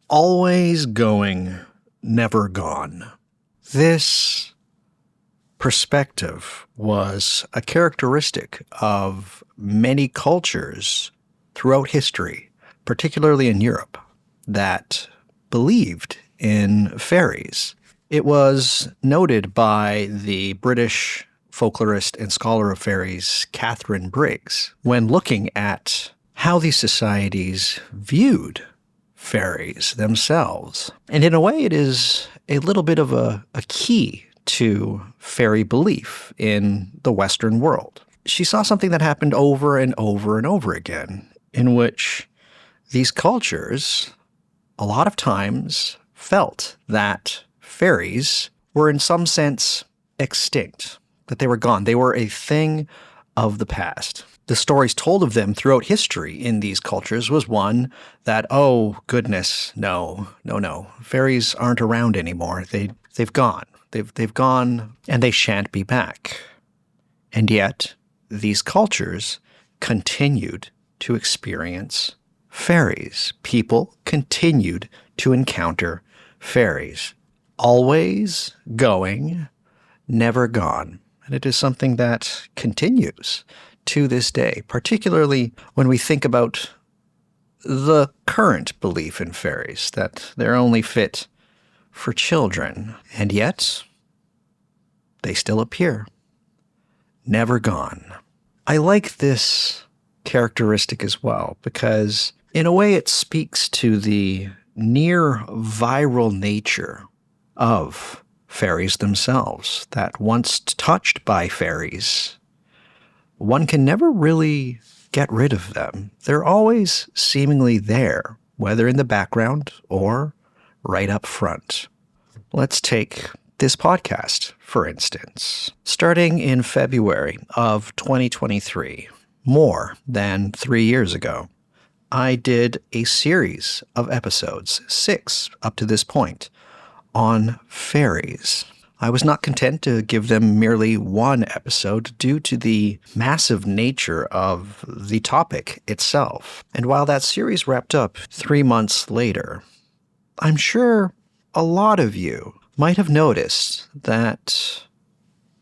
always going, never gone. This perspective was a characteristic of many cultures throughout history, particularly in Europe, that believed in fairies. It was noted by the British folklorist and scholar of fairies, Catherine Briggs, when looking at how these societies viewed fairies themselves. And in a way, it is a little bit of a key to fairy belief in the Western world. She saw something that happened over and over and over again, in which these cultures, a lot of times, felt that fairies were in some sense extinct, that they were gone. They were a thing of the past. The stories told of them throughout history in these cultures was one that, oh goodness, no. Fairies aren't around anymore. They've gone. They've gone and they shan't be back. And yet, these cultures continued to experience fairies. People continued to encounter fairies. Always going, never gone. And it is something that continues to this day, particularly when we think about the current belief in fairies, that they're only fit for children. And yet, they still appear. Never gone. I like this characteristic as well because, in a way, it speaks to the near viral nature of fairies themselves, that once touched by fairies, one can never really get rid of them. They're always seemingly there, whether in the background or right up front. Let's take this podcast, for instance. Starting in February of 2023, more than 3 years ago, I did a series of episodes, 6 up to this point, on fairies. I was not content to give them merely one episode due to the massive nature of the topic itself. And while that series wrapped up 3 months later, I'm sure a lot of you might have noticed that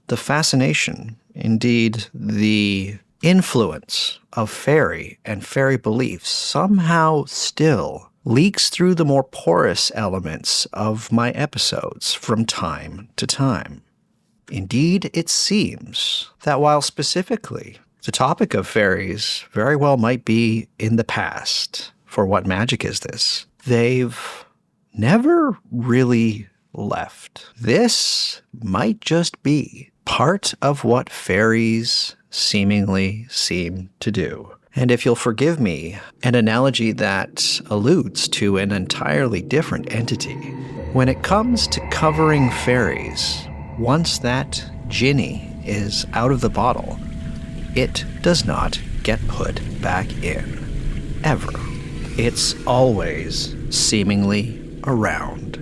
the fascination, indeed the influence of fairy and fairy beliefs somehow still leaks through the more porous elements of my episodes from time to time. Indeed, it seems that while specifically the topic of fairies very well might be in the past, for what magic is this, they've never really left. This might just be part of what fairies seemingly seem to do. And if you'll forgive me, an analogy that alludes to an entirely different entity. When it comes to covering fairies, once that genie is out of the bottle, it does not get put back in. Ever. It's always seemingly around.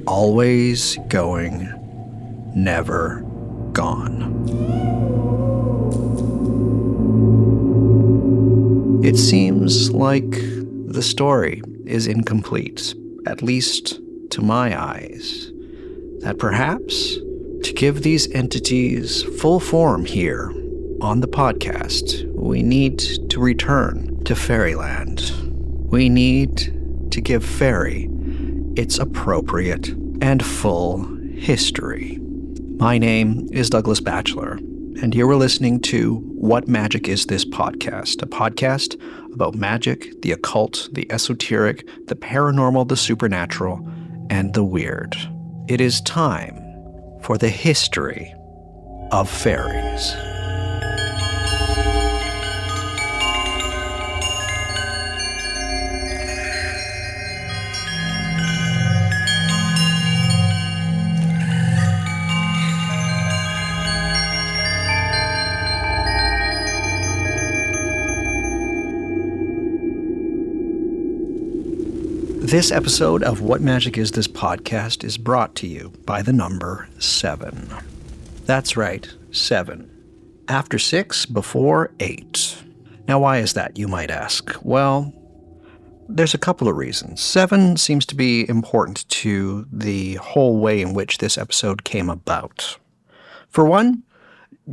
Always going, never gone. It seems like the story is incomplete, at least to my eyes, that perhaps to give these entities full form here on the podcast, we need to return to fairyland. We need to give fairy its appropriate and full history. My name is Douglas Batchelor, and you are listening to What Magic Is This Podcast, a podcast about magic, the occult, the esoteric, the paranormal, the supernatural, and the weird. It is time for the history of fairies. This episode of What Magic Is This Podcast is brought to you by the number 7. That's right, 7. After 6, before 8. Now why is that, you might ask? Well, There's a couple of reasons. 7 seems to be important to the whole way in which this episode came about. For one,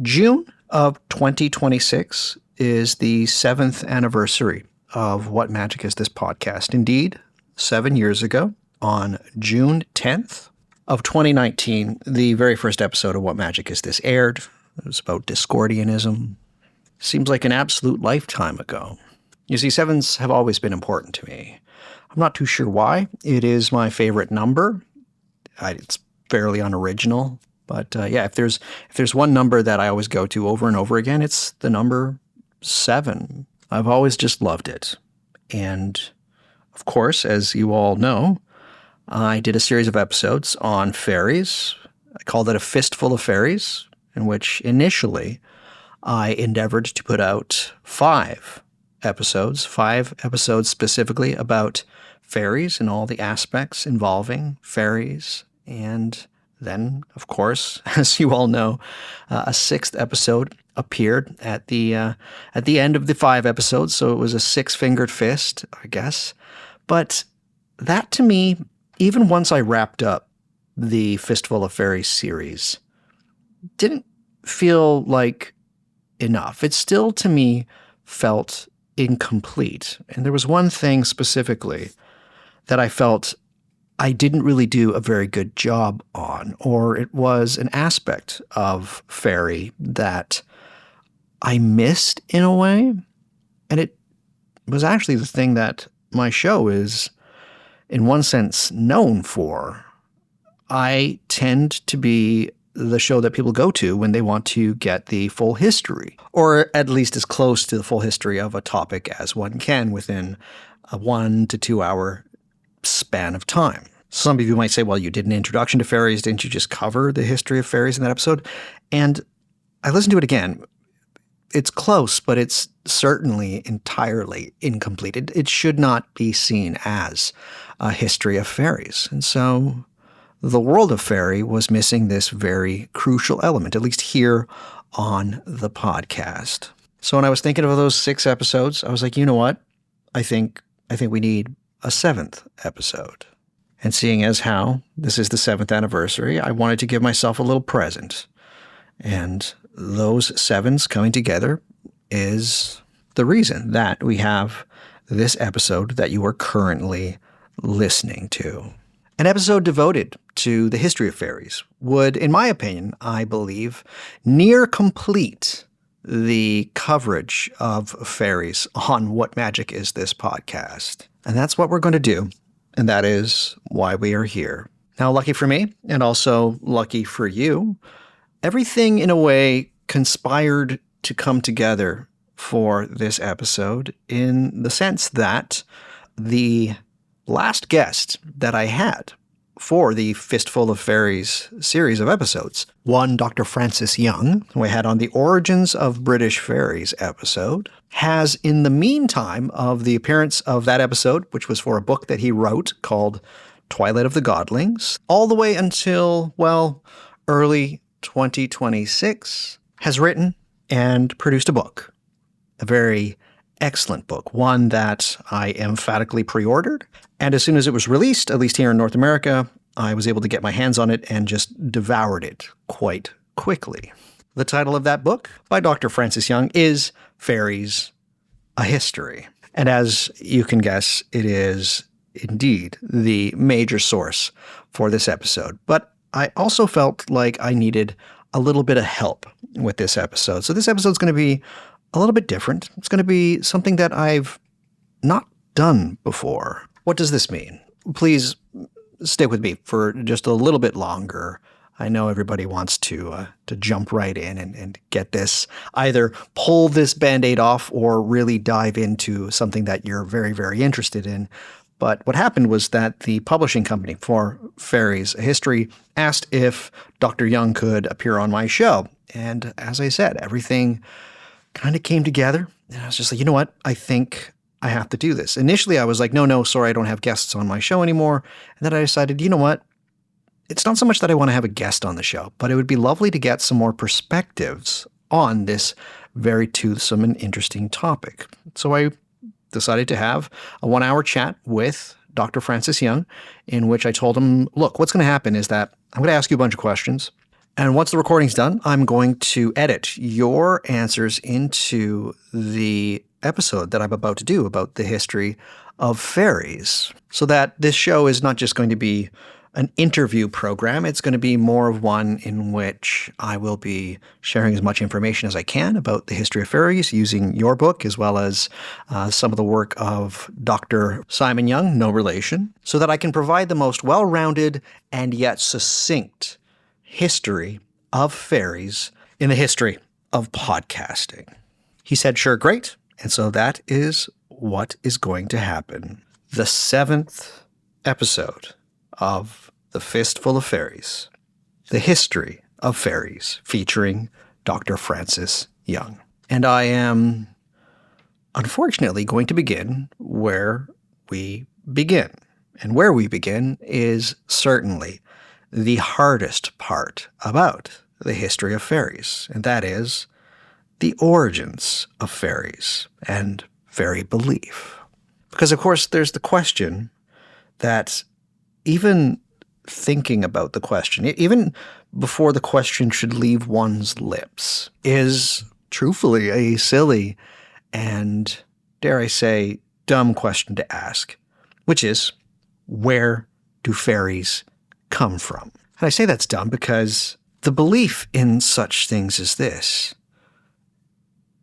June of 2026 is the 7th anniversary of What Magic Is This podcast. Indeed, 7 years ago, on June 10th of 2019, the very first episode of What Magic Is This aired. It was about Discordianism. Seems like an absolute lifetime ago. You see, 7s have always been important to me. I'm not too sure why. It is my favorite number. It's fairly unoriginal. But yeah, if there's one number that I always go to over and over again, it's the number 7. I've always just loved it. And of course, as you all know, I did a series of episodes on fairies. I called it a Fistful of Fairies, in which initially I endeavored to put out 5 episodes specifically about fairies and all the aspects involving fairies. And then, of course, as you all know, a 6th episode appeared at the end of the 5 episodes, so it was a 6-fingered fist, I guess. But that, to me, even once I wrapped up the Fistful of Fairies series, didn't feel like enough. It still, to me, felt incomplete. And there was one thing specifically that I felt I didn't really do a very good job on, or it was an aspect of fairy that I missed in a way. And it was actually the thing that my show is, in one sense, known for. I tend to be the show that people go to when they want to get the full history, or at least as close to the full history of a topic as one can within a 1 to 2 hour span of time. Some of you might say, well, you did an introduction to fairies. Didn't you just cover the history of fairies in that episode? And I listened to it again. It's close, but it's certainly entirely incomplete. It should not be seen as a history of fairies. And so the world of fairy was missing this very crucial element, at least here on the podcast. So when I was thinking of those 6 episodes, I was like, you know what? I think we need a 7th episode. And seeing as how this is the 7th anniversary, I wanted to give myself a little present. And those 7s coming together is the reason that we have this episode that you are currently listening to. An episode devoted to the history of fairies would, in my opinion, I believe, near complete the coverage of fairies on What Magic Is This podcast. And that's what we're going to do. And that is why we are here. Now, lucky for me, and also lucky for you, everything in a way conspired to come together for this episode in the sense that the last guest that I had for the Fistful of Fairies series of episodes, one Dr. Francis Young, who I had on the Origins of British Fairies episode, has, in the meantime of the appearance of that episode, which was for a book that he wrote called Twilight of the Godlings, all the way until, well, early 2026, has written and produced a book. A very excellent book, one that I emphatically pre-ordered. And as soon as it was released, at least here in North America, I was able to get my hands on it and just devoured it quite quickly. The title of that book by Dr. Francis Young is Fairies, A History. And as you can guess, it is indeed the major source for this episode. But I also felt like I needed a little bit of help with this episode. So this episode is going to be a little bit different. It's going to be something that I've not done before. What does this mean? Please stick with me for just a little bit longer. I know everybody wants to jump right in and get this, either pull this Band-Aid off or really dive into something that you're very, very interested in. But what happened was that the publishing company for Fairies, A History asked if Dr. Young could appear on my show. And as I said, everything kind of came together. And I was just like, you know what? I think I have to do this. Initially, I was like, no, sorry, I don't have guests on my show anymore. And then I decided, you know what? It's not so much that I want to have a guest on the show, but it would be lovely to get some more perspectives on this very toothsome and interesting topic. So I decided to have a 1-hour chat with Dr. Francis Young, in which I told him, look, what's going to happen is that I'm going to ask you a bunch of questions. And once the recording's done, I'm going to edit your answers into the episode that I'm about to do about the history of fairies, so that this show is not just going to be an interview program. It's going to be more of one in which I will be sharing as much information as I can about the history of fairies using your book as well as some of the work of Dr. Simon Young, no relation, so that I can provide the most well-rounded and yet succinct history of fairies in the history of podcasting. He said, sure, great. And so that is what is going to happen. The 7th episode of The Fistful of Fairies, the history of fairies, featuring Dr. Francis Young. And I am unfortunately going to begin where we begin. And where we begin is certainly the hardest part about the history of fairies, and that is the origins of fairies and fairy belief. Because, of course, there's the question that even thinking about the question, even before the question should leave one's lips, is truthfully a silly and, dare I say, dumb question to ask, which is, where do fairies come from? And I say that's dumb because the belief in such things as this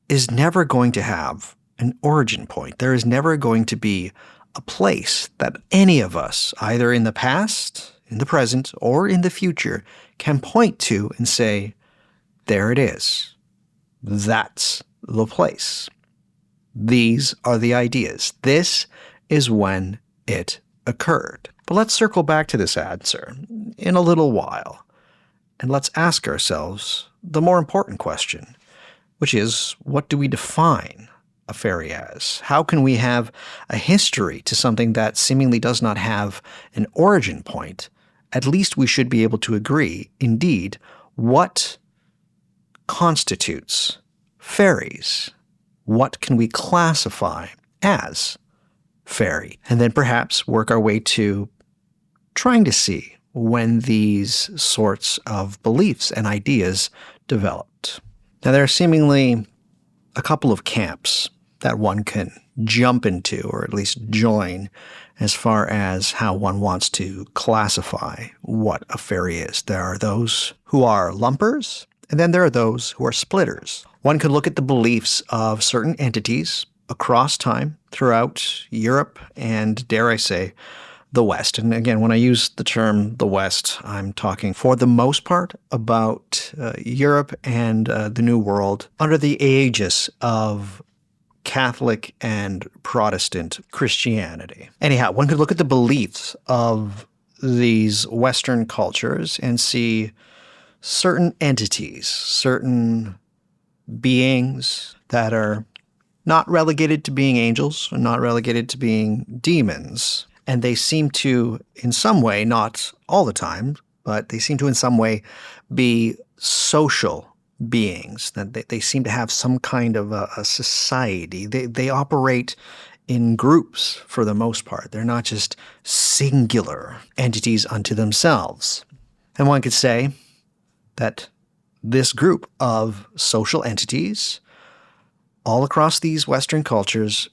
is never going to have an origin point. There is never going to be a place that any of us, either in the past, in the present, or in the future, can point to and say, there it is. That's the place. These are the ideas. This is when it occurred. But let's circle back to this answer in a little while, and let's ask ourselves the more important question, which is, what do we define a fairy as? How can we have a history to something that seemingly does not have an origin point? At least we should be able to agree, indeed, what constitutes fairies? What can we classify as fairy? And then perhaps work our way to trying to see when these sorts of beliefs and ideas developed. Now, there are seemingly a couple of camps that one can jump into, or at least join, as far as how one wants to classify what a fairy is. There are those who are lumpers, and then there are those who are splitters. One could look at the beliefs of certain entities across time throughout Europe and, dare I say, the West. And again, when I use the term the West, I'm talking for the most part about Europe and the New World under the aegis of Catholic and Protestant Christianity. Anyhow, one could look at the beliefs of these Western cultures and see certain entities, certain beings that are not relegated to being angels, not relegated to being demons. And they seem to, in some way, not all the time, but they seem to in some way be social beings, that they seem to have some kind of a society. They operate in groups for the most part. They're not just singular entities unto themselves. And one could say that this group of social entities all across these Western cultures,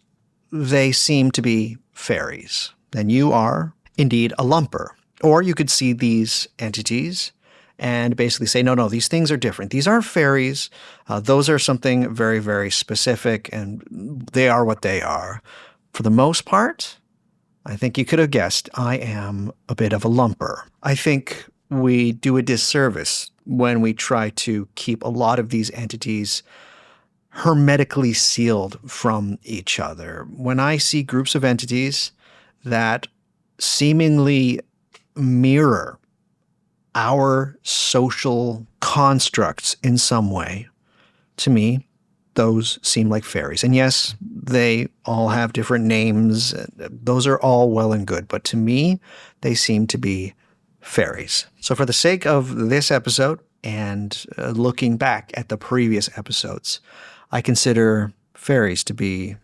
they seem to be fairies. And you are indeed a lumper. Or you could see these entities and basically say, no, these things are different. These aren't fairies. Those are something very, very specific, and they are what they are. For the most part, I think you could have guessed I am a bit of a lumper. I think we do a disservice when we try to keep a lot of these entities hermetically sealed from each other. When I see groups of entities that seemingly mirror our social constructs in some way, to me, those seem like fairies. And yes, they all have different names. Those are all well and good. But to me, they seem to be fairies. So for the sake of this episode and looking back at the previous episodes, I consider fairies to be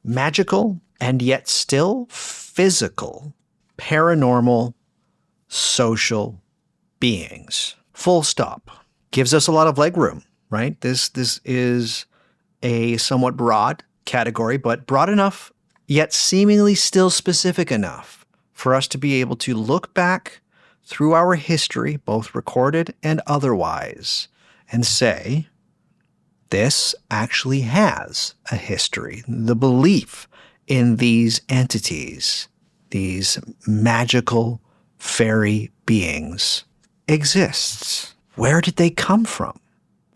magical and yet still physical, paranormal, social beings. Full stop. Gives us a lot of leg room, right? This is a somewhat broad category, but broad enough, yet seemingly still specific enough for us to be able to look back through our history, both recorded and otherwise, and say, this actually has a history. The belief in these entities, these magical fairy beings, exists. Where did they come from?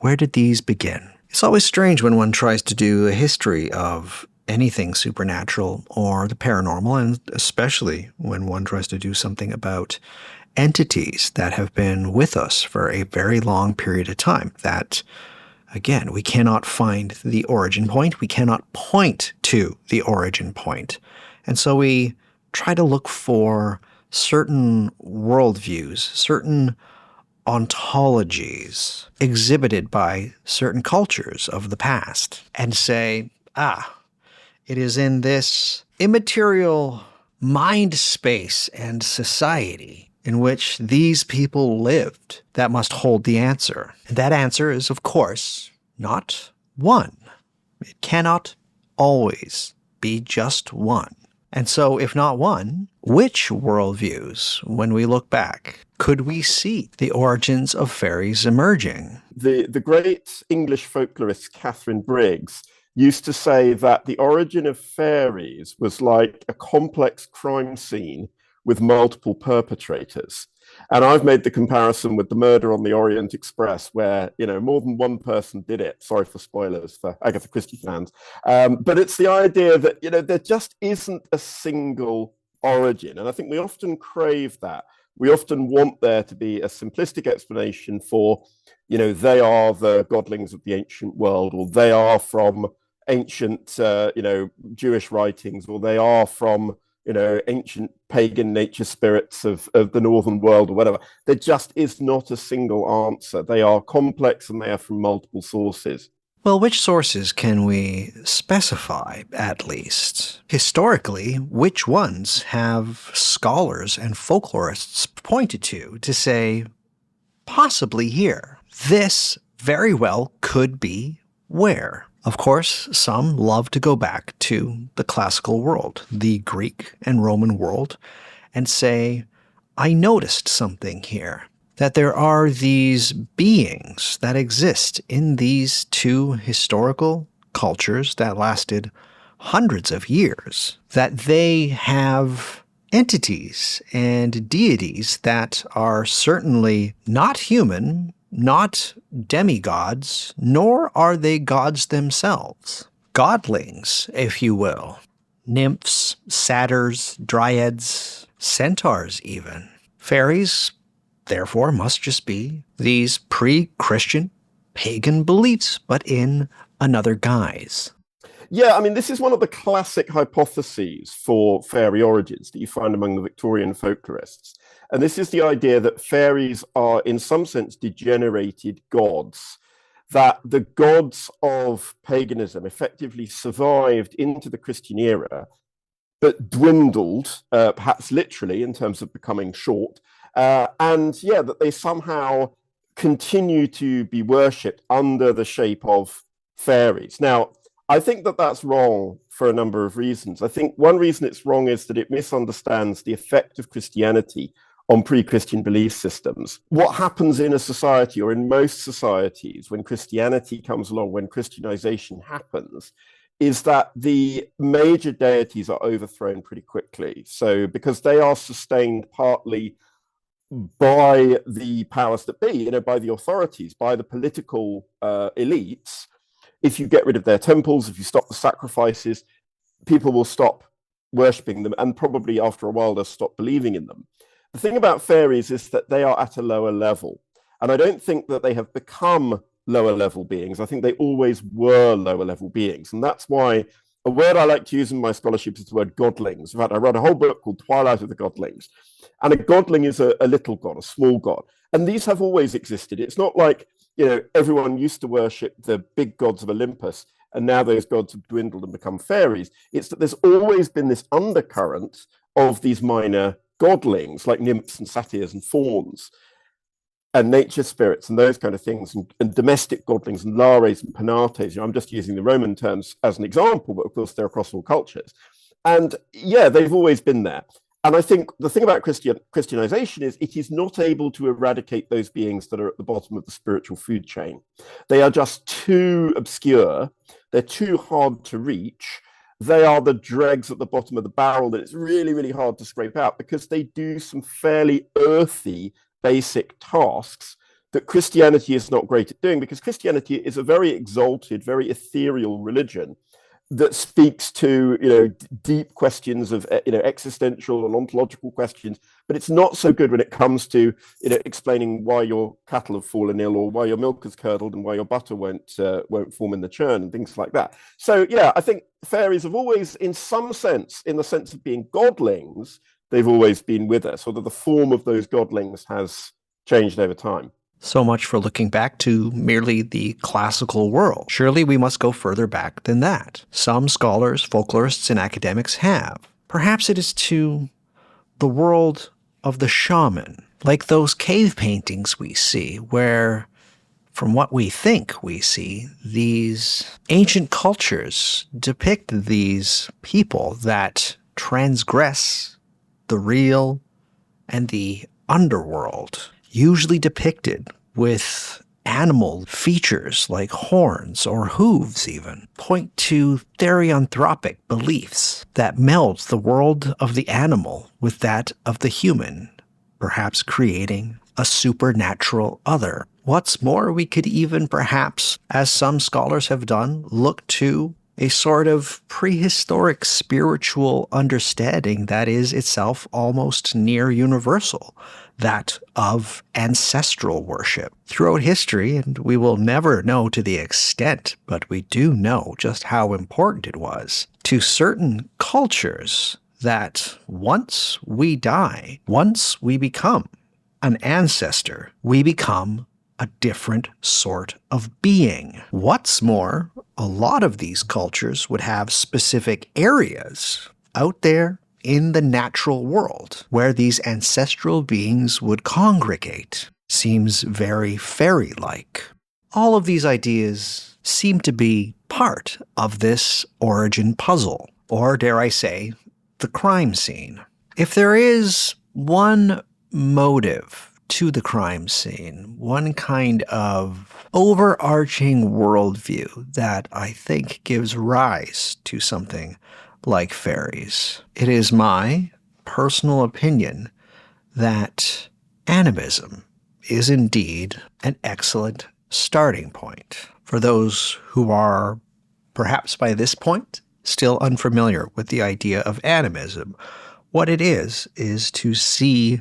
Where did these begin? It's always strange when one tries to do a history of anything supernatural or the paranormal, and especially when one tries to do something about entities that have been with us for a very long period of time that, again, we cannot find the origin point. We cannot point to the origin point. And so we try to look for certain worldviews, certain ontologies exhibited by certain cultures of the past and say, it is in this immaterial mind space and society in which these people lived that must hold the answer. And that answer is, of course, not one. It cannot always be just one. And so, if not one, which worldviews, when we look back, could we see the origins of fairies emerging? The great English folklorist Catherine Briggs used to say that the origin of fairies was like a complex crime scene with multiple perpetrators. And I've made the comparison with the murder on the Orient Express, where, more than one person did it. Sorry for spoilers for Agatha Christie fans. But it's the idea that, there just isn't a single origin. And I think we often crave that. We often want there to be a simplistic explanation for, they are the godlings of the ancient world, or they are from ancient, Jewish writings, or they are from, ancient pagan nature spirits of the northern world or whatever. There just is not a single answer. They are complex and they are from multiple sources. Well, which sources can we specify, at least? Historically, which ones have scholars and folklorists pointed to say, possibly here, this very well could be where? Of course, some love to go back to the classical world, the Greek and Roman world, and say, I noticed something here, that there are these beings that exist in these two historical cultures that lasted hundreds of years, that they have entities and deities that are certainly not human, not demigods, nor are they gods themselves. Godlings, if you will. Nymphs, satyrs, dryads, centaurs even. Fairies, therefore, must just be these pre-Christian pagan beliefs, but in another guise. Yeah, I mean, this is one of the classic hypotheses for fairy origins that you find among the Victorian folklorists. And this is the idea that fairies are, in some sense, degenerated gods, that the gods of paganism effectively survived into the Christian era, but dwindled, perhaps literally, in terms of becoming short. That they somehow continue to be worshipped under the shape of fairies. Now, I think that that's wrong for a number of reasons. I think one reason it's wrong is that it misunderstands the effect of Christianity on pre-Christian belief systems. What happens in a society, or in most societies, when Christianity comes along, when Christianization happens, is that the major deities are overthrown pretty quickly. So because they are sustained partly by the powers that be, by the authorities, by the political elites, if you get rid of their temples, if you stop the sacrifices, people will stop worshipping them, and probably after a while they'll stop believing in them. The thing about fairies is that they are at a lower level. And I don't think that they have become lower level beings. I think they always were lower level beings. And that's why a word I like to use in my scholarship is the word godlings. In fact, I wrote a whole book called Twilight of the Godlings. And a godling is a little god, a small god. And these have always existed. It's not like, everyone used to worship the big gods of Olympus and now those gods have dwindled and become fairies. It's that there's always been this undercurrent of these minor godlings like nymphs and satyrs and fauns and nature spirits and those kind of things, and domestic godlings and lares and penates. I'm just using the Roman terms as an example, but of course they're across all cultures. And yeah, they've always been there. And I think the thing about Christianization is it is not able to eradicate those beings that are at the bottom of the spiritual food chain. They are just too obscure. They're too hard to reach. They are the dregs at the bottom of the barrel that it's really, really hard to scrape out, because they do some fairly earthy, basic tasks that Christianity is not great at doing, because Christianity is a very exalted, very ethereal religion that speaks to deep questions of existential and ontological questions, but it's not so good when it comes to explaining why your cattle have fallen ill, or why your milk has curdled, and why your butter won't form in the churn, and things like that. So yeah, I think fairies have always, in some sense, in the sense of being godlings, they've always been with us, although the form of those godlings has changed over time. So much for looking back to merely the classical world. Surely we must go further back than that. Some scholars, folklorists, and academics have. Perhaps it is to the world of the shaman, like those cave paintings we see, where, from what we think we see, these ancient cultures depict these people that transgress the real and the underworld, usually depicted with animal features like horns or hooves even, point to therianthropic beliefs that meld the world of the animal with that of the human, perhaps creating a supernatural other. What's more, we could even perhaps, as some scholars have done, look to a sort of prehistoric spiritual understanding that is itself almost near universal, that of ancestral worship. Throughout history, and we will never know to the extent, but we do know just how important it was to certain cultures that once we die, once we become an ancestor, we become a different sort of being. What's more, a lot of these cultures would have specific areas out there in the natural world where these ancestral beings would congregate. Seems very fairy-like. All of these ideas seem to be part of this origin puzzle, or dare I say, the crime scene. If there is one motive to the crime scene, one kind of overarching worldview that I think gives rise to something like fairies, it is my personal opinion that animism is indeed an excellent starting point. For those who are, perhaps by this point, still unfamiliar with the idea of animism, what it is to see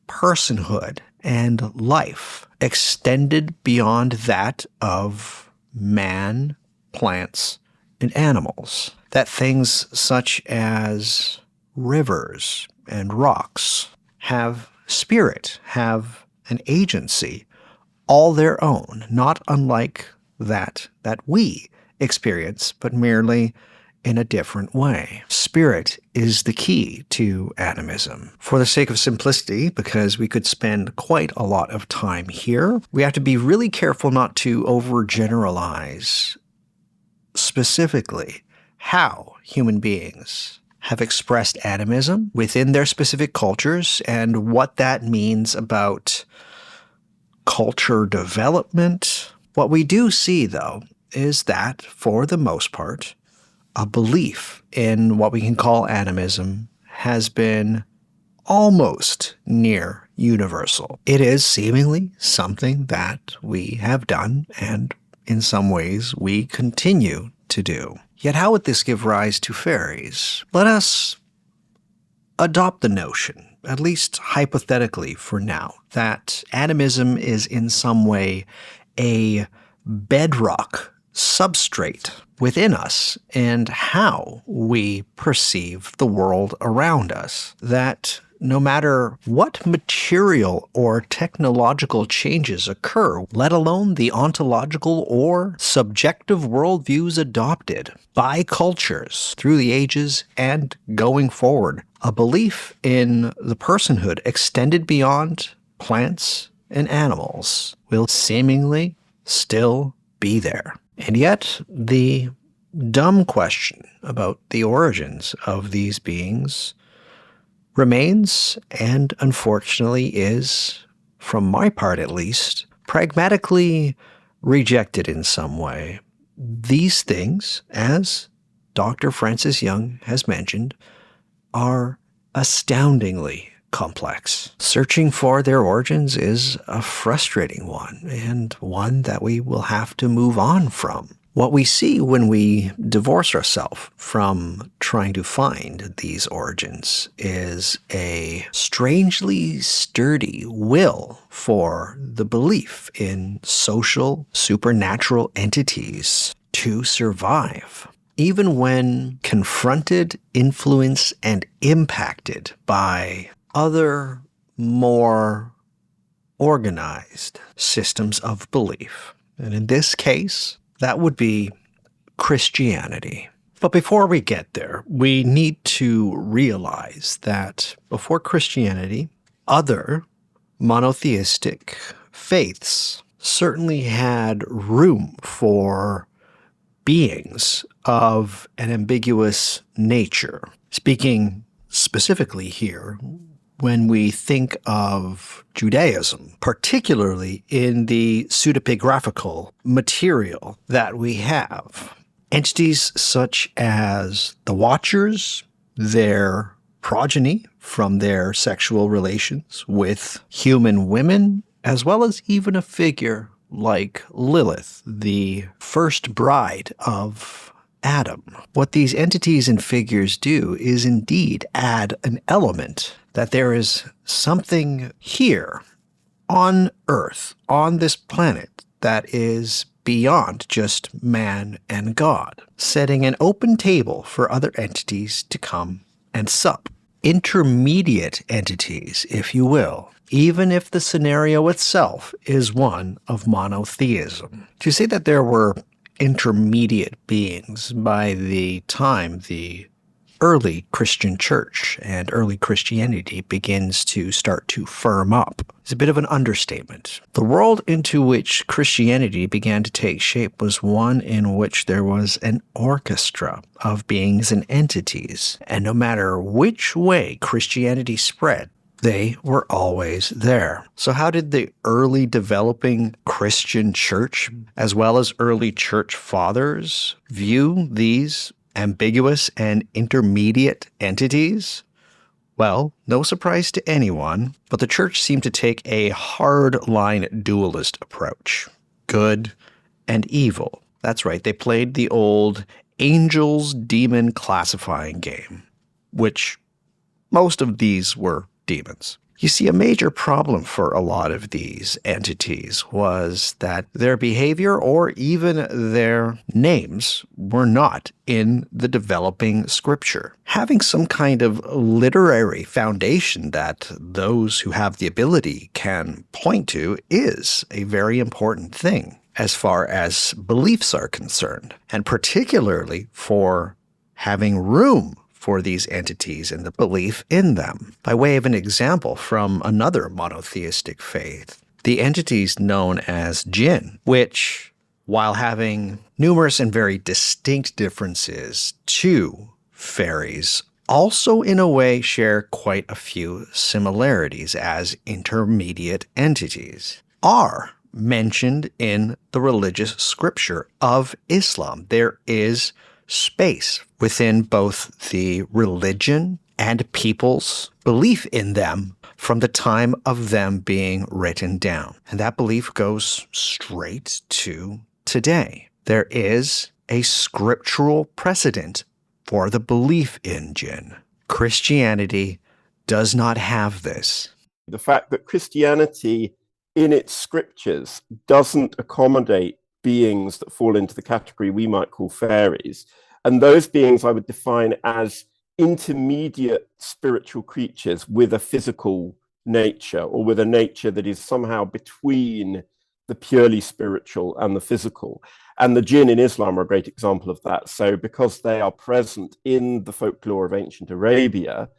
personhood and life extended beyond that of man, plants, and animals. That things such as rivers and rocks have spirit, have an agency all their own, not unlike that we experience, but merely in a different way. Spirit is the key to animism. For the sake of simplicity, because we could spend quite a lot of time here, we have to be really careful not to overgeneralize specifically how human beings have expressed animism within their specific cultures and what that means about culture development. What we do see, though, is that, for the most part, a belief in what we can call animism has been almost near universal. It is seemingly something that we have done, and in some ways we continue to do. Yet how would this give rise to fairies? Let us adopt the notion, at least hypothetically for now, that animism is in some way a bedrock substrate within us and how we perceive the world around us. That no matter what material or technological changes occur, let alone the ontological or subjective worldviews adopted by cultures through the ages and going forward, a belief in the personhood extended beyond plants and animals will seemingly still be there. And yet, the dumb question about the origins of these beings remains, and unfortunately is, from my part at least, pragmatically rejected in some way. These things, as Dr. Francis Young has mentioned, are astoundingly complex. Searching for their origins is a frustrating one, and one that we will have to move on from. What we see when we divorce ourselves from trying to find these origins is a strangely sturdy will for the belief in social, supernatural entities to survive. Even when confronted, influenced, and impacted by other, more organized systems of belief. And in this case, that would be Christianity. But before we get there, we need to realize that before Christianity, other monotheistic faiths certainly had room for beings of an ambiguous nature. Speaking specifically here, when we think of Judaism, particularly in the pseudepigraphical material that we have, entities such as the Watchers, their progeny from their sexual relations with human women, as well as even a figure like Lilith, the first bride of Adam. What these entities and figures do is indeed add an element that there is something here on Earth, on this planet, that is beyond just man and God, setting an open table for other entities to come and sup. Intermediate entities, if you will, even if the scenario itself is one of monotheism. To say that there were intermediate beings by the time the early Christian church and early Christianity begins to start to firm up is a bit of an understatement. The world into which Christianity began to take shape was one in which there was an orchestra of beings and entities, and no matter which way Christianity spread, they were always there. So how did the early developing Christian church, as well as early church fathers, view these ambiguous and intermediate entities? Well, no surprise to anyone, but the church seemed to take a hard-line dualist approach. Good and evil. That's right, they played the old angels-demon classifying game, which most of these were demons. You see, a major problem for a lot of these entities was that their behavior or even their names were not in the developing scripture. Having some kind of literary foundation that those who have the ability can point to is a very important thing as far as beliefs are concerned, and particularly for having room for these entities and the belief in them. By way of an example from another monotheistic faith, the entities known as jinn, which, while having numerous and very distinct differences to fairies, also in a way share quite a few similarities as intermediate entities, are mentioned in the religious scripture of Islam. There is space within both the religion and people's belief in them from the time of them being written down. And that belief goes straight to today. There is a scriptural precedent for the belief in jinn. Christianity does not have this. The fact that Christianity in its scriptures doesn't accommodate beings that fall into the category we might call fairies. And those beings I would define as intermediate spiritual creatures with a physical nature, or with a nature that is somehow between the purely spiritual and the physical. And the jinn in Islam are a great example of that. So because they are present in the folklore of ancient Arabia,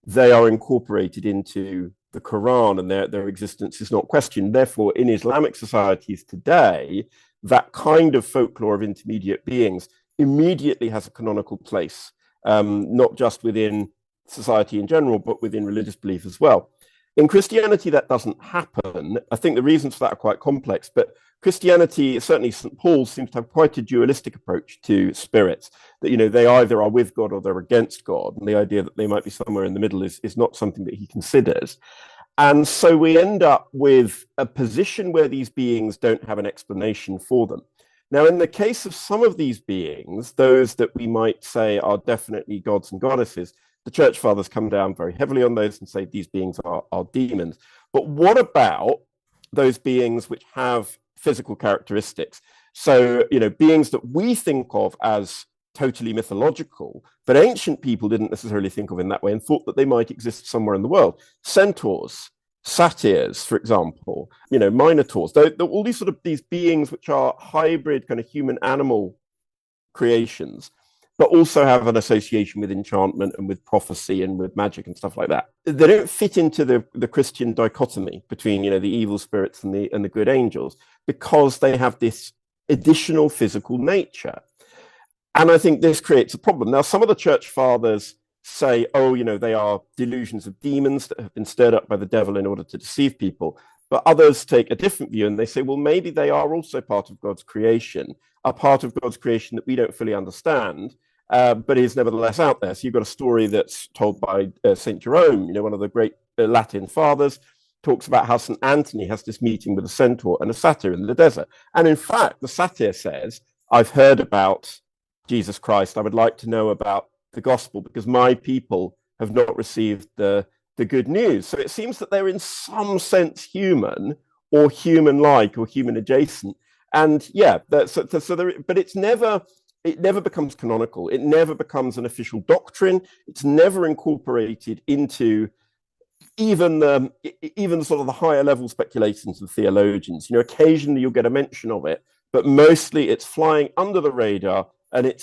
they are incorporated into the Quran, and their existence is not questioned. Therefore, in Islamic societies today, that kind of folklore of intermediate beings immediately has a canonical place, not just within society in general, but within religious belief as well. In Christianity, that doesn't happen. I think the reasons for that are quite complex, but Christianity, certainly St. Paul, seems to have quite a dualistic approach to spirits, that, they either are with God or they're against God. And the idea that they might be somewhere in the middle is not something that he considers. And so we end up with a position where these beings don't have an explanation for them. Now, in the case of some of these beings, those that we might say are definitely gods and goddesses, the church fathers come down very heavily on those and say these beings are demons. But what about those beings which have physical characteristics? So, beings that we think of as totally mythological, but ancient people didn't necessarily think of in that way and thought that they might exist somewhere in the world. Centaurs, satyrs, for example, minotaurs, all these sort of these beings which are hybrid kind of human animal creations, but also have an association with enchantment and with prophecy and with magic and stuff like that. They don't fit into the Christian dichotomy between, the evil spirits and the good angels, because they have this additional physical nature. And I think this creates a problem. Now, some of the church fathers say, they are delusions of demons that have been stirred up by the devil in order to deceive people. But others take a different view and they say, well, maybe they are also part of God's creation, a part of God's creation that we don't fully understand, but is nevertheless out there. So you've got a story that's told by St. Jerome, one of the great Latin fathers, talks about how St. Anthony has this meeting with a centaur and a satyr in the desert. And in fact, the satyr says, I've heard about Jesus Christ. I would like to know about the gospel because my people have not received the good news. So it seems that they're in some sense human or human-like or human adjacent. And yeah, but it never becomes canonical. It never becomes an official doctrine. It's never incorporated into even sort of the higher level speculations of theologians. Occasionally you'll get a mention of it, but mostly it's flying under the radar. And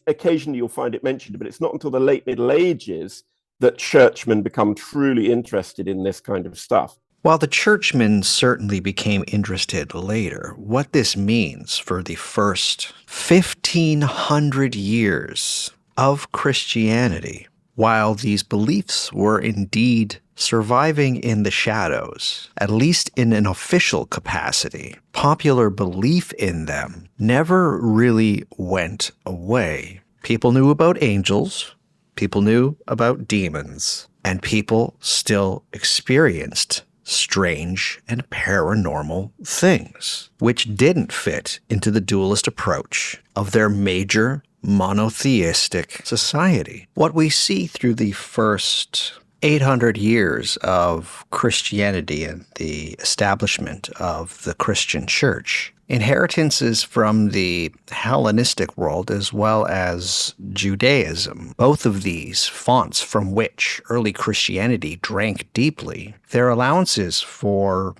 occasionally you'll find it mentioned, but it's not until the late Middle Ages that churchmen become truly interested in this kind of stuff. While the churchmen certainly became interested later, what this means for the first 1,500 years of Christianity, while these beliefs were indeed surviving in the shadows, at least in an official capacity, popular belief in them never really went away. People knew about angels, people knew about demons, and people still experienced strange and paranormal things, which didn't fit into the dualist approach of their major monotheistic society. What we see through the first 800 years of Christianity and the establishment of the Christian church, inheritances from the Hellenistic world as well as Judaism, both of these fonts from which early Christianity drank deeply, their allowances for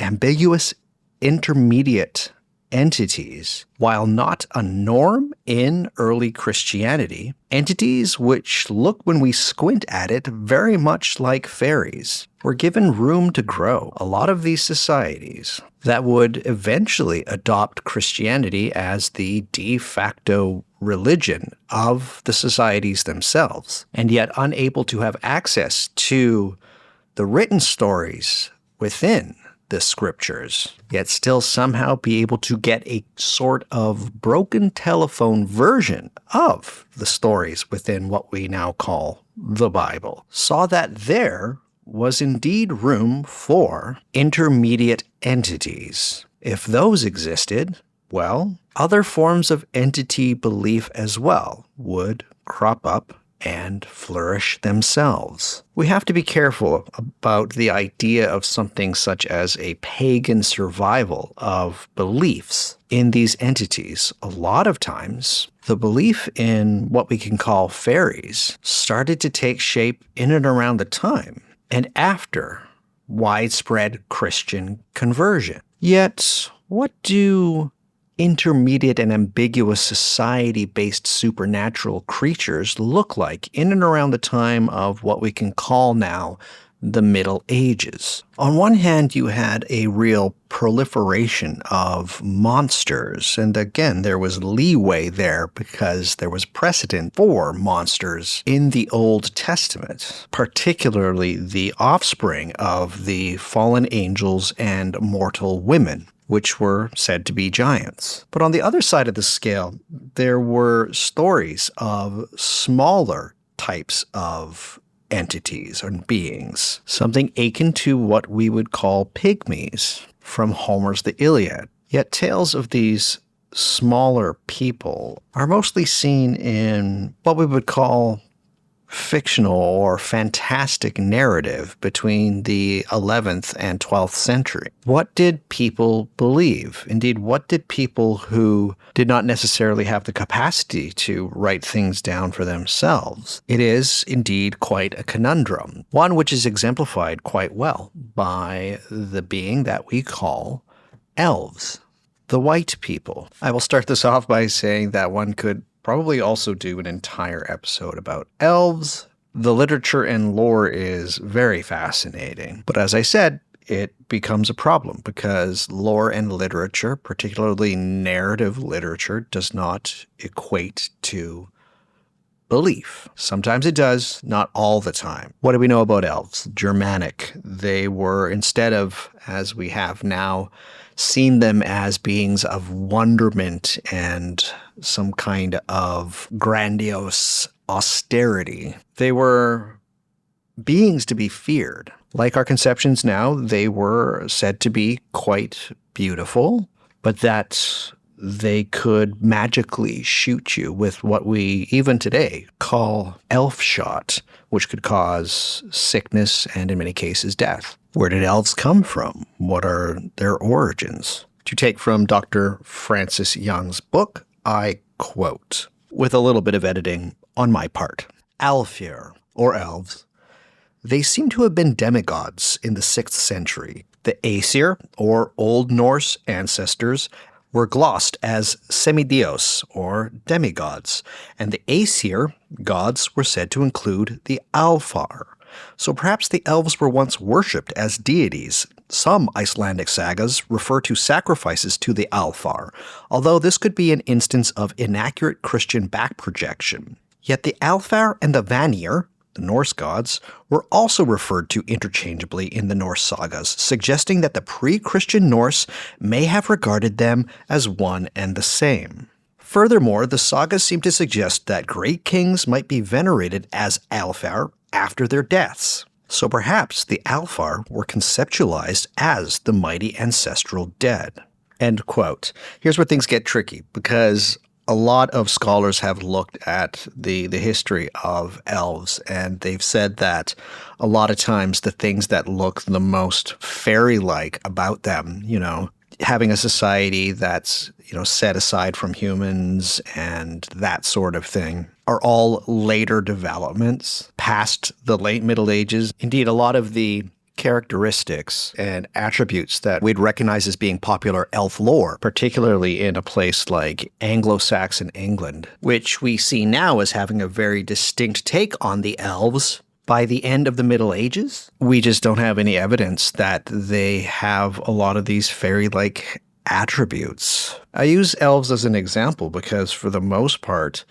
ambiguous intermediate entities, while not a norm in early Christianity, entities which look, when we squint at it, very much like fairies, were given room to grow. A lot of these societies that would eventually adopt Christianity as the de facto religion of the societies themselves, and yet unable to have access to the written stories within the scriptures, yet still somehow be able to get a sort of broken telephone version of the stories within what we now call the Bible, saw that there was indeed room for intermediate entities. If those existed, well, other forms of entity belief as well would crop up and flourish themselves. We have to be careful about the idea of something such as a pagan survival of beliefs in these entities. A lot of times, The belief in what we can call fairies started to take shape in and around the time and after widespread Christian conversion. Yet, what do intermediate and ambiguous society-based supernatural creatures look like in and around the time of what we can call now the Middle Ages? On one hand, you had a real proliferation of monsters, and again, there was leeway there because there was precedent for monsters in the Old Testament, particularly the offspring of the fallen angels and mortal women, which were said to be giants. But on the other side of the scale, there were stories of smaller types of entities or beings, something akin to what we would call pygmies from Homer's The Iliad. Yet tales of these smaller people are mostly seen in what we would call fictional or fantastic narrative between the 11th and 12th century. What did people believe? Indeed, what did people who did not necessarily have the capacity to write things down for themselves? It is indeed quite a conundrum, one which is exemplified quite well by the being that we call elves, the white people. I will start this off by saying that one could probably also do an entire episode about elves. The literature and lore is very fascinating. But as I said, it becomes a problem because lore and literature, particularly narrative literature, does not equate to belief. Sometimes it does, not all the time. What do we know about elves? Germanic. They were, instead of, as we have now, seen them as beings of wonderment and some kind of grandiose austerity. They were beings to be feared. Like our conceptions now, they were said to be quite beautiful, but that they could magically shoot you with what we even today call elf shot, which could cause sickness and in many cases death. Where did elves come from? What are their origins? To take from Dr. Francis Young's book, I quote, with a little bit of editing on my part, Alfir, or elves, they seem to have been demigods in the 6th century. The Aesir, or Old Norse ancestors, were glossed as semidios, or demigods, and the Aesir gods were said to include the Alfar. So perhaps the elves were once worshipped as deities. Some Icelandic sagas refer to sacrifices to the Alfar, although this could be an instance of inaccurate Christian back projection. Yet the Alfar and the Vanir, the Norse gods, were also referred to interchangeably in the Norse sagas, suggesting that the pre-Christian Norse may have regarded them as one and the same. Furthermore, the sagas seem to suggest that great kings might be venerated as Alfar after their deaths. So perhaps the Alfar were conceptualized as the mighty ancestral dead. End quote. Here's where things get tricky, because a lot of scholars have looked at the history of elves, and they've said that a lot of times the things that look the most fairy-like about them, having a society that's, set aside from humans and that sort of thing, are all later developments past the late Middle Ages. Indeed, a lot of the characteristics and attributes that we'd recognize as being popular elf lore, particularly in a place like Anglo-Saxon England, which we see now as having a very distinct take on the elves. By the end of the Middle Ages, we just don't have any evidence that they have a lot of these fairy-like attributes. I use elves as an example because for the most part,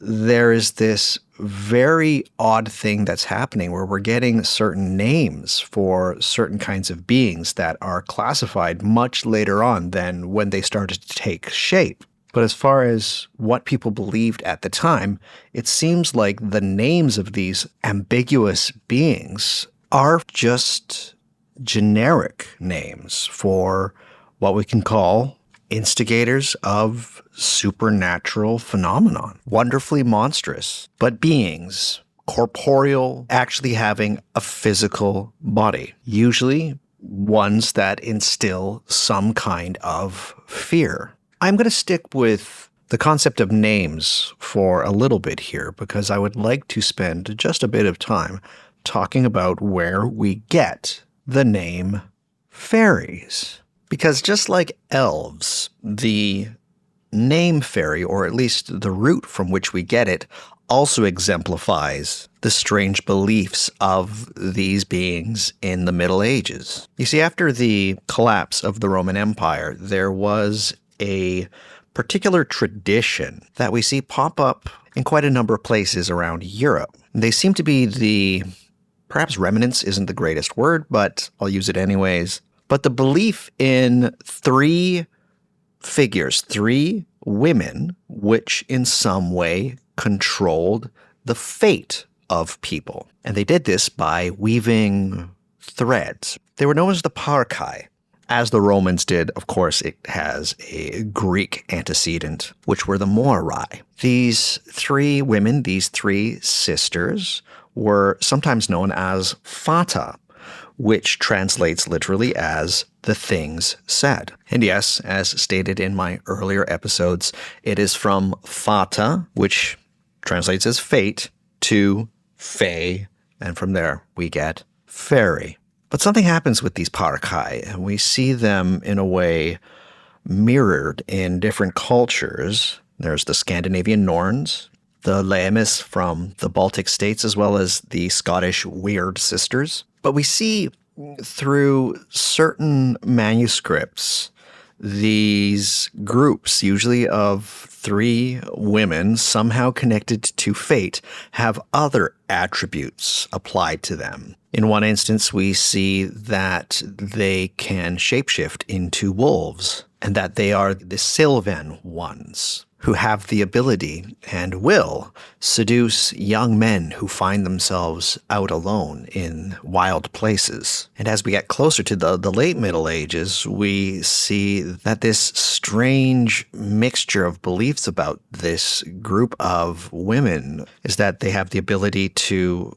there is this very odd thing that's happening where we're getting certain names for certain kinds of beings that are classified much later on than when they started to take shape. But as far as what people believed at the time, it seems like the names of these ambiguous beings are just generic names for what we can call instigators of supernatural phenomenon. Wonderfully monstrous, but beings, corporeal, actually having a physical body. Usually ones that instill some kind of fear. I'm going to stick with the concept of names for a little bit here because I would like to spend just a bit of time talking about where we get the name fairies. Because just like elves, the name fairy, or at least the root from which we get it, also exemplifies the strange beliefs of these beings in the Middle Ages. You see, after the collapse of the Roman Empire, there was a particular tradition that we see pop up in quite a number of places around Europe. They seem to be perhaps remnants isn't the greatest word, but I'll use it anyways. But the belief in three figures, three women, which in some way controlled the fate of people. And they did this by weaving threads. They were known as the parkai. As the Romans did, of course, it has a Greek antecedent, which were the Moirai. These three women, these three sisters, were sometimes known as fata, which translates literally as the things said. And yes, as stated in my earlier episodes, it is from fata, which translates as fate, to fae, and from there we get fairy. But something happens with these parkai, and we see them in a way mirrored in different cultures. There's the Scandinavian Norns, the Leamis from the Baltic states, as well as the Scottish Weird Sisters. But we see through certain manuscripts these groups, usually of three women, somehow connected to fate, have other attributes applied to them. In one instance, we see that they can shapeshift into wolves, and that they are the Sylvan ones, who have the ability and will seduce young men who find themselves out alone in wild places. And as we get closer to the late Middle Ages, we see that this strange mixture of beliefs about this group of women is that they have the ability to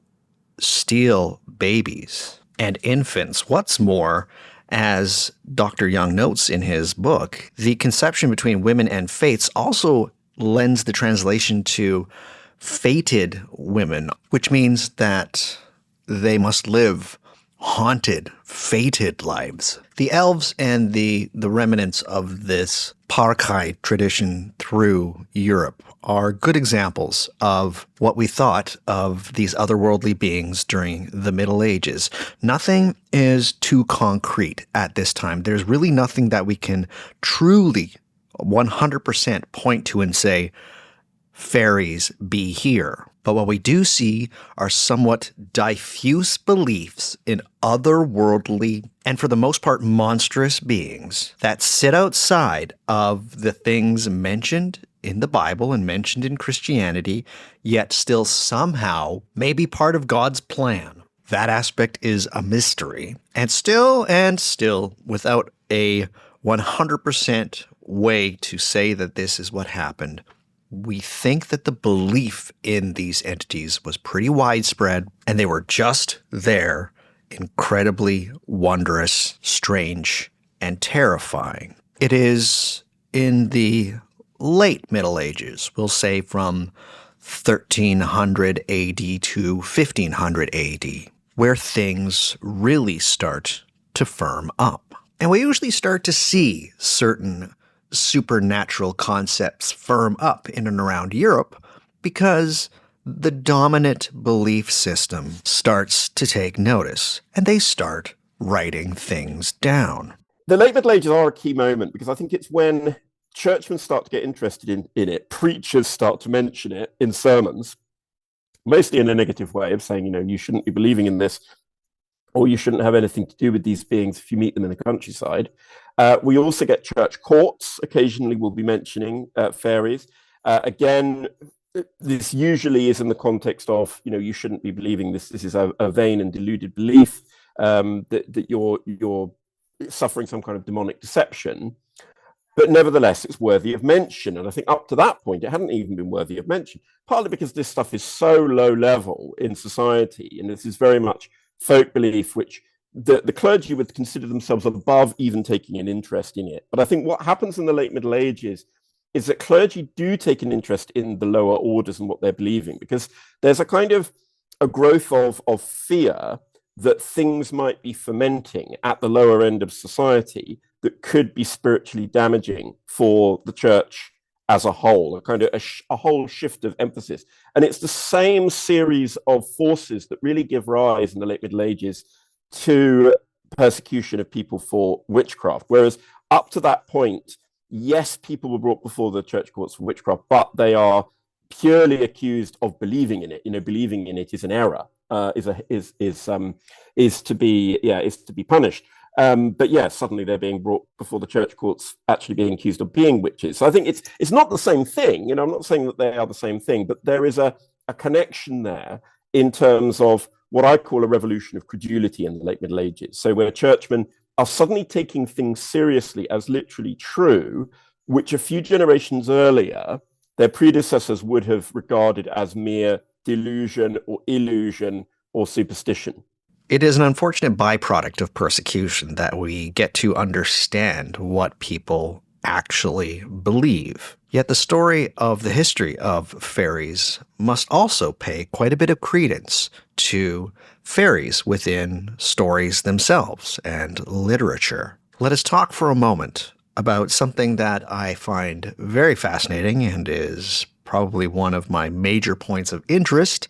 steal babies and infants. What's more, as Dr. Young notes in his book, the conception between women and fates also lends the translation to fated women, which means that they must live haunted, fated lives. The elves and the remnants of this parkai tradition through Europe are good examples of what we thought of these otherworldly beings during the Middle Ages. Nothing is too concrete at this time. There's really nothing that we can truly 100% point to and say, fairies be here. But what we do see are somewhat diffuse beliefs in otherworldly and for the most part monstrous beings that sit outside of the things mentioned in the Bible and mentioned in Christianity, yet still somehow may be part of God's plan. That aspect is a mystery. And still, without a 100% way to say that this is what happened, we think that the belief in these entities was pretty widespread, and they were just there, incredibly wondrous, strange, and terrifying. It is in the late Middle Ages, we'll say from 1300 AD to 1500 AD, where things really start to firm up. And we usually start to see certain supernatural concepts firm up in and around Europe because the dominant belief system starts to take notice, and they start writing things down. The late Middle Ages are a key moment because I think it's when churchmen start to get interested in it, preachers start to mention it in sermons, mostly in a negative way of saying, you shouldn't be believing in this, or you shouldn't have anything to do with these beings if you meet them in the countryside. We also get church courts. Occasionally we'll be mentioning fairies. Again, this usually is in the context of, you shouldn't be believing this. This is a vain and deluded belief, that you're suffering some kind of demonic deception. But nevertheless, it's worthy of mention. And I think up to that point, it hadn't even been worthy of mention, partly because this stuff is so low level in society. And this is very much folk belief, which the clergy would consider themselves above even taking an interest in it. But I think what happens in the late Middle Ages is that clergy do take an interest in the lower orders and what they're believing, because there's a kind of a growth of fear that things might be fermenting at the lower end of society that could be spiritually damaging for the church as a whole, a kind of a whole shift of emphasis. And it's the same series of forces that really give rise in the late Middle Ages to persecution of people for witchcraft. Whereas up to that point, yes, people were brought before the church courts for witchcraft, but they are purely accused of believing in it. You know, believing in it is an error, is to be punished. But yeah, suddenly they're being brought before the church courts, actually being accused of being witches. So I think it's not the same thing. You know, I'm not saying that they are the same thing, but there is a connection there in terms of what I call a revolution of credulity in the late Middle Ages. So where churchmen are suddenly taking things seriously as literally true, which a few generations earlier, their predecessors would have regarded as mere delusion or illusion or superstition. It is an unfortunate byproduct of persecution that we get to understand what people actually believe. Yet the story of the history of fairies must also pay quite a bit of credence to fairies within stories themselves and literature. Let us talk for a moment about something that I find very fascinating and is probably one of my major points of interest.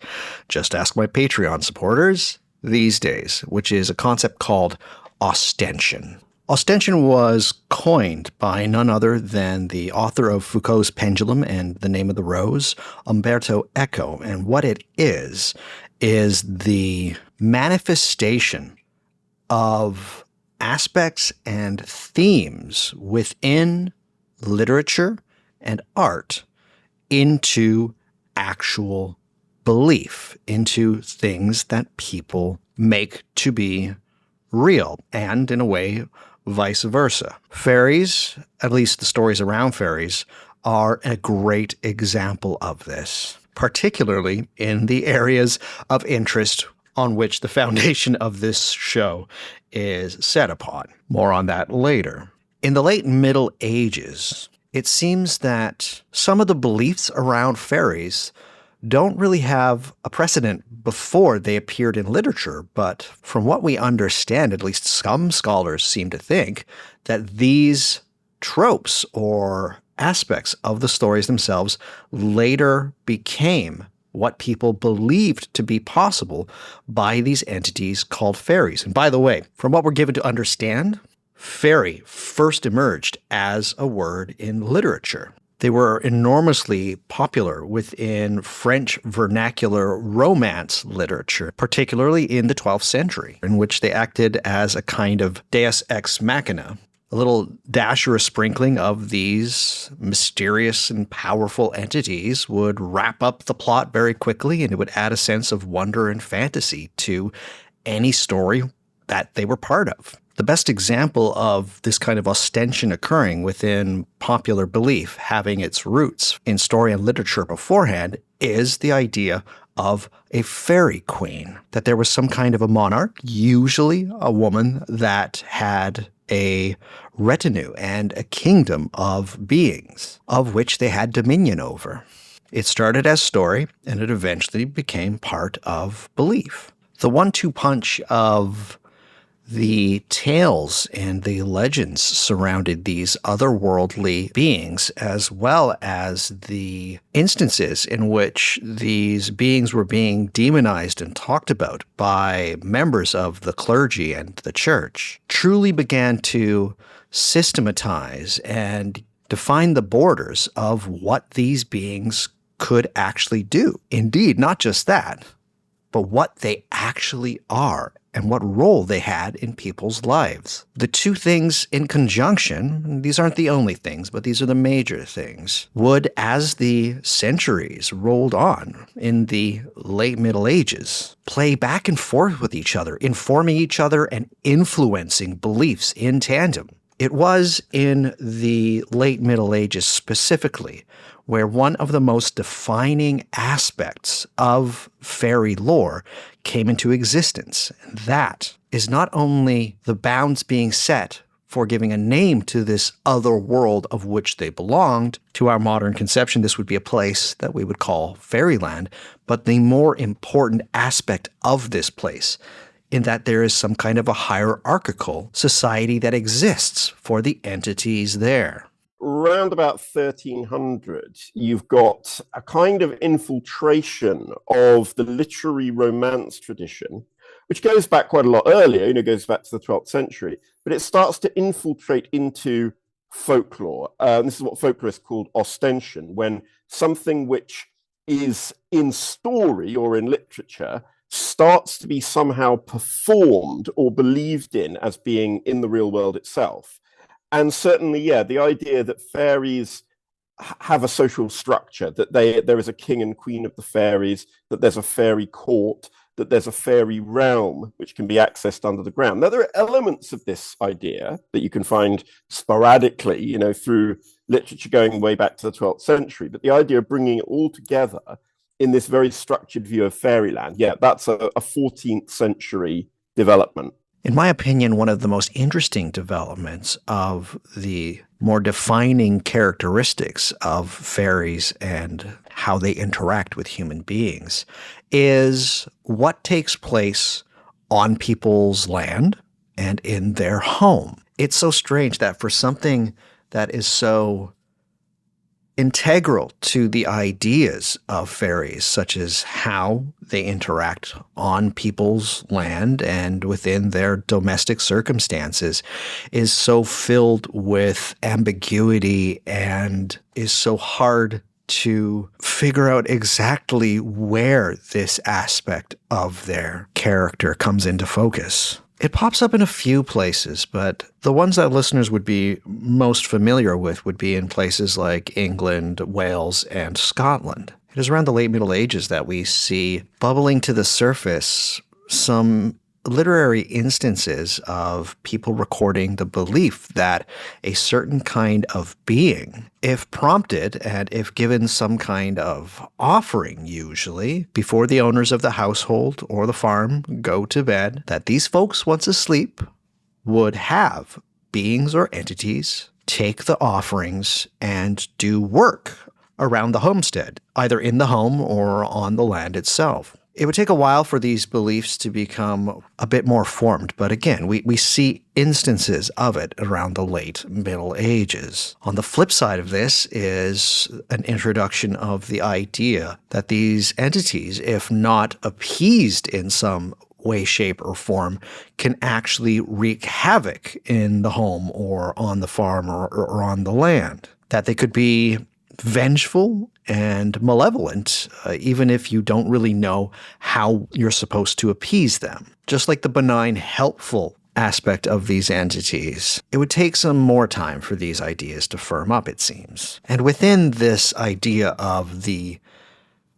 Just ask my Patreon supporters these days, which is a concept called ostension. Ostension was coined by none other than the author of Foucault's Pendulum and The Name of the Rose, Umberto Eco. And what it is the manifestation of aspects and themes within literature and art into actual belief, into things that people make to be real, and in a way, vice versa. Fairies, at least the stories around fairies, are a great example of this, particularly in the areas of interest on which the foundation of this show is set upon. More on that later. In the late Middle Ages, it seems that some of the beliefs around fairies don't really have a precedent before they appeared in literature, but from what we understand, at least some scholars seem to think that these tropes or aspects of the stories themselves later became what people believed to be possible by these entities called fairies. And by the way, from what we're given to understand, fairy first emerged as a word in literature. They were enormously popular within French vernacular romance literature, particularly in the 12th century, in which they acted as a kind of deus ex machina, a little dash or a sprinkling of these mysterious and powerful entities would wrap up the plot very quickly, and it would add a sense of wonder and fantasy to any story that they were part of. The best example of this kind of ostension occurring within popular belief, having its roots in story and literature beforehand, is the idea of a fairy queen, that there was some kind of a monarch, usually a woman, that had a retinue and a kingdom of beings of which they had dominion over. It started as story, and it eventually became part of belief. The 1-2 punch of the tales and the legends surrounded these otherworldly beings, as well as the instances in which these beings were being demonized and talked about by members of the clergy and the church, truly began to systematize and define the borders of what these beings could actually do. Indeed, not just that, but what they actually are and what role they had in people's lives. The two things in conjunction, these aren't the only things, but these are the major things, would, as the centuries rolled on in the late Middle Ages, play back and forth with each other, informing each other and influencing beliefs in tandem. It was in the late Middle Ages specifically where one of the most defining aspects of fairy lore came into existence. And that is not only the bounds being set for giving a name to this other world of which they belonged. To our modern conception, this would be a place that we would call fairyland. But the more important aspect of this place, in that there is some kind of a hierarchical society that exists for the entities there. Around about 1300, you've got a kind of infiltration of the literary romance tradition, which goes back quite a lot earlier, goes back to the 12th century, but it starts to infiltrate into folklore. This is what folklorists called ostension, when something which is in story or in literature starts to be somehow performed or believed in as being in the real world itself. And certainly, yeah, the idea that fairies have a social structure, that there is a king and queen of the fairies, that there's a fairy court, that there's a fairy realm which can be accessed under the ground. Now, there are elements of this idea that you can find sporadically, through literature going way back to the 12th century, but the idea of bringing it all together in this very structured view of fairyland, yeah, that's a 14th century development. In my opinion, one of the most interesting developments of the more defining characteristics of fairies and how they interact with human beings is what takes place on people's land and in their home. It's so strange that for something that is so integral to the ideas of fairies, such as how they interact on people's land and within their domestic circumstances, is so filled with ambiguity and is so hard to figure out exactly where this aspect of their character comes into focus. It pops up in a few places, but the ones that listeners would be most familiar with would be in places like England, Wales, and Scotland. It is around the late Middle Ages that we see bubbling to the surface some literary instances of people recording the belief that a certain kind of being, if prompted and if given some kind of offering, usually, before the owners of the household or the farm go to bed, that these folks, once asleep, would have beings or entities take the offerings and do work around the homestead, either in the home or on the land itself. It would take a while for these beliefs to become a bit more formed, but again, we see instances of it around the late Middle Ages. On the flip side of this is an introduction of the idea that these entities, if not appeased in some way, shape, or form, can actually wreak havoc in the home or on the farm or on the land. That they could be vengeful and malevolent, even if you don't really know how you're supposed to appease them. Just like the benign, helpful aspect of these entities, it would take some more time for these ideas to firm up, it seems. And within this idea of the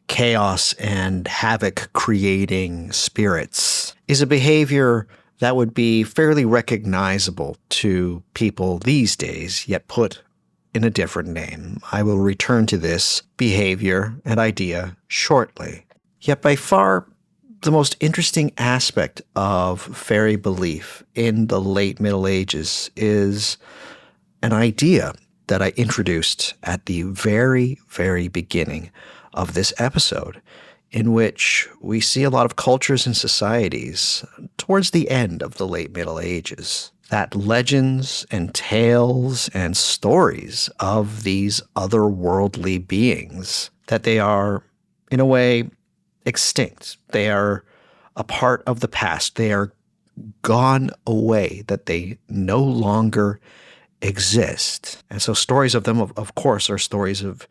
chaos and havoc creating spirits is a behavior that would be fairly recognizable to people these days, yet put in a different name. I will return to this behavior and idea shortly. Yet by far the most interesting aspect of fairy belief in the late Middle Ages is an idea that I introduced at the very, very beginning of this episode, in which we see a lot of cultures and societies towards the end of the late Middle Ages, that legends and tales and stories of these otherworldly beings, that they are, in a way, extinct. They are a part of the past. They are gone away, that they no longer exist. And so stories of them, of course, are stories of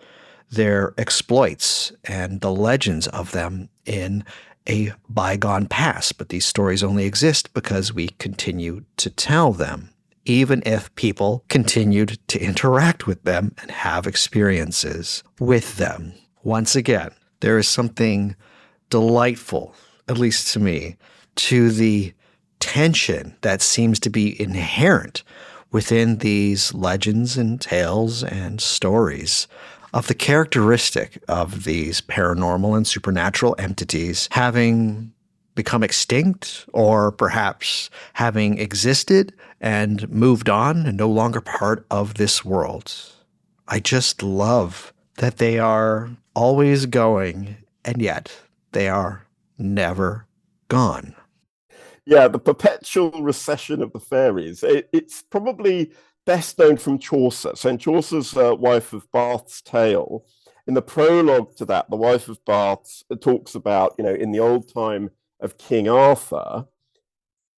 their exploits and the legends of them in a bygone past, but these stories only exist because we continue to tell them, even if people continued to interact with them and have experiences with them. Once again, there is something delightful, at least to me, to the tension that seems to be inherent within these legends and tales and stories of the characteristic of these paranormal and supernatural entities having become extinct, or perhaps having existed and moved on and no longer part of this world. I just love that they are always going, and yet they are never gone. Yeah, the perpetual recession of the fairies. It's probably best known from Chaucer. So in Chaucer's Wife of Bath's Tale, in the prologue to that, the Wife of Bath talks about, in the old time of King Arthur,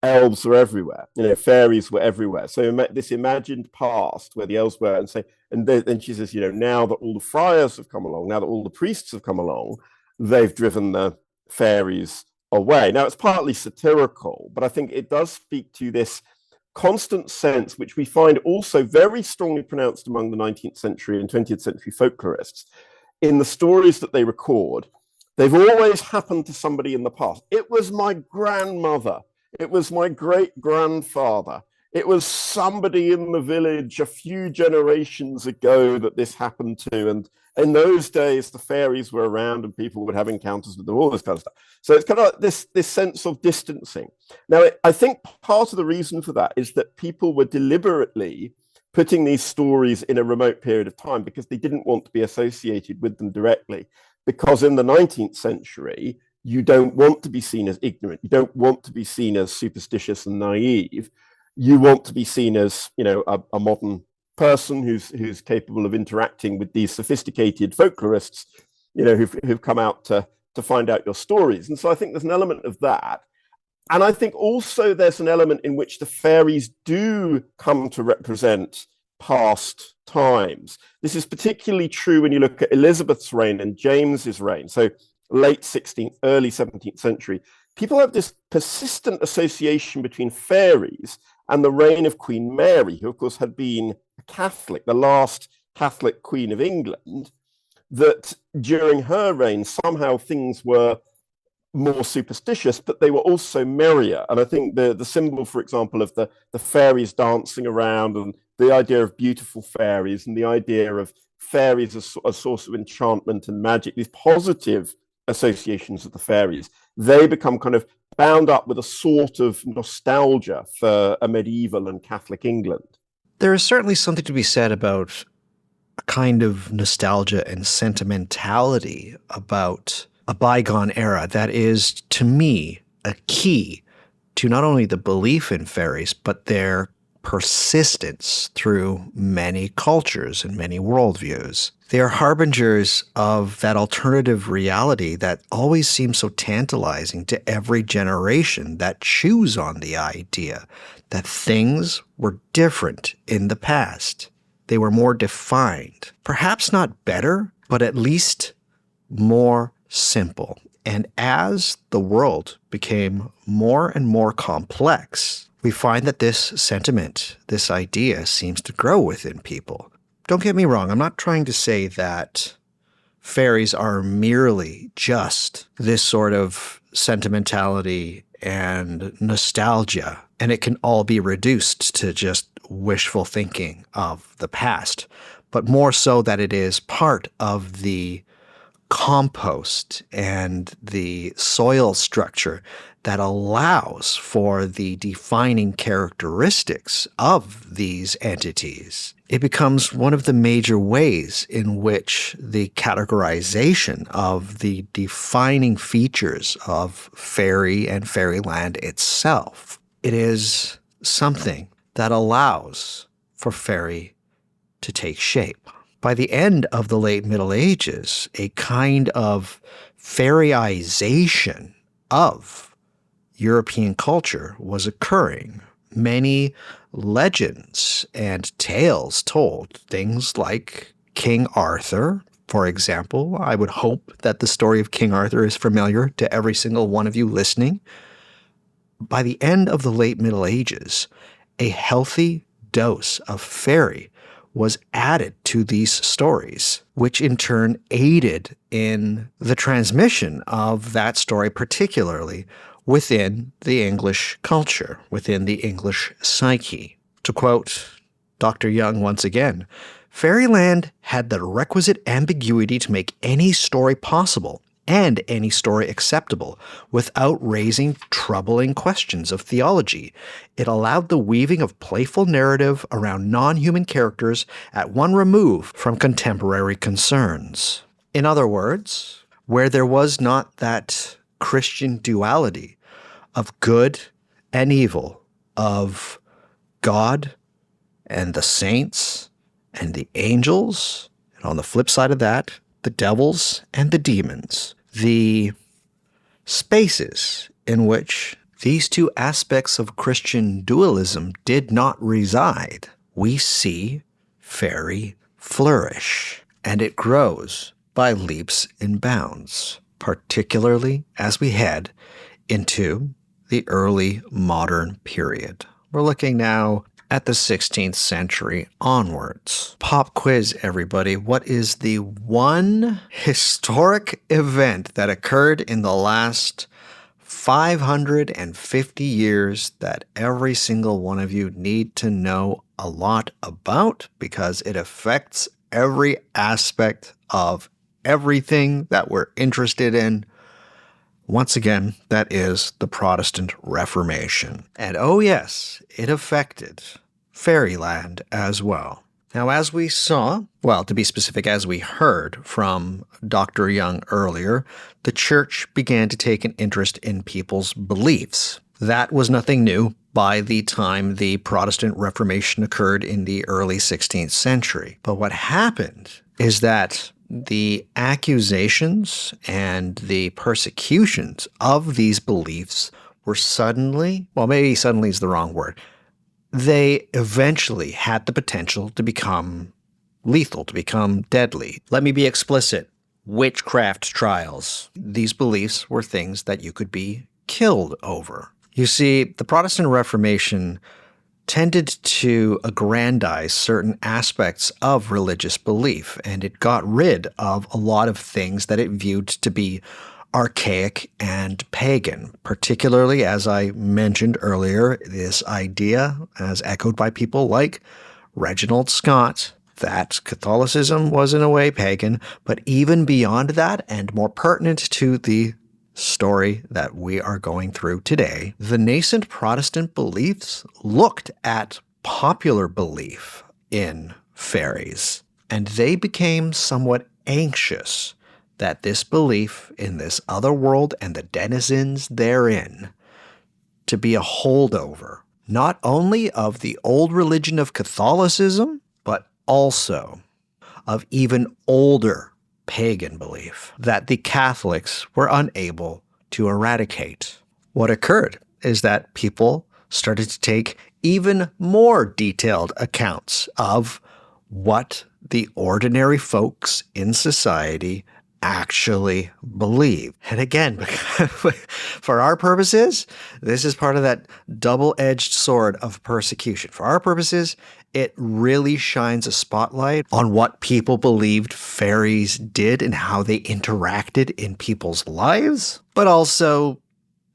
elves were everywhere. Fairies were everywhere. So this imagined past where the elves were, and then she says, now that all the friars have come along, now that all the priests have come along, they've driven the fairies away. Now it's partly satirical, but I think it does speak to this constant sense, which we find also very strongly pronounced among the 19th century and 20th century folklorists, in the stories that they record. They've always happened to somebody in the past. It was my grandmother. It was my great-grandfather. It was somebody in the village a few generations ago that this happened to. And in those days, the fairies were around and people would have encounters with them, all this kind of stuff. So it's kind of like this sense of distancing. Now, I think part of the reason for that is that people were deliberately putting these stories in a remote period of time because they didn't want to be associated with them directly. Because in the 19th century, you don't want to be seen as ignorant. You don't want to be seen as superstitious and naive. You want to be seen as, a modern person who's capable of interacting with these sophisticated folklorists, who've come out to find out your stories. And so I think there's an element of that. And I think also there's an element in which the fairies do come to represent past times. This is particularly true when you look at Elizabeth's reign and James's reign. So late 16th, early 17th century, people have this persistent association between fairies and the reign of Queen Mary, who of course had been a Catholic, the last Catholic Queen of England, that during her reign, somehow things were more superstitious, but they were also merrier. And I think the symbol, for example, of the fairies dancing around and the idea of beautiful fairies and the idea of fairies as a source of enchantment and magic, these positive associations of the fairies, they become kind of bound up with a sort of nostalgia for a medieval and Catholic England. There is certainly something to be said about a kind of nostalgia and sentimentality about a bygone era that is, to me, a key to not only the belief in fairies, but their persistence through many cultures and many worldviews. They are harbingers of that alternative reality that always seems so tantalizing to every generation that chews on the idea that things were different in the past. They were more defined, perhaps not better, but at least more simple. And as the world became more and more complex, we find that this sentiment, this idea, seems to grow within people. Don't get me wrong, I'm not trying to say that fairies are merely just this sort of sentimentality and nostalgia, and it can all be reduced to just wishful thinking of the past, but more so that it is part of the compost and the soil structure that allows for the defining characteristics of these entities. It becomes one of the major ways in which the categorization of the defining features of fairy and fairyland itself. It is something that allows for fairy to take shape. By the end of the late Middle Ages, a kind of fairyization of European culture was occurring. Many legends and tales told things like King Arthur, for example. I would hope that the story of King Arthur is familiar to every single one of you listening. By the end of the late Middle Ages, a healthy dose of fairy was added to these stories, which in turn aided in the transmission of that story, particularly within the English culture, within the English psyche. To quote Dr. Young once again, "Fairyland had the requisite ambiguity to make any story possible, and any story acceptable without raising troubling questions of theology. It allowed the weaving of playful narrative around non-human characters at one remove from contemporary concerns. In other words, where there was not that Christian duality of good and evil, of God and the saints and the angels, and on the flip side of that, the devils and the demons, the spaces in which these two aspects of Christian dualism did not reside, we see fairy flourish, and it grows by leaps and bounds, particularly as we head into the early modern period. We're looking now at the 16th century onwards. Pop quiz, everybody. What is the one historic event that occurred in the last 550 years that every single one of you need to know a lot about, because it affects every aspect of everything that we're interested in? Once again, that is the Protestant Reformation. And oh yes, it affected fairyland as well. Now, as we saw, well, to be specific, as we heard from Dr. Young earlier, the church began to take an interest in people's beliefs. That was nothing new by the time the Protestant Reformation occurred in the early 16th century. But what happened is that the accusations and the persecutions of these beliefs were suddenly, well, maybe suddenly is the wrong word, they eventually had the potential to become lethal, to become deadly. Let me be explicit. Witchcraft trials. These beliefs were things that you could be killed over. You see, the Protestant Reformation tended to aggrandize certain aspects of religious belief, and it got rid of a lot of things that it viewed to be archaic and pagan, particularly, as I mentioned earlier, this idea, as echoed by people like Reginald Scott, that Catholicism was in a way pagan, but even beyond that, and more pertinent to the story that we are going through today, the nascent Protestant beliefs looked at popular belief in fairies, and they became somewhat anxious that this belief in this other world and the denizens therein to be a holdover, not only of the old religion of Catholicism, but also of even older pagan belief that the Catholics were unable to eradicate. What occurred is that people started to take even more detailed accounts of what the ordinary folks in society actually believe. And again, for our purposes, this is part of that double-edged sword of persecution. For our purposes, it really shines a spotlight on what people believed fairies did and how they interacted in people's lives, but also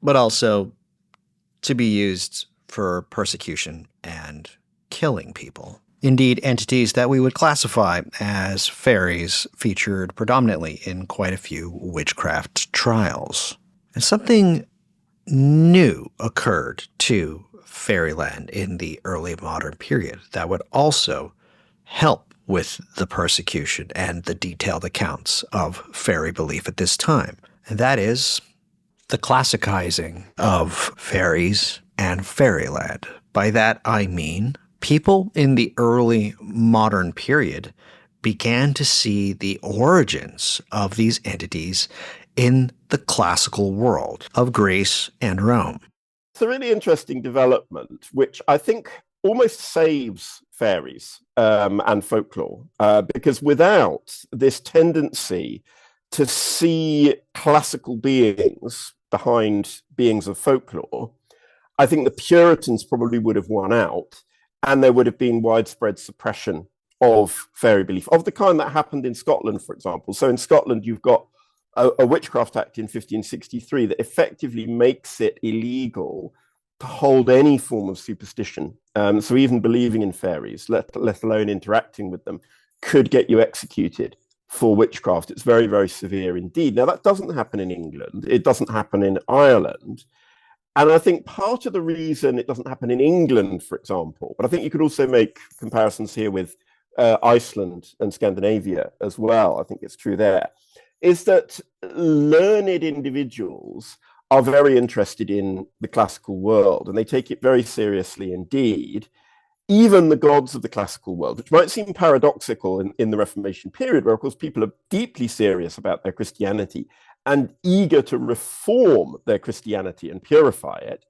to be used for persecution and killing people. Indeed, entities that we would classify as fairies featured predominantly in quite a few witchcraft trials. And something new occurred to fairyland in the early modern period that would also help with the persecution and the detailed accounts of fairy belief at this time. And that is the classicizing of fairies and fairyland. By that I mean people in the early modern period began to see the origins of these entities in the classical world of Greece and Rome. It's a really interesting development, which I think almost saves fairies and folklore, because without this tendency to see classical beings behind beings of folklore, I think the Puritans probably would have won out, and there would have been widespread suppression of fairy belief, of the kind that happened in Scotland, for example. So in Scotland, you've got a Witchcraft Act in 1563 that effectively makes it illegal to hold any form of superstition. So even believing in fairies, let alone interacting with them, could get you executed. for witchcraft. It's very, very severe indeed. Now, that doesn't happen in England. It doesn't happen in Ireland. And I think part of the reason it doesn't happen in England, for example, but I think you could also make comparisons here with Iceland and Scandinavia as well. I think it's true there, is that learned individuals are very interested in the classical world and they take it very seriously indeed. Even the gods of the classical world, which might seem paradoxical in the Reformation period, where, of course, people are deeply serious about their Christianity and eager to reform their Christianity and purify it.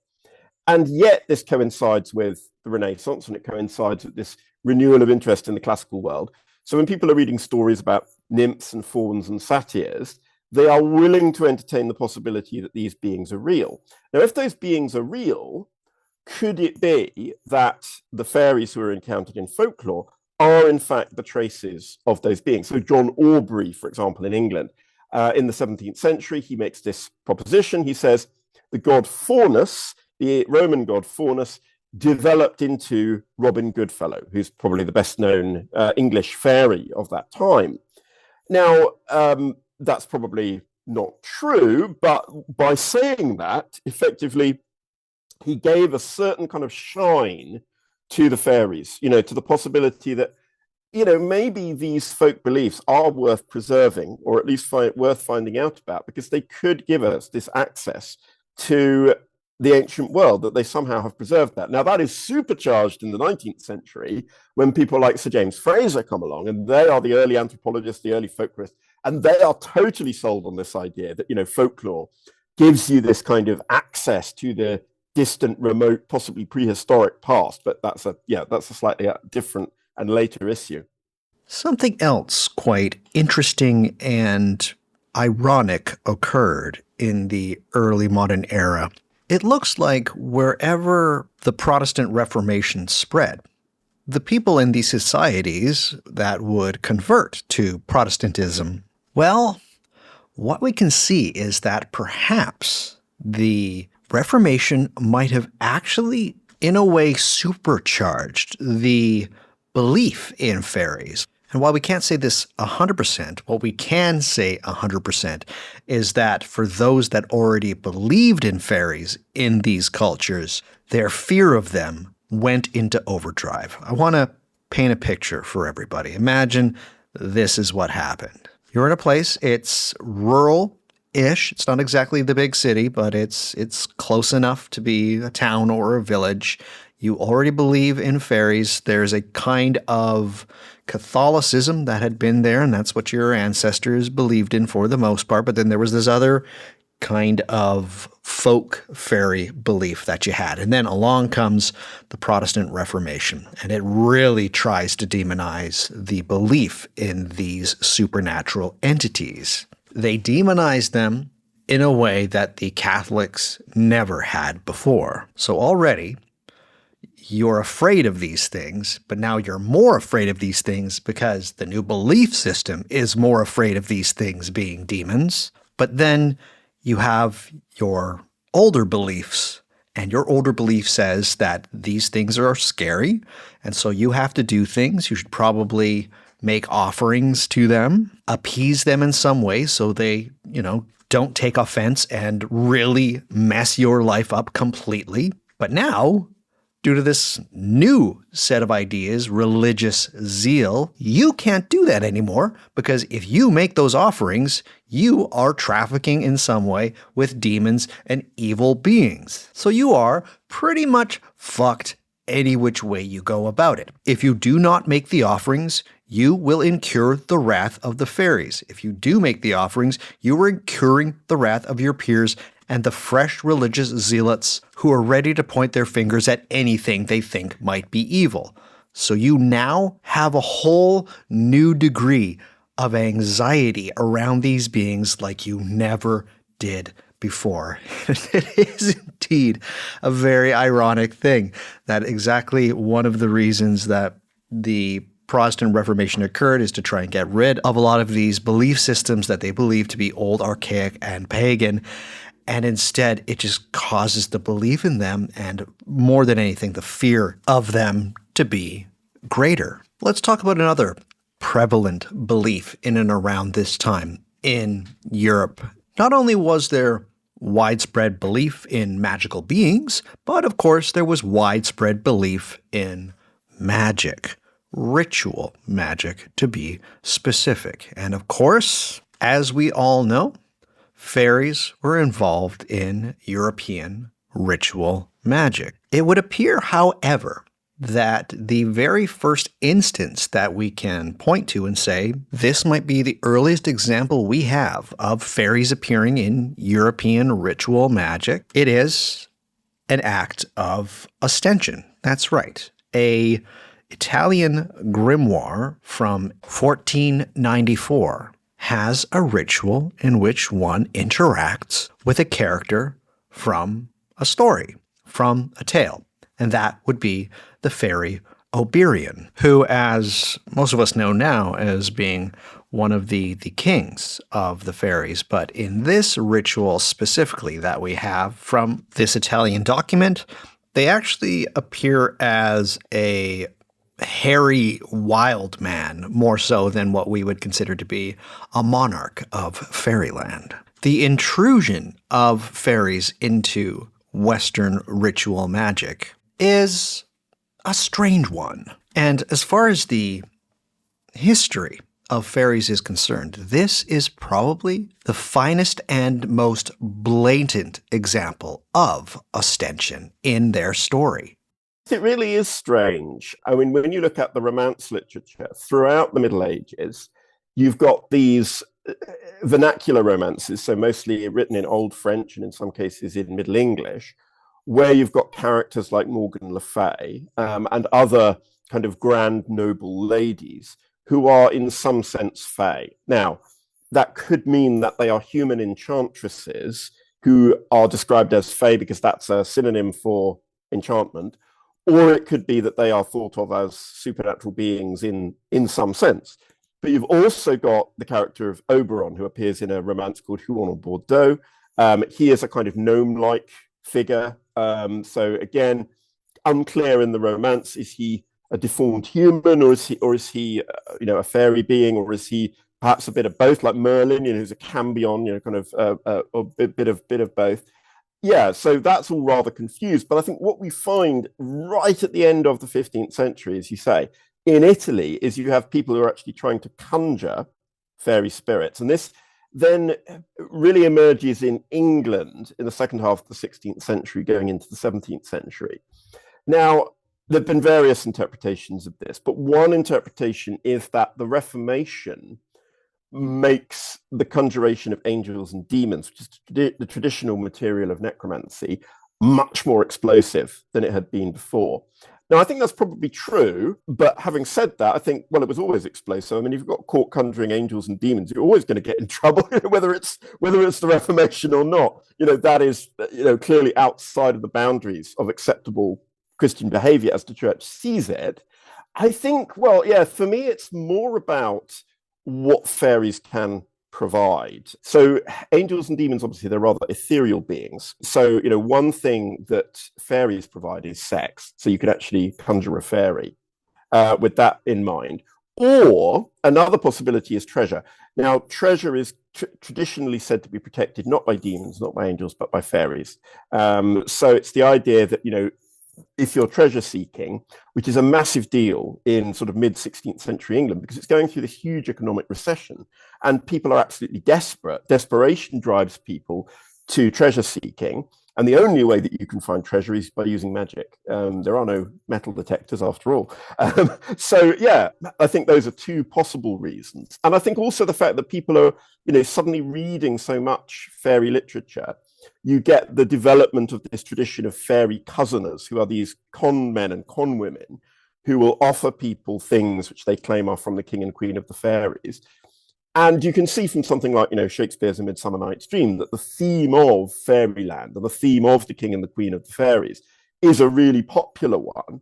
And yet this coincides with the Renaissance and it coincides with this renewal of interest in the classical world. So when people are reading stories about nymphs and fauns and satyrs, they are willing to entertain the possibility that these beings are real. Now, if those beings are real, could it be that the fairies who are encountered in folklore are in fact the traces of those beings? So John Aubrey, for example, in England, in the 17th century, he makes this proposition. He says the god Faunus, the Roman god Faunus, developed into Robin Goodfellow, who's probably the best known English fairy of that time. Now, that's probably not true, but by saying that, effectively, he gave a certain kind of shine to the fairies, you know, to the possibility that, you know, maybe these folk beliefs are worth preserving, or at least worth finding out about, because they could give us this access to the ancient world, that they somehow have preserved that. Now, that is supercharged in the 19th century when people like Sir James Frazer come along, and they are the early anthropologists, the early folklorists, and they are totally sold on this idea that, you know, folklore gives you this kind of access to the distant, remote, possibly prehistoric past. But that's a slightly different and later issue. Something else quite interesting and ironic occurred in the early modern era. It looks like wherever the Protestant Reformation spread, the people in these societies that would convert to Protestantism, well, what we can see is that perhaps the Reformation might have actually, in a way, supercharged the belief in fairies. And while we can't say this 100%, what we can say 100% is that for those that already believed in fairies in these cultures, their fear of them went into overdrive. I want to paint a picture for everybody. Imagine this is what happened. You're in a place, it's rural-ish. It's not exactly the big city, but it's close enough to be a town or a village. You already believe in fairies. There's a kind of Catholicism that had been there, and that's what your ancestors believed in for the most part. But then there was this other kind of folk fairy belief that you had. And then along comes the Protestant Reformation, and it really tries to demonize the belief in these supernatural entities. They demonize them in a way that the Catholics never had before. So already, you're afraid of these things, but now you're more afraid of these things because the new belief system is more afraid of these things being demons. But then you have your older beliefs, and your older belief says that these things are scary, and so you have to do things. You should probably make offerings to them, appease them in some way so they, don't take offense and really mess your life up completely. But now, due to this new set of ideas, religious zeal, you can't do that anymore, because if you make those offerings, you are trafficking in some way with demons and evil beings. So you are pretty much fucked any which way you go about it. If you do not make the offerings, you will incur the wrath of the fairies. If you do make the offerings, you are incurring the wrath of your peers and the fresh religious zealots who are ready to point their fingers at anything they think might be evil. So you now have a whole new degree of anxiety around these beings like you never did before. It is indeed a very ironic thing that exactly one of the reasons that the Protestant Reformation occurred is to try and get rid of a lot of these belief systems that they believe to be old, archaic, and pagan. And instead, it just causes the belief in them and, more than anything, the fear of them to be greater. Let's talk about another prevalent belief in and around this time in Europe. Not only was there widespread belief in magical beings, but of course there was widespread belief in magic, ritual magic to be specific. And of course, as we all know, fairies were involved in European ritual magic. It would appear, however, that the very first instance that we can point to and say this might be the earliest example we have of fairies appearing in European ritual magic, it is an act of ostension. That's right. A Italian grimoire from 1494 has a ritual in which one interacts with a character from a story, from a tale. And that would be the fairy Oberon, who, as most of us know now, as being one of the kings of the fairies. But in this ritual specifically that we have from this Italian document, they actually appear as a hairy wild man, more so than what we would consider to be a monarch of fairyland. The intrusion of fairies into Western ritual magic is a strange one. And as far as the history of fairies is concerned, this is probably the finest and most blatant example of ostension in their story. It really is strange. I mean, when you look at the Romance literature throughout the Middle Ages, you've got these vernacular romances, so mostly written in Old French and in some cases in Middle English, where you've got characters like Morgan Le Fay and other kind of grand noble ladies who are in some sense fae. Now, that could mean that they are human enchantresses who are described as fae because that's a synonym for enchantment, or it could be that they are thought of as supernatural beings in some sense. But you've also got the character of Oberon, who appears in a romance called Huon or Bordeaux. He is a kind of gnome-like figure. So again, unclear in the romance, is he a deformed human, or is he a fairy being, or is he perhaps a bit of both, like Merlin, who's a cambion, kind of a bit of both. Yeah, so that's all rather confused. But I think what we find right at the end of the 15th century, as you say, in Italy, is you have people who are actually trying to conjure fairy spirits. And this then really emerges in England in the second half of the 16th century, going into the 17th century. Now, there have been various interpretations of this, but one interpretation is that the Reformation makes the conjuration of angels and demons, which is the traditional material of necromancy, much more explosive than it had been before. Now, I think that's probably true, but having said that, I think, well, it was always explosive. I mean, if you've got caught conjuring angels and demons, you're always going to get in trouble, whether it's the Reformation or not. That is, clearly outside of the boundaries of acceptable Christian behavior as the church sees it. I think, well, yeah, for me, it's more about what fairies can provide. So angels and demons, obviously, they're rather ethereal beings. So, one thing that fairies provide is sex. So you can actually conjure a fairy with that in mind. Or another possibility is treasure. Now, treasure is traditionally said to be protected not by demons, not by angels, but by fairies. So it's the idea that, if you're treasure seeking, which is a massive deal in sort of mid-16th century England, because it's going through this huge economic recession and people are absolutely desperate. Desperation drives people to treasure seeking. And the only way that you can find treasure is by using magic. There are no metal detectors after all. So, yeah, I think those are two possible reasons. And I think also the fact that people are, suddenly reading so much fairy literature, you get the development of this tradition of fairy cousiners, who are these con men and con women who will offer people things which they claim are from the king and queen of the fairies. And you can see from something like, Shakespeare's A Midsummer Night's Dream, that the theme of fairyland and the theme of the king and the queen of the fairies is a really popular one.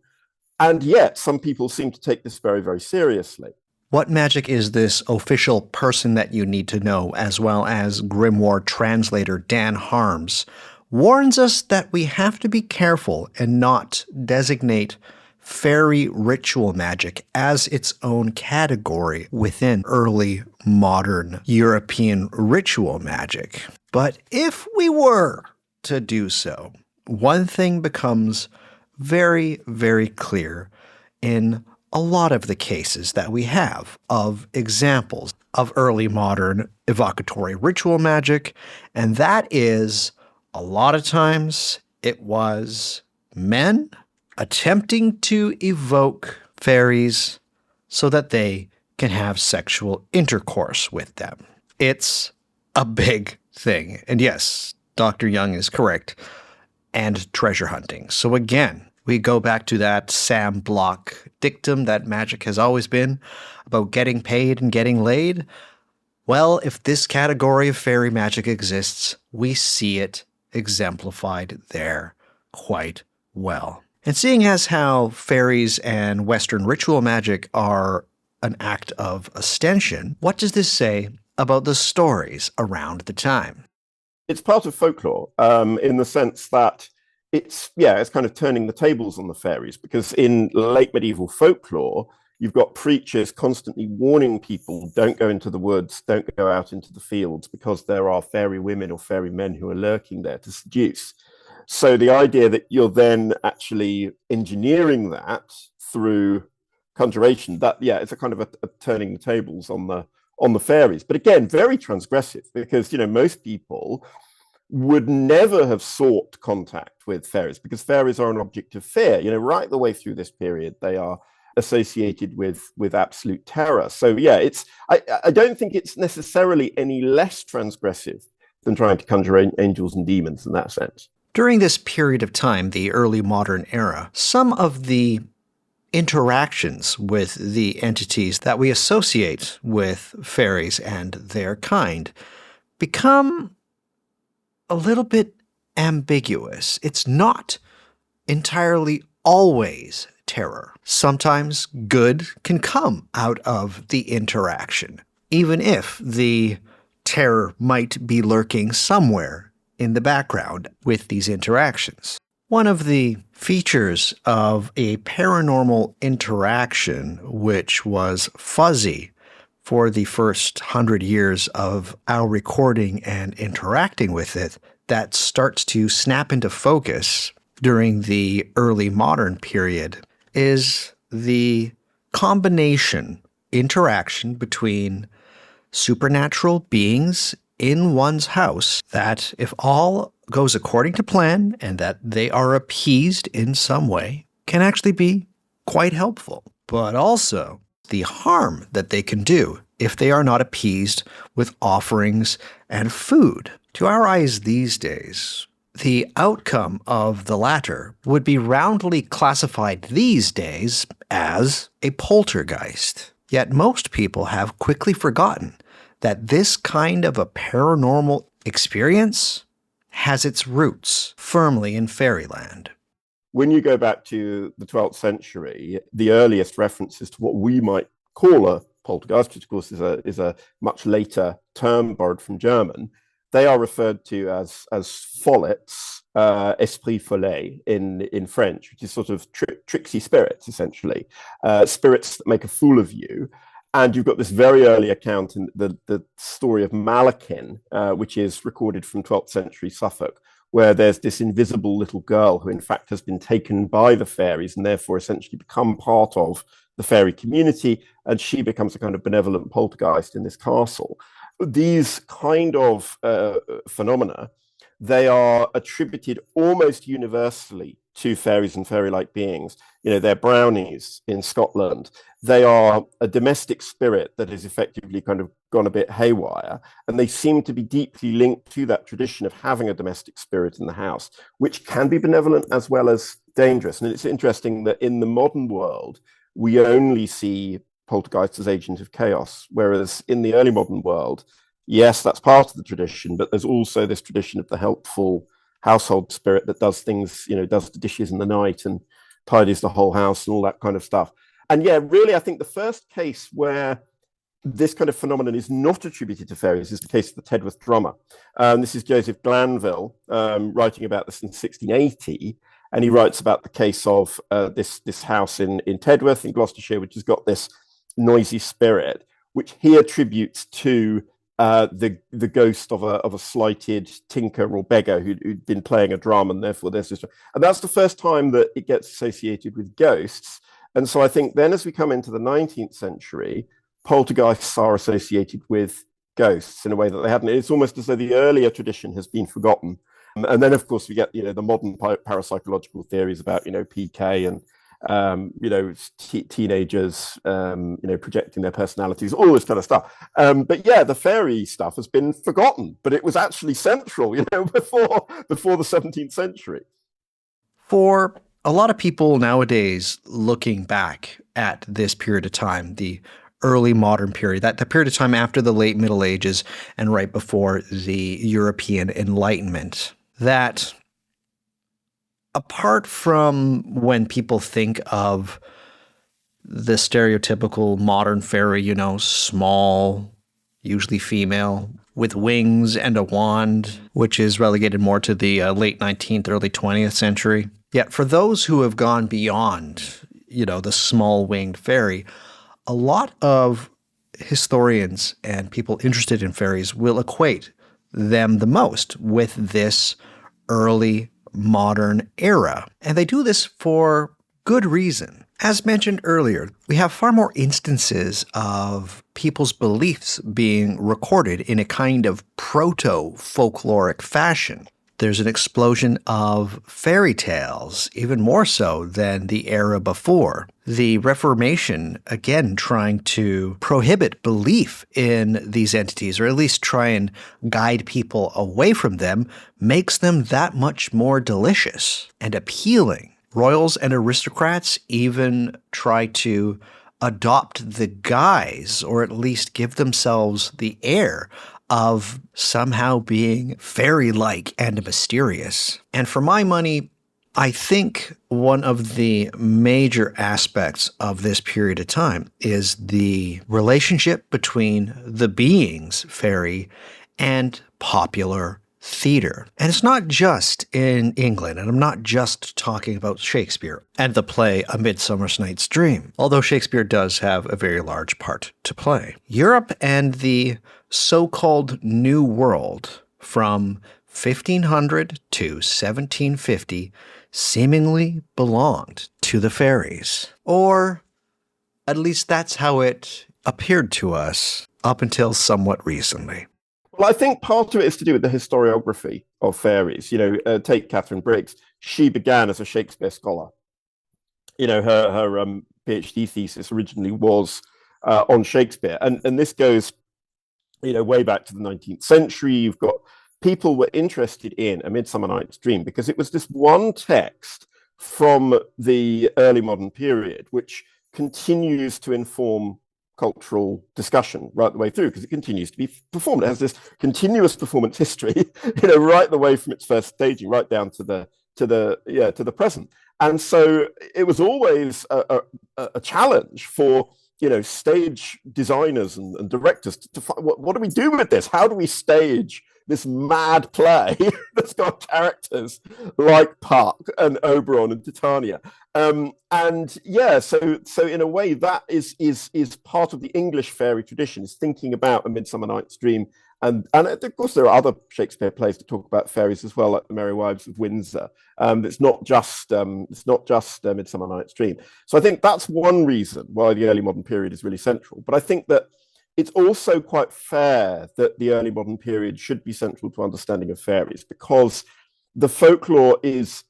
And yet some people seem to take this very, very seriously. What magic is this official person that you need to know, as well as grimoire translator Dan Harms, warns us that we have to be careful and not designate fairy ritual magic as its own category within early modern European ritual magic. But if we were to do so, one thing becomes very, very clear in a lot of the cases that we have of examples of early modern evocatory ritual magic, and that is a lot of times it was men attempting to evoke fairies so that they can have sexual intercourse with them. It's a big thing. And yes, Dr. Young is correct. And treasure hunting. So again, we go back to that Sam Block dictum that magic has always been about getting paid and getting laid. Well, if this category of fairy magic exists, we see it exemplified there quite well. And seeing as how fairies and Western ritual magic are an act of ostension, what does this say about the stories around the time? It's part of folklore in the sense that it's kind of turning the tables on the fairies, because in late medieval folklore, you've got preachers constantly warning people, don't go into the woods, don't go out into the fields, because there are fairy women or fairy men who are lurking there to seduce. So the idea that you're then actually engineering that through conjuration, it's a kind of a turning the tables on the fairies. But again, very transgressive, because most people would never have sought contact with fairies, because fairies are an object of fear. Right the way through this period, they are associated with absolute terror. So I don't think it's necessarily any less transgressive than trying to conjure angels and demons in that sense. During this period of time, the early modern era, some of the interactions with the entities that we associate with fairies and their kind become a little bit ambiguous. It's not entirely always terror. Sometimes good can come out of the interaction, even if the terror might be lurking somewhere in the background with these interactions. One of the features of a paranormal interaction, which was fuzzy for the first 100 years of our recording and interacting with it, that starts to snap into focus during the early modern period, is the interaction between supernatural beings in one's house that, if all goes according to plan and that they are appeased in some way, can actually be quite helpful. But also the harm that they can do if they are not appeased with offerings and food. To our eyes these days, the outcome of the latter would be roundly classified these days as a poltergeist. Yet most people have quickly forgotten that this kind of a paranormal experience has its roots firmly in fairyland. When you go back to the 12th century, the earliest references to what we might call a poltergeist, which of course is a much later term borrowed from German, they are referred to as follets, esprit follet in French, which is sort of tricksy spirits, essentially, spirits that make a fool of you. And you've got this very early account in the story of Malakin, which is recorded from 12th century Suffolk, where there's this invisible little girl who in fact has been taken by the fairies and therefore essentially become part of the fairy community, and she becomes a kind of benevolent poltergeist in this castle. These kind of phenomena, they are attributed almost universally to fairies and fairy-like beings. They're brownies in Scotland. They are a domestic spirit that has effectively kind of gone a bit haywire, and they seem to be deeply linked to that tradition of having a domestic spirit in the house, which can be benevolent as well as dangerous. And it's interesting that in the modern world, we only see poltergeists as agents of chaos, whereas in the early modern world, yes, that's part of the tradition, but there's also this tradition of the helpful household spirit that does things, does the dishes in the night and tidies the whole house and all that kind of stuff. And really, I think the first case where this kind of phenomenon is not attributed to fairies is the case of the Tedworth drummer. This is Joseph Glanville writing about this in 1680. and he writes about the case of this house in Tedworth in Gloucestershire, which has got this noisy spirit, which he attributes to the ghost of a slighted tinker or beggar who'd been playing a drum, and therefore there's this, and that's the first time that it gets associated with ghosts. And so I think then, as we come into the 19th century, poltergeists are associated with ghosts in a way that they hadn't. It's almost as though the earlier tradition has been forgotten. And then, of course, we get the modern parapsychological theories about PK and teenagers projecting their personalities, all this kind of stuff. But yeah, the fairy stuff has been forgotten, but it was actually central, before the 17th century. For a lot of people nowadays, looking back at this period of time, the early modern period, that the period of time after the late Middle Ages and right before the European Enlightenment, that apart from when people think of the stereotypical modern fairy, small, usually female, with wings and a wand, which is relegated more to the late 19th, early 20th century. Yet for those who have gone beyond, the small winged fairy, a lot of historians and people interested in fairies will equate them the most with this early modern era. And they do this for good reason. As mentioned earlier, we have far more instances of people's beliefs being recorded in a kind of proto-folkloric fashion. There's an explosion of fairy tales, even more so than the era before. The Reformation, again, trying to prohibit belief in these entities, or at least try and guide people away from them, makes them that much more delicious and appealing. Royals and aristocrats even try to adopt the guise, or at least give themselves the air of somehow being fairy-like and mysterious. And for my money, I think one of the major aspects of this period of time is the relationship between the beings fairy and popular theater. And it's not just in England, and I'm not just talking about Shakespeare and the play A Midsummer Night's Dream, although Shakespeare does have a very large part to play. Europe and the so-called New World from 1500 to 1750 seemingly belonged to the fairies. Or at least that's how it appeared to us up until somewhat recently. Well, I think part of it is to do with the historiography of fairies. Take Catherine Briggs. She began as a Shakespeare scholar. Her PhD thesis originally was on Shakespeare, and this goes, way back to the 19th century. You've got people were interested in A Midsummer Night's Dream because it was this one text from the early modern period which continues to inform cultural discussion right the way through, because it continues to be performed. It has this continuous performance history, right the way from its first staging right down to the present. And so it was always a challenge for stage designers and directors to find what do we do with this? How do we stage this mad play that's got characters like Puck and Oberon and Titania? And yeah, so in a way that is part of the English fairy tradition, is thinking about A Midsummer Night's Dream. And of course, there are other Shakespeare plays that talk about fairies as well, like The Merry Wives of Windsor. It's not just Midsummer Night's Dream. So I think that's one reason why the early modern period is really central. But I think that it's also quite fair that the early modern period should be central to understanding of fairies, because the folklore is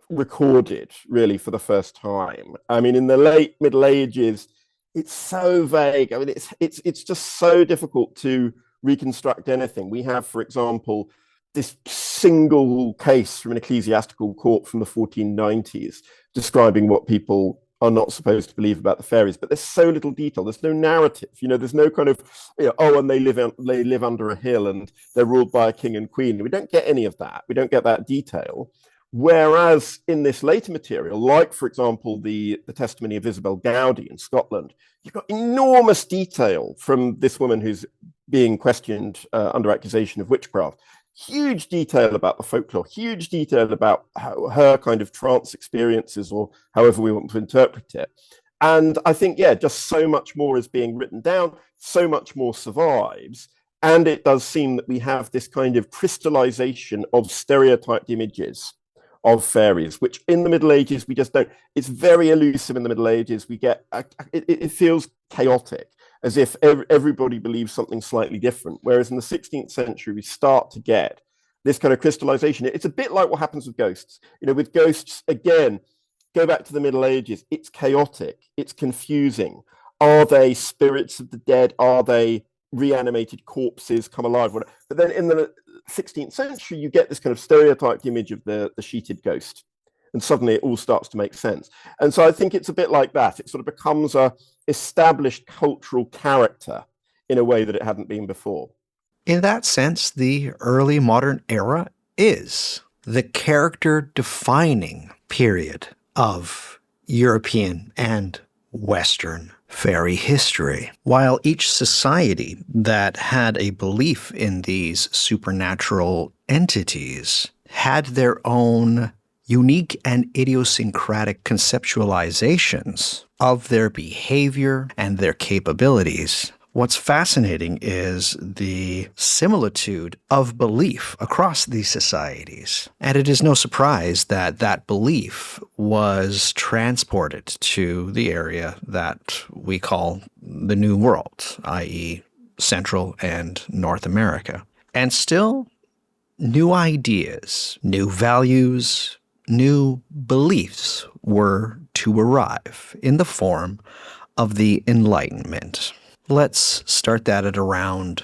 recorded really for the first time. I mean, in the late Middle Ages, it's so vague. I mean, it's just so difficult to reconstruct anything. We have, for example, this single case from an ecclesiastical court from the 1490s describing what people are not supposed to believe about the fairies, but there's so little detail. There's no narrative. There's no kind of, and they live under a hill and they're ruled by a king and queen. We don't get any of that. We don't get that detail. Whereas in this later material, like, for example, the testimony of Isabel Gowdy in Scotland, you've got enormous detail from this woman who's being questioned under accusation of witchcraft, huge detail about the folklore, huge detail about her kind of trance experiences, or however we want to interpret it. And I think, yeah, just so much more is being written down, so much more survives. And it does seem that we have this kind of crystallization of stereotyped images of fairies, which in the Middle Ages we just don't. It's very elusive in the Middle Ages. We get it feels chaotic, as if everybody believes something slightly different. Whereas in the 16th century, we start to get this kind of crystallization. It's a bit like what happens with ghosts. You know, with ghosts, again, go back to the Middle Ages. It's chaotic. It's confusing. Are they spirits of the dead? Are they reanimated corpses come alive? But then in the 16th century, you get this kind of stereotyped image of the sheeted ghost. And suddenly it all starts to make sense. And so I think it's a bit like that. It sort of becomes a established cultural character in a way that it hadn't been before. In that sense, the early modern era is the character defining period of European and Western fairy history. While each society that had a belief in these supernatural entities had their own unique and idiosyncratic conceptualizations of their behavior and their capabilities, what's fascinating is the similitude of belief across these societies. And it is no surprise that that belief was transported to the area that we call the New World, i.e., Central and North America. And still, new ideas, new values, new beliefs were to arrive in the form of the Enlightenment. Let's start that at around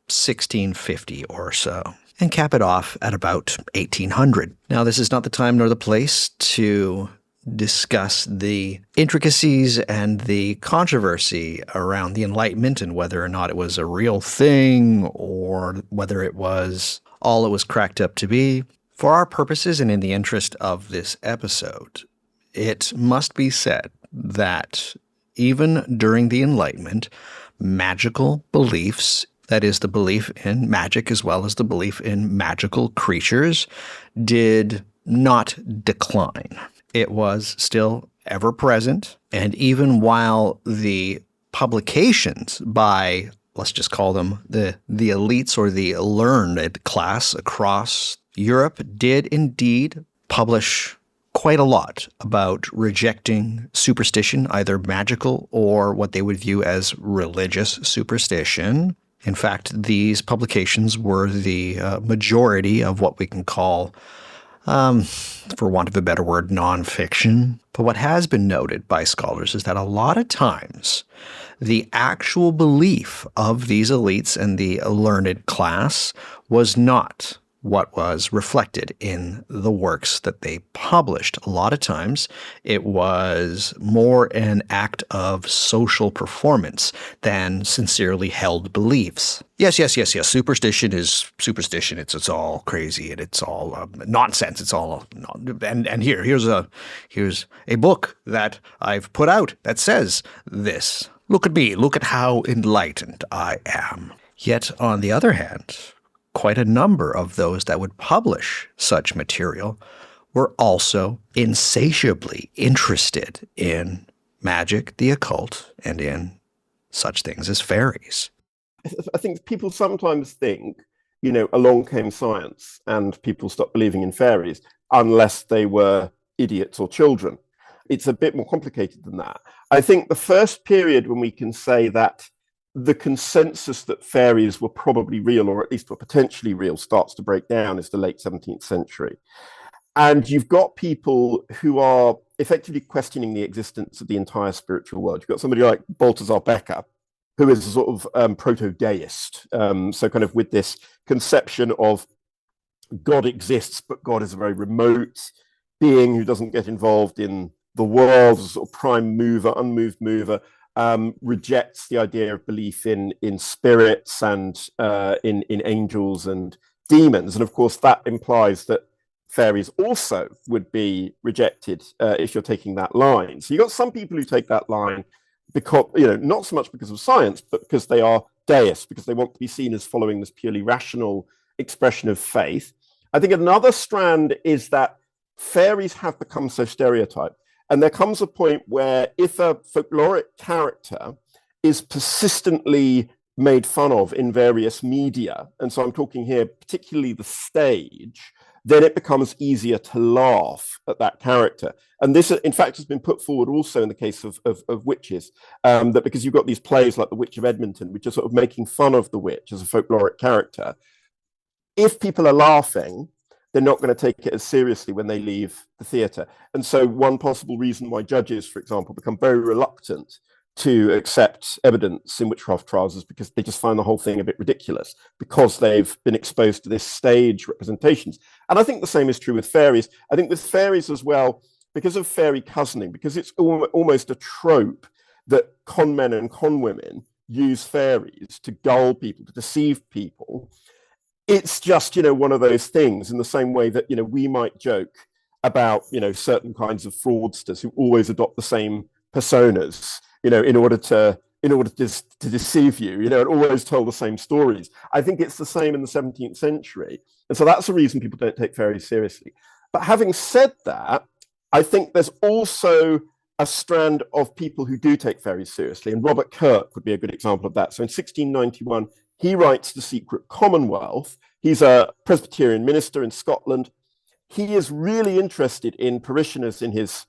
1650 or so, and cap it off at about 1800. Now, this is not the time nor the place to discuss the intricacies and the controversy around the Enlightenment and whether or not it was a real thing or whether it was all it was cracked up to be. For our purposes and in the interest of this episode, it must be said that even during the Enlightenment, magical beliefs, that is, the belief in magic as well as the belief in magical creatures, did not decline. It was still ever present, and even while the publications by, let's just call them the elites or the learned class across Europe did indeed publish quite a lot about rejecting superstition, either magical or what they would view as religious superstition. In fact, these publications were the majority of what we can call, for want of a better word, nonfiction. But what has been noted by scholars is that a lot of times the actual belief of these elites and the learned class was not what was reflected in the works that they published. A lot of times it was more an act of social performance than sincerely held beliefs. Yes. Superstition is superstition. It's all crazy and it's all nonsense. It's all and here's a book that I've put out that says this. Look at me. Look at how enlightened I am. Yet on the other hand, quite a number of those that would publish such material were also insatiably interested in magic, the occult, and in such things as fairies. I think people sometimes think, you know, along came science and people stopped believing in fairies unless they were idiots or children. It's a bit more complicated than that. I think the first period when we can say that the consensus that fairies were probably real, or at least were potentially real, starts to break down is the late 17th century. And you've got people who are effectively questioning the existence of the entire spiritual world. You've got somebody like Balthasar Becker, who is a sort of proto-deist. So kind of with this conception of God exists, but God is a very remote being who doesn't get involved in the world, as a sort of prime mover, unmoved mover, rejects the idea of belief in spirits and in angels and demons. And of course, that implies that fairies also would be rejected if you're taking that line. So you've got some people who take that line because, you know, not so much because of science, but because they are deists, because they want to be seen as following this purely rational expression of faith. I think another strand is that fairies have become so stereotyped. And there comes a point where if a folkloric character is persistently made fun of in various media, and so I'm talking here particularly the stage, then it becomes easier to laugh at that character. And this, in fact, has been put forward also in the case of witches, that because you've got these plays like The Witch of Edmonton, which are sort of making fun of the witch as a folkloric character. If people are laughing, they're not going to take it as seriously when they leave the theatre. And so one possible reason why judges, for example, become very reluctant to accept evidence in witchcraft trials is because they just find the whole thing a bit ridiculous because they've been exposed to this stage representations. And I think the same is true with fairies. I think with fairies as well, because of fairy cousining, because it's almost a trope that con men and con women use fairies to gull people, to deceive people. It's just, one of those things in the same way that, we might joke about, certain kinds of fraudsters who always adopt the same personas, in order to deceive you, and always tell the same stories. I think it's the same in the 17th century. And so that's the reason people don't take fairies seriously. But having said that, I think there's also a strand of people who do take fairies seriously. And Robert Kirk would be a good example of that. So in 1691, he writes The Secret Commonwealth. He's a Presbyterian minister in Scotland. He is really interested in parishioners in his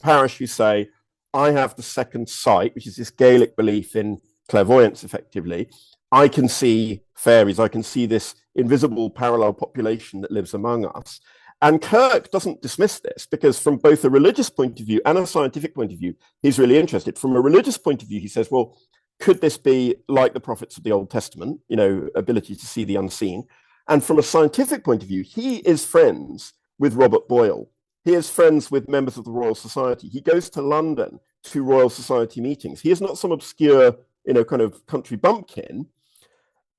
parish who say, I have the second sight, which is this Gaelic belief in clairvoyance, effectively. I can see fairies. I can see this invisible parallel population that lives among us. And Kirk doesn't dismiss this because from both a religious point of view and a scientific point of view, he's really interested. From a religious point of view, he says, well, could this be like the prophets of the Old Testament, ability to see the unseen? And from a scientific point of view, he is friends with Robert Boyle. He is friends with members of the Royal Society. He goes to London to Royal Society meetings. He is not some obscure, kind of country bumpkin.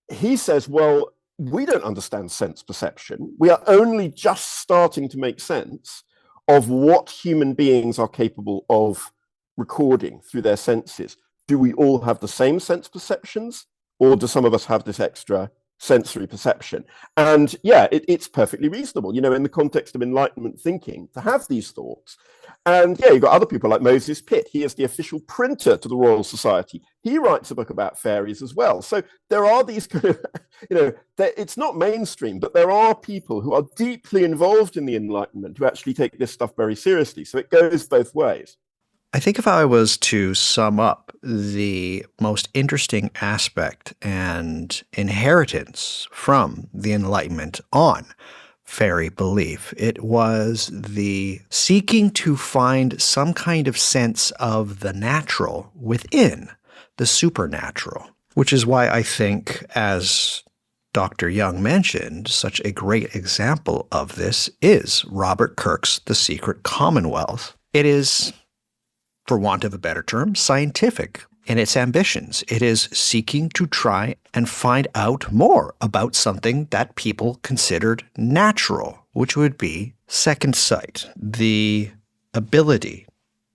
He says, well, we don't understand sense perception. We are only just starting to make sense of what human beings are capable of recording through their senses. Do we all have the same sense perceptions, or do some of us have this extra sensory perception? And yeah, it's perfectly reasonable, in the context of Enlightenment thinking, to have these thoughts. And yeah, you've got other people like Moses Pitt. He is the official printer to the Royal Society. He writes a book about fairies as well. So there are these kind of, it's not mainstream, but there are people who are deeply involved in the Enlightenment who actually take this stuff very seriously. So it goes both ways. I think if I was to sum up the most interesting aspect and inheritance from the Enlightenment on fairy belief, it was the seeking to find some kind of sense of the natural within the supernatural, which is why I think, as Dr. Young mentioned, such a great example of this is Robert Kirk's The Secret Commonwealth. It is, for want of a better term, scientific in its ambitions. It is seeking to try and find out more about something that people considered natural, which would be second sight, the ability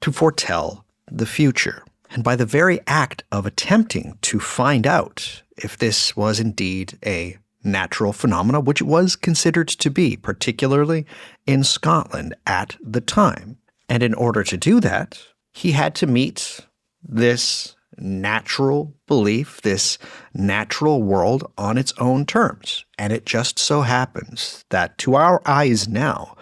to foretell the future. And by the very act of attempting to find out if this was indeed a natural phenomena, which it was considered to be, particularly in Scotland at the time. And in order to do that, he had to meet this natural belief, this natural world on its own terms. And it just so happens that to our eyes now,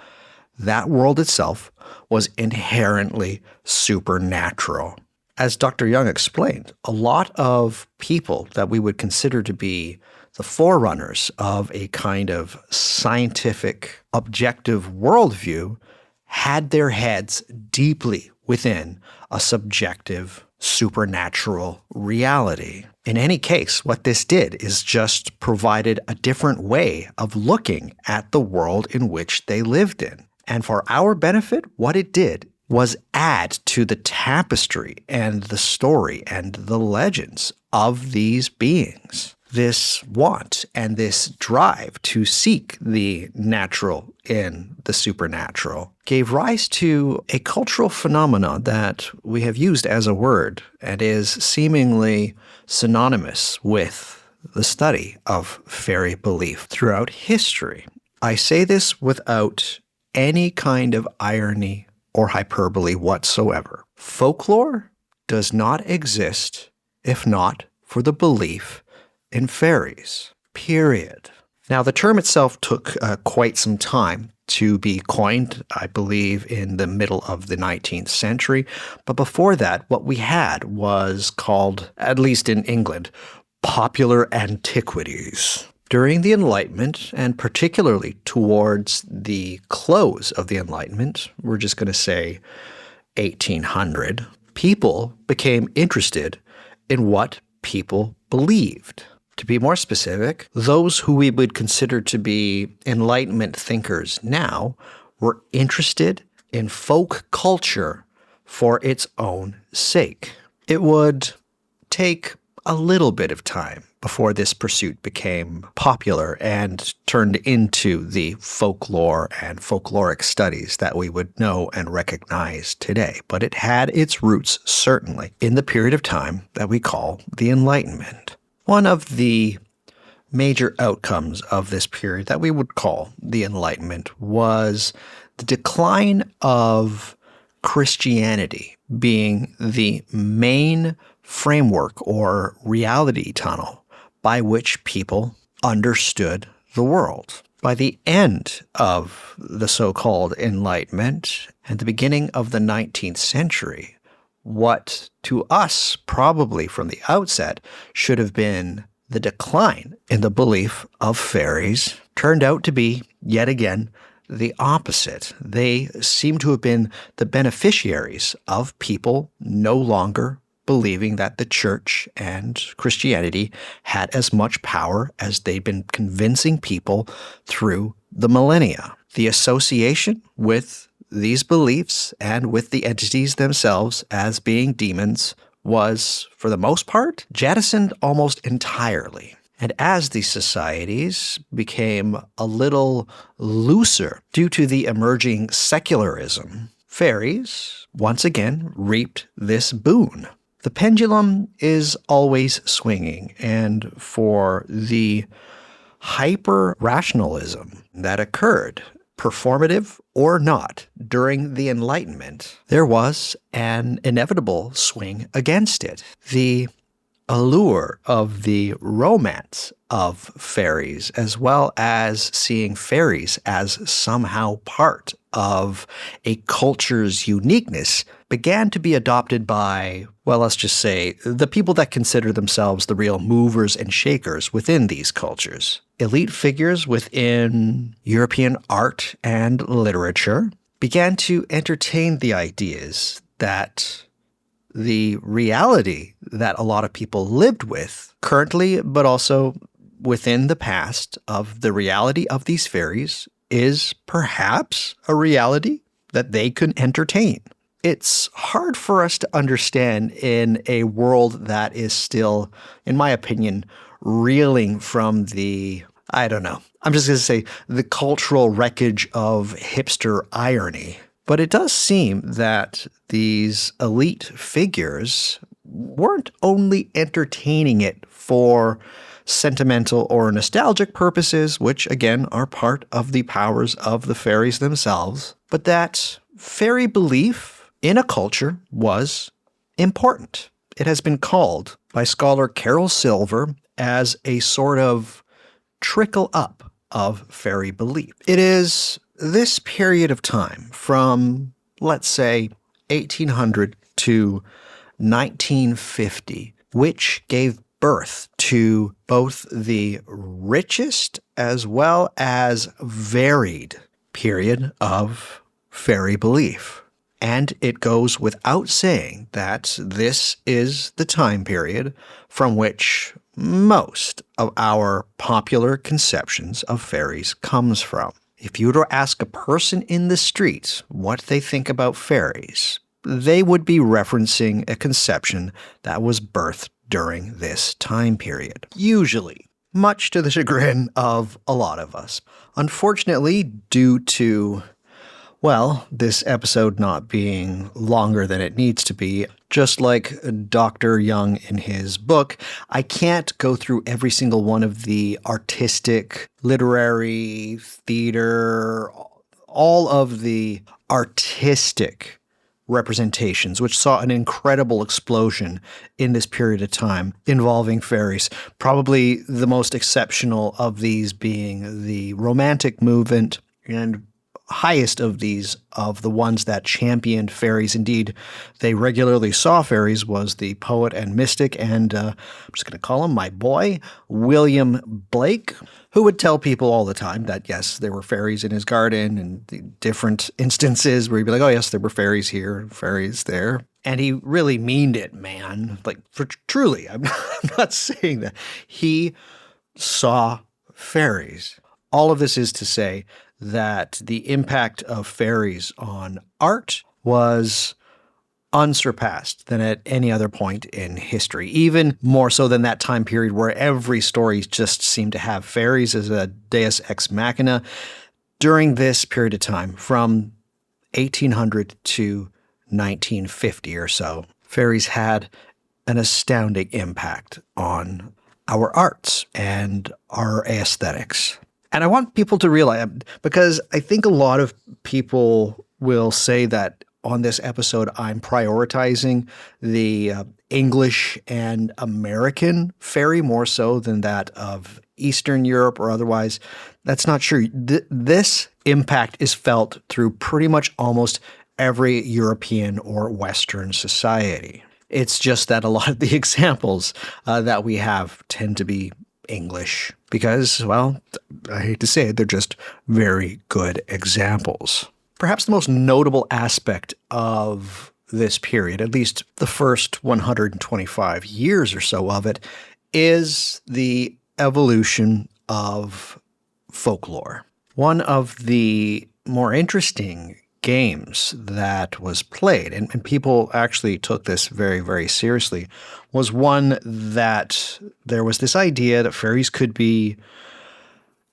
that world itself was inherently supernatural. As Dr. Young explained, a lot of people that we would consider to be the forerunners of a kind of scientific, objective worldview had their heads deeply within a subjective, supernatural reality. In any case, what this did is just provided a different way of looking at the world in which they lived in. And for our benefit, what it did was add to the tapestry and the story and the legends of these beings. This want and this drive to seek the natural in the supernatural gave rise to a cultural phenomenon that we have used as a word and is seemingly synonymous with the study of fairy belief throughout history. I say this without any kind of irony or hyperbole whatsoever. Folklore does not exist if not for the belief in fairies. Period. Now, the term itself took quite some time to be coined, I believe, in the middle of the 19th century. But before that, what we had was called, at least in England, popular antiquities. During the Enlightenment, and particularly towards the close of the Enlightenment, we're just going to say 1800, people became interested in what people believed. To be more specific, those who we would consider to be Enlightenment thinkers now were interested in folk culture for its own sake. It would take a little bit of time before this pursuit became popular and turned into the folklore and folkloric studies that we would know and recognize today. But it had its roots, certainly, in the period of time that we call the Enlightenment. One of the major outcomes of this period that we would call the Enlightenment was the decline of Christianity being the main framework or reality tunnel by which people understood the world. By the end of the so-called Enlightenment and the beginning of the 19th century, what to us, probably from the outset, should have been the decline in the belief of fairies turned out to be, yet again, the opposite. They seem to have been the beneficiaries of people no longer believing that the church and Christianity had as much power as they'd been convincing people through the millennia. The association with these beliefs and with the entities themselves as being demons was, for the most part, jettisoned almost entirely. And as these societies became a little looser due to the emerging secularism, fairies once again reaped this boon. The pendulum is always swinging, and for the hyper-rationalism that occurred, performative or not, during the Enlightenment, there was an inevitable swing against it. The allure of the romance of fairies, as well as seeing fairies as somehow part of a culture's uniqueness, began to be adopted by, well, let's just say, the people that consider themselves the real movers and shakers within these cultures. Elite figures within European art and literature began to entertain the ideas that the reality that a lot of people lived with currently, but also within the past, of the reality of these fairies is perhaps a reality that they could entertain. It's hard for us to understand in a world that is still, in my opinion, reeling from the, I don't know, I'm just going to say the cultural wreckage of hipster irony. But it does seem that these elite figures weren't only entertaining it for sentimental or nostalgic purposes, which again are part of the powers of the fairies themselves, but that fairy belief in a culture was important. It has been called by scholar Carol Silver as a sort of trickle up of fairy belief. It is this period of time from, let's say, 1800 to 1950, which gave birth to both the richest as well as varied period of fairy belief. And it goes without saying that this is the time period from which most of our popular conceptions of fairies comes from. If you were to ask a person in the street what they think about fairies, they would be referencing a conception that was birthed during this time period. Usually, much to the chagrin of a lot of us. Unfortunately, due to, well, this episode not being longer than it needs to be, Just like Dr. Young in his book, I can't go through every single one of the artistic, literary, theater, all of the artistic representations, which saw an incredible explosion in this period of time involving fairies. Probably the most exceptional of these being the Romantic movement, and highest of these, of the ones that championed fairies. Indeed, they regularly saw fairies, was the poet and mystic, and I'm just going to call him my boy, William Blake, who would tell people all the time that, yes, there were fairies in his garden, and the different instances where he'd be like, oh, yes, there were fairies here, fairies there. And he really meaned it, man. Like, for truly, I'm not saying that. He saw fairies. All of this is to say that the impact of fairies on art was unsurpassed than at any other point in history, even more so than that time period where every story just seemed to have fairies as a deus ex machina. During this period of time, from 1800 to 1950 or so, fairies had an astounding impact on our arts and our aesthetics. And I want people to realize, because I think a lot of people will say that on this episode, I'm prioritizing the English and American fairy more so than that of Eastern Europe or otherwise. That's not true. This impact is felt through pretty much almost every European or Western society. It's just that a lot of the examples that we have tend to be English because, well, I hate to say it, they're just very good examples. Perhaps the most notable aspect of this period, at least the first 125 years or so of it, is the evolution of folklore. One of the more interesting games that was played, and people actually took this very, very seriously, was one that there was this idea that fairies could be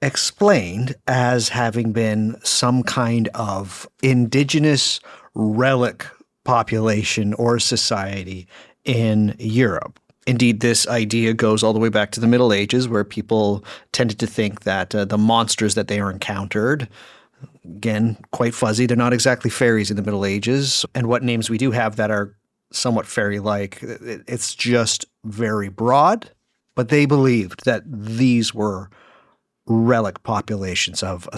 explained as having been some kind of indigenous relic population or society in Europe. Indeed, this idea goes all the way back to the Middle Ages, where people tended to think that the monsters that they encountered, again, quite fuzzy. They're not exactly fairies in the Middle Ages. And what names we do have that are somewhat fairy-like, it's just very broad. But they believed that these were relic populations of a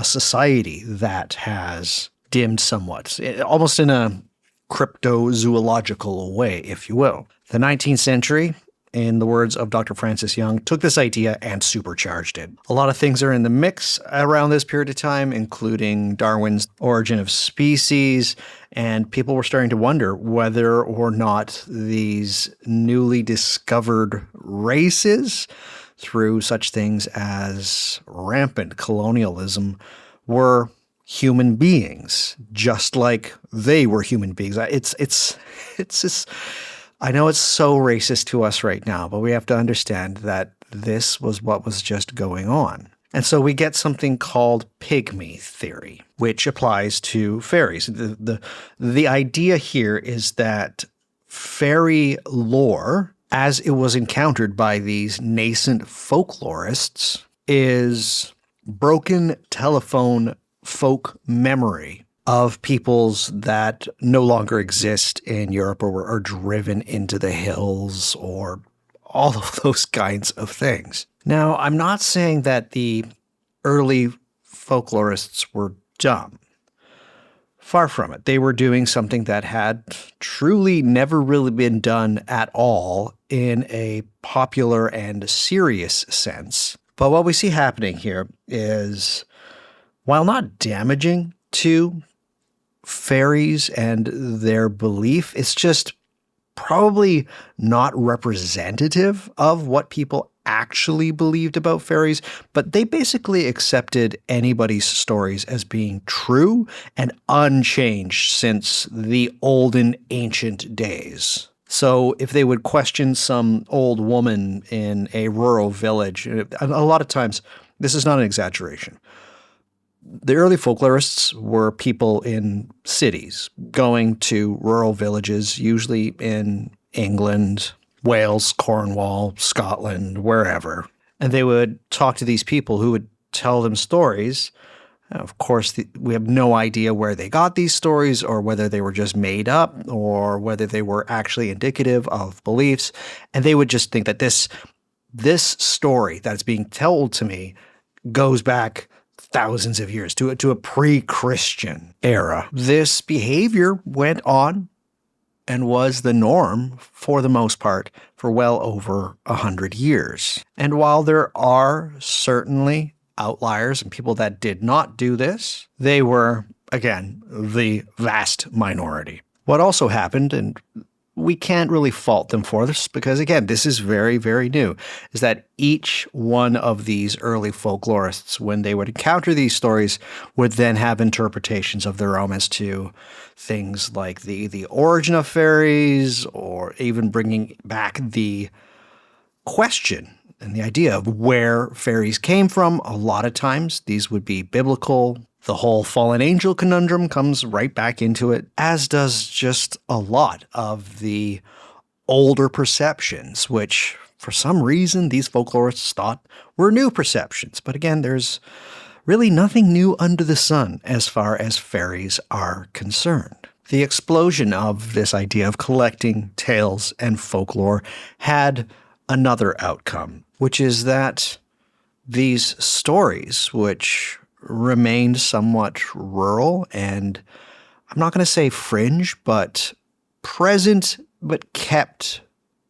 society that has dimmed somewhat, almost in a cryptozoological way, if you will. The 19th century, in the words of Dr. Francis Young, took this idea and supercharged it. A lot of things are in the mix around this period of time, including Darwin's Origin of Species, and people were starting to wonder whether or not these newly discovered races, through such things as rampant colonialism, were human beings, just like they were human beings. It's just, I know it's so racist to us right now, but we have to understand that this was what was just going on. And so we get something called pygmy theory, which applies to fairies. The idea here is that fairy lore, as it was encountered by these nascent folklorists, is broken telephone folk memory of peoples that no longer exist in Europe or are driven into the hills or all of those kinds of things. Now, I'm not saying that the early folklorists were dumb. Far from it. They were doing something that had truly never really been done at all in a popular and serious sense. But what we see happening here is, while not damaging to fairies and their belief, it's just probably not representative of what people actually believed about fairies, but they basically accepted anybody's stories as being true and unchanged since the olden ancient days. So if they would question some old woman in a rural village, a lot of times, this is not an exaggeration, The early folklorists were people in cities going to rural villages, usually in England, Wales, Cornwall, Scotland, wherever. And they would talk to these people who would tell them stories. Of course, we have no idea where they got these stories or whether they were just made up or whether they were actually indicative of beliefs. And they would just think that this story that's being told to me goes back thousands of years to a pre-Christian era. This behavior went on and was the norm for the most part for well over 100 years. And while there are certainly outliers and people that did not do this, they were, again, the vast minority. What also happened, and we can't really fault them for this because, again, this is very, very new, is that each one of these early folklorists, when they would encounter these stories, would then have interpretations of their own as to things like the origin of fairies, or even bringing back the question and the idea of where fairies came from. A lot of times these would be biblical. The whole fallen angel conundrum comes right back into it, as does just a lot of the older perceptions, which for some reason these folklorists thought were new perceptions. But again, there's really nothing new under the sun as far as fairies are concerned. The explosion of this idea of collecting tales and folklore had another outcome, which is that these stories, which remained somewhat rural and, I'm not going to say fringe, but present, but kept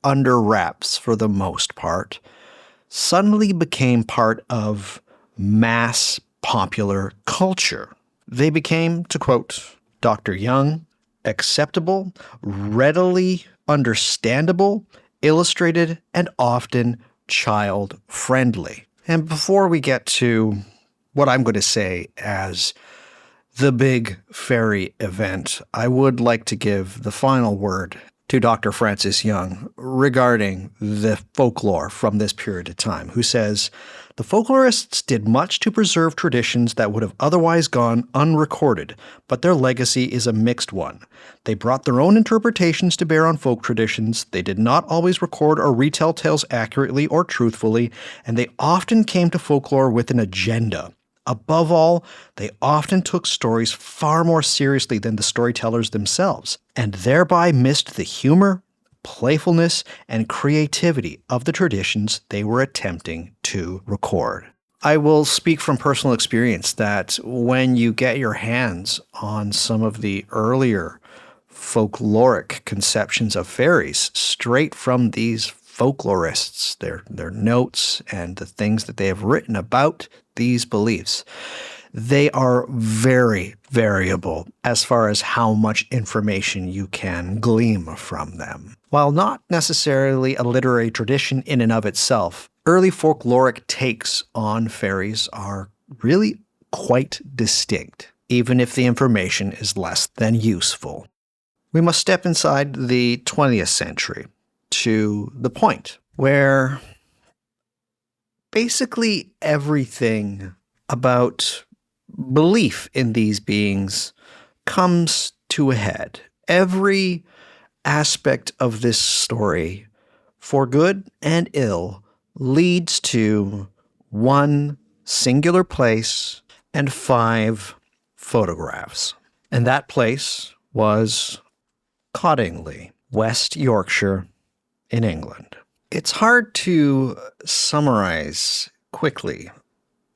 under wraps for the most part, suddenly became part of mass popular culture. They became, to quote Dr. Young, acceptable, readily understandable, illustrated, and often child-friendly. And before we get to what I'm going to say as the big fairy event, I would like to give the final word to Dr. Francis Young regarding the folklore from this period of time, who says, "The folklorists did much to preserve traditions that would have otherwise gone unrecorded, but their legacy is a mixed one. They brought their own interpretations to bear on folk traditions, they did not always record or retell tales accurately or truthfully, and they often came to folklore with an agenda. Above all, they often took stories far more seriously than the storytellers themselves, and thereby missed the humor, playfulness, and creativity of the traditions they were attempting to record." I will speak from personal experience that when you get your hands on some of the earlier folkloric conceptions of fairies straight from these folklorists, their notes and the things that they have written about these beliefs, they are very variable as far as how much information you can glean from them. While not necessarily a literary tradition in and of itself, early folkloric takes on fairies are really quite distinct, even if the information is less than useful. We must step inside the 20th century to the point where basically everything about belief in these beings comes to a head. Every aspect of this story, for good and ill, leads to one singular place and 5 photographs. And that place was Cottingley, West Yorkshire, in England. It's hard to summarize quickly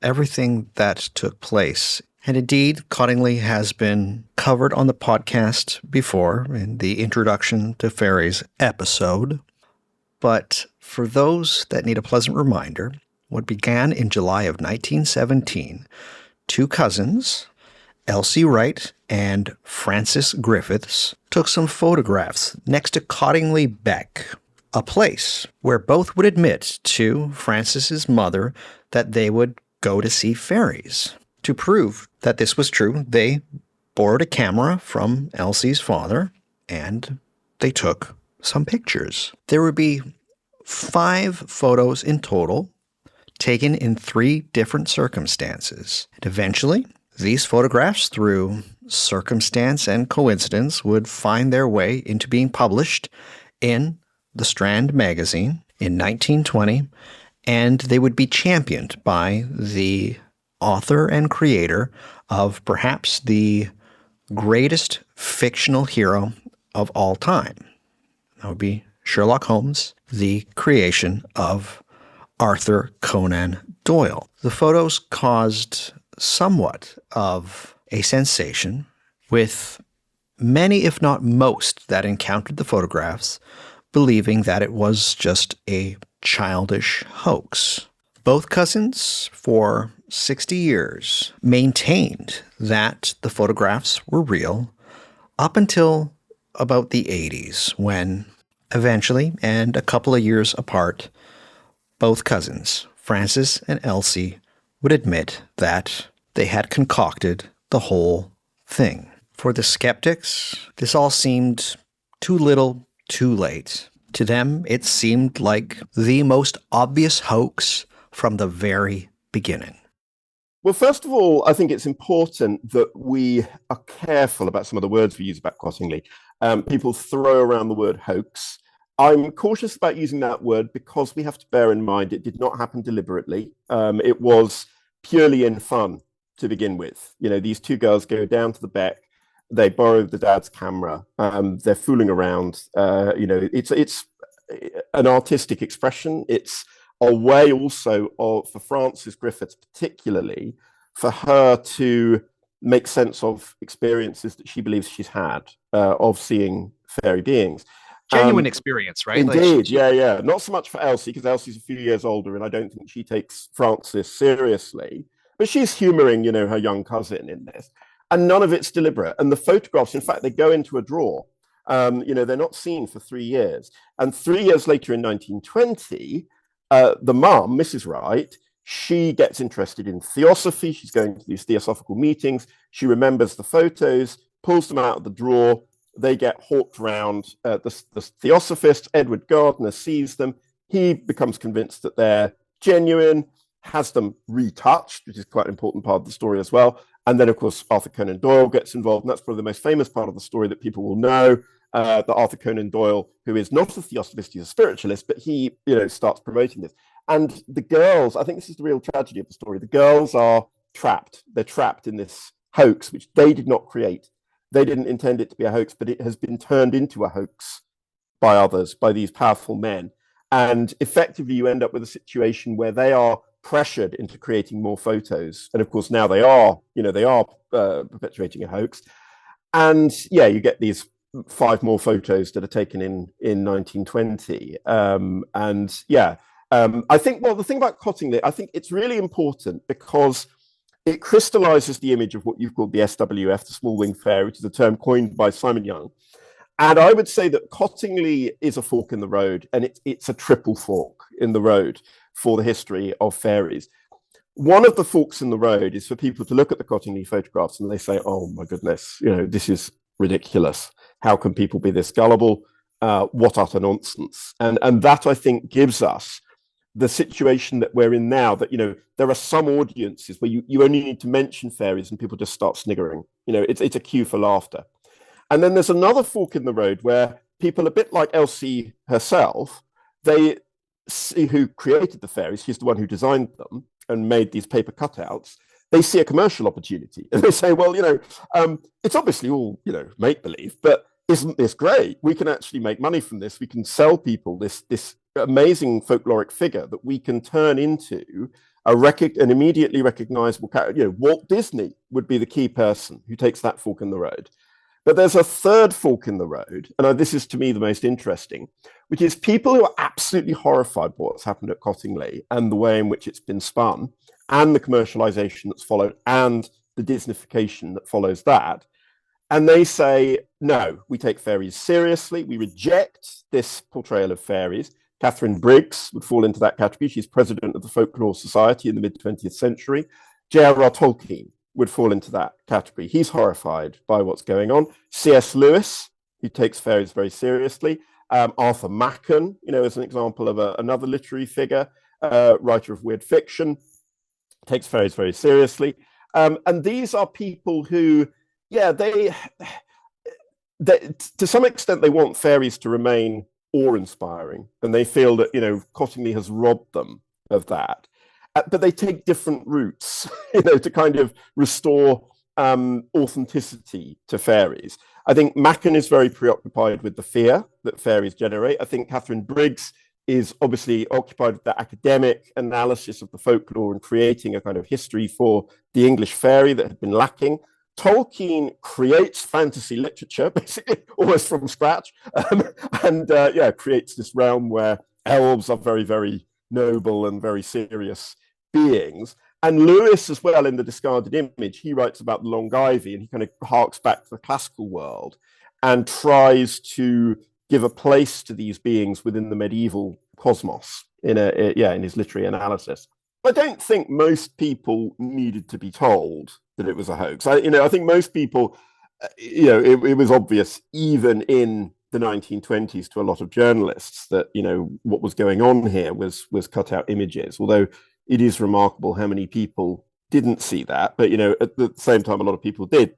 everything that took place. And indeed, Cottingley has been covered on the podcast before in the Introduction to Fairies episode. But for those that need a pleasant reminder, what began in July of 1917, 2 cousins, Elsie Wright and Frances Griffiths, took some photographs next to Cottingley Beck, a place where both would admit to Frances's mother that they would go to see fairies. To prove that this was true, they borrowed a camera from Elsie's father and they took some pictures. There would be 5 photos in total, taken in 3 different circumstances. And eventually, These photographs, through circumstance and coincidence, would find their way into being published in the Strand magazine in 1920, and they would be championed by the author and creator of perhaps the greatest fictional hero of all time. That would be Sherlock Holmes, the creation of Arthur Conan Doyle. The photos caused somewhat of a sensation, with many, if not most, that encountered the photographs believing that it was just a childish hoax. Both cousins, for 60 years, maintained that the photographs were real up until about the 80s, when eventually, and a couple of years apart, both cousins, Frances and Elsie, would admit that they had concocted the whole thing. For the skeptics, this all seemed too little, too late. To them, it seemed like the most obvious hoax from the very beginning. Well, first of all, I think it's important that we are careful about some of the words we use about Cottingley. People throw around the word hoax. I'm cautious about using that word because we have to bear in mind it did not happen deliberately. It was purely in fun to begin with. You know, these two girls go down to the beck, they borrow the dad's camera, they're fooling around. It's an artistic expression. It's a way also of, for Frances Griffiths particularly, for her to make sense of experiences that she believes she's had of seeing fairy beings. Genuine experience, right? Indeed, yeah. Not so much for Elsie, because Elsie's a few years older, and I don't think she takes Frances seriously. But she's humouring, her young cousin in this. And none of it's deliberate. And the photographs, in fact, they go into a drawer. They're not seen for 3 years. And 3 years later in 1920, the mum, Mrs. Wright, she gets interested in theosophy. She's going to these theosophical meetings. She remembers the photos, pulls them out of the drawer. They get hawked around. The theosophist, Edward Gardner, sees them. He becomes convinced that they're genuine, has them retouched, which is quite an important part of the story as well. And then, of course, Arthur Conan Doyle gets involved. And that's probably the most famous part of the story that people will know, that Arthur Conan Doyle, who is not a theosophist, he's a spiritualist, but he, starts promoting this. And the girls, I think this is the real tragedy of the story. The girls are trapped. They're trapped in this hoax, which they did not create. They didn't intend it to be a hoax, but it has been turned into a hoax by others, by these powerful men. And effectively, you end up with a situation where they are pressured into creating more photos. And of course, now they are perpetuating a hoax. And yeah, you get these 5 more photos that are taken in 1920. I think, the thing about Cottingley, I think it's really important because it crystallizes the image of what you've called the SWF, the small winged fairy, which is a term coined by Simon Young. And I would say that Cottingley is a fork in the road, and it's a triple fork in the road for the history of fairies. One of the forks in the road is for people to look at the Cottingley photographs and they say, oh my goodness, this is ridiculous. How can people be this gullible? What utter nonsense. And that, I think, gives us the situation that we're in now, that, there are some audiences where you only need to mention fairies and people just start sniggering. It's a cue for laughter. And then there's another fork in the road where people, a bit like Elsie herself, they see who created the fairies. She's the one who designed them and made these paper cutouts. They see a commercial opportunity and they say, well, it's obviously all, make-believe, but isn't this great? We can actually make money from this. We can sell people this amazing folkloric figure that we can turn into an immediately recognizable character. Walt Disney would be the key person who takes that fork in the road. But there's a third fork in the road, and this is to me the most interesting, which is people who are absolutely horrified by what's happened at Cottingley and the way in which it's been spun, and the commercialization that's followed, and the Disneyfication that follows that. And they say, no, we take fairies seriously. We reject this portrayal of fairies. Catherine Briggs would fall into that category. She's president of the Folklore Society in the mid-20th century. J.R.R. Tolkien would fall into that category. He's horrified by what's going on. C.S. Lewis, who takes fairies very seriously. Arthur Machen, as an example of another literary figure, writer of weird fiction, takes fairies very seriously. And these are people who, yeah, they, to some extent, they want fairies to remain awe-inspiring, and they feel that Cottingley has robbed them of that. But they take different routes, to kind of restore authenticity to fairies. I think Machen is very preoccupied with the fear that fairies generate. I think Catherine Briggs is obviously occupied with the academic analysis of the folklore and creating a kind of history for the English fairy that had been lacking. Tolkien creates fantasy literature, basically, almost from scratch, and creates this realm where elves are very, very noble and very serious beings. And Lewis, as well, in The Discarded Image, he writes about the Long Ivy, and he kind of harks back to the classical world and tries to give a place to these beings within the medieval cosmos in his literary analysis. I don't think most people needed to be told that it was a hoax. I think most people, it was obvious even in the 1920s to a lot of journalists that what was going on here was cut out images. Although it is remarkable how many people didn't see that, but at the same time, a lot of people did.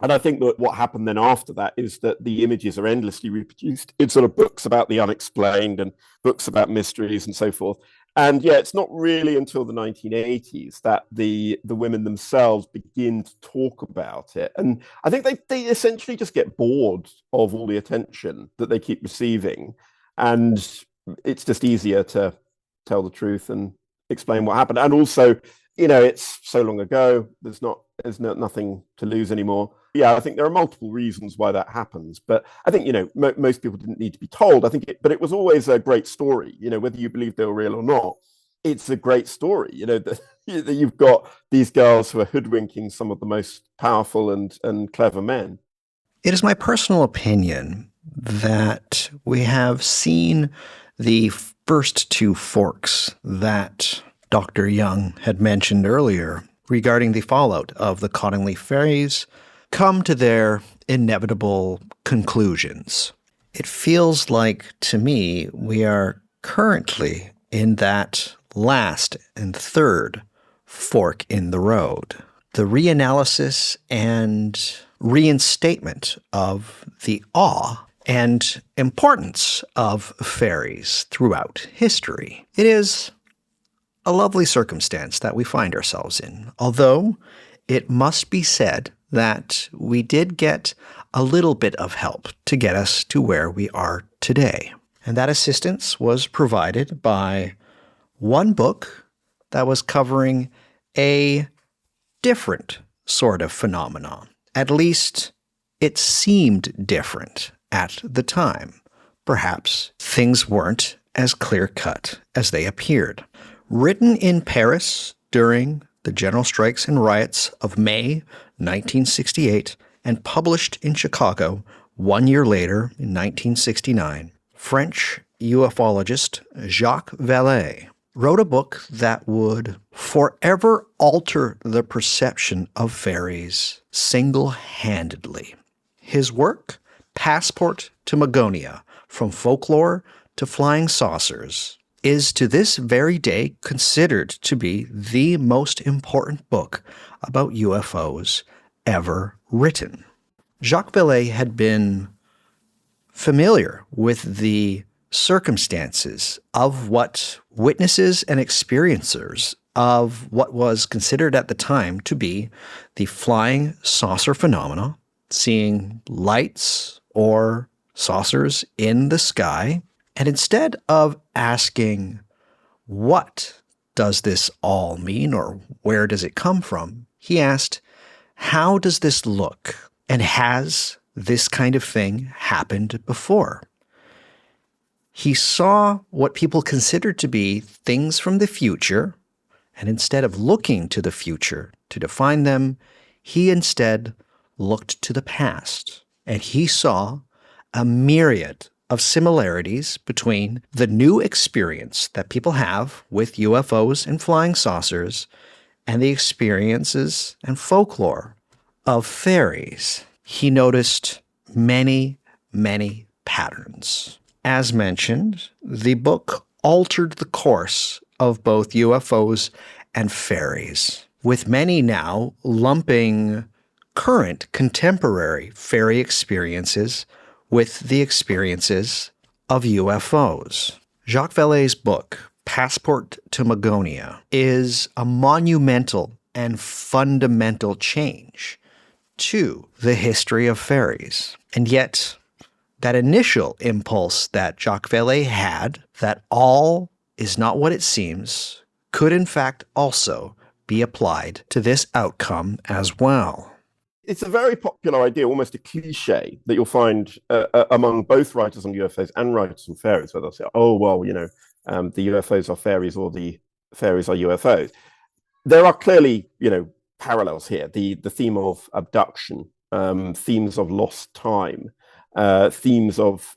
And I think that what happened then after that is that the images are endlessly reproduced in sort of books about the unexplained and books about mysteries and so forth. And it's not really until the 1980s that the women themselves begin to talk about it. And I think they essentially just get bored of all the attention that they keep receiving. And it's just easier to tell the truth and explain what happened. And also, it's so long ago, there's nothing to lose anymore. Yeah, I think there are multiple reasons why that happens, but I think most people didn't need to be told. I think, but it was always a great story. Whether you believe they were real or not, it's a great story. That you've got these girls who are hoodwinking some of the most powerful and clever men. It is my personal opinion that we have seen the first two forks that Dr. Young had mentioned earlier regarding the fallout of the Cottingley Fairies come to their inevitable conclusions. It feels like, to me, we are currently in that last and third fork in the road. The reanalysis and reinstatement of the awe and importance of fairies throughout history. It is a lovely circumstance that we find ourselves in, although it must be said that we did get a little bit of help to get us to where we are today. And that assistance was provided by one book that was covering a different sort of phenomenon. At least it seemed different at the time. Perhaps things weren't as clear-cut as they appeared. Written in Paris during the general strikes and riots of May 1968 and published in Chicago 1 year later in 1969, French ufologist Jacques Vallée wrote a book that would forever alter the perception of fairies single-handedly. His work, Passport to Magonia, From Folklore to Flying Saucers, is to this very day considered to be the most important book about UFOs ever written. Jacques Vallée had been familiar with the circumstances of what witnesses and experiencers of what was considered at the time to be the flying saucer phenomena, seeing lights or saucers in the sky. And instead of asking, what does this all mean or where does it come from, he asked, how does this look? And has this kind of thing happened before? He saw what people considered to be things from the future, and instead of looking to the future to define them, he instead looked to the past, and he saw a myriad of similarities between the new experience that people have with UFOs and flying saucers and the experiences and folklore of fairies. He noticed many, many patterns. As mentioned, the book altered the course of both UFOs and fairies. with many now lumping current contemporary fairy experiences with the experiences of UFOs. Jacques Vallée's book, Passport to Magonia, is a monumental and fundamental change to the history of fairies. And yet, that initial impulse that Jacques Vallée had, that all is not what it seems, could in fact also be applied to this outcome as well. It's a very popular idea, almost a cliche, that you'll find among both writers on UFOs and writers on fairies, where they'll say, oh, well, the UFOs are fairies or the fairies are UFOs. There are clearly, parallels here. The theme of abduction, themes of lost time, themes of,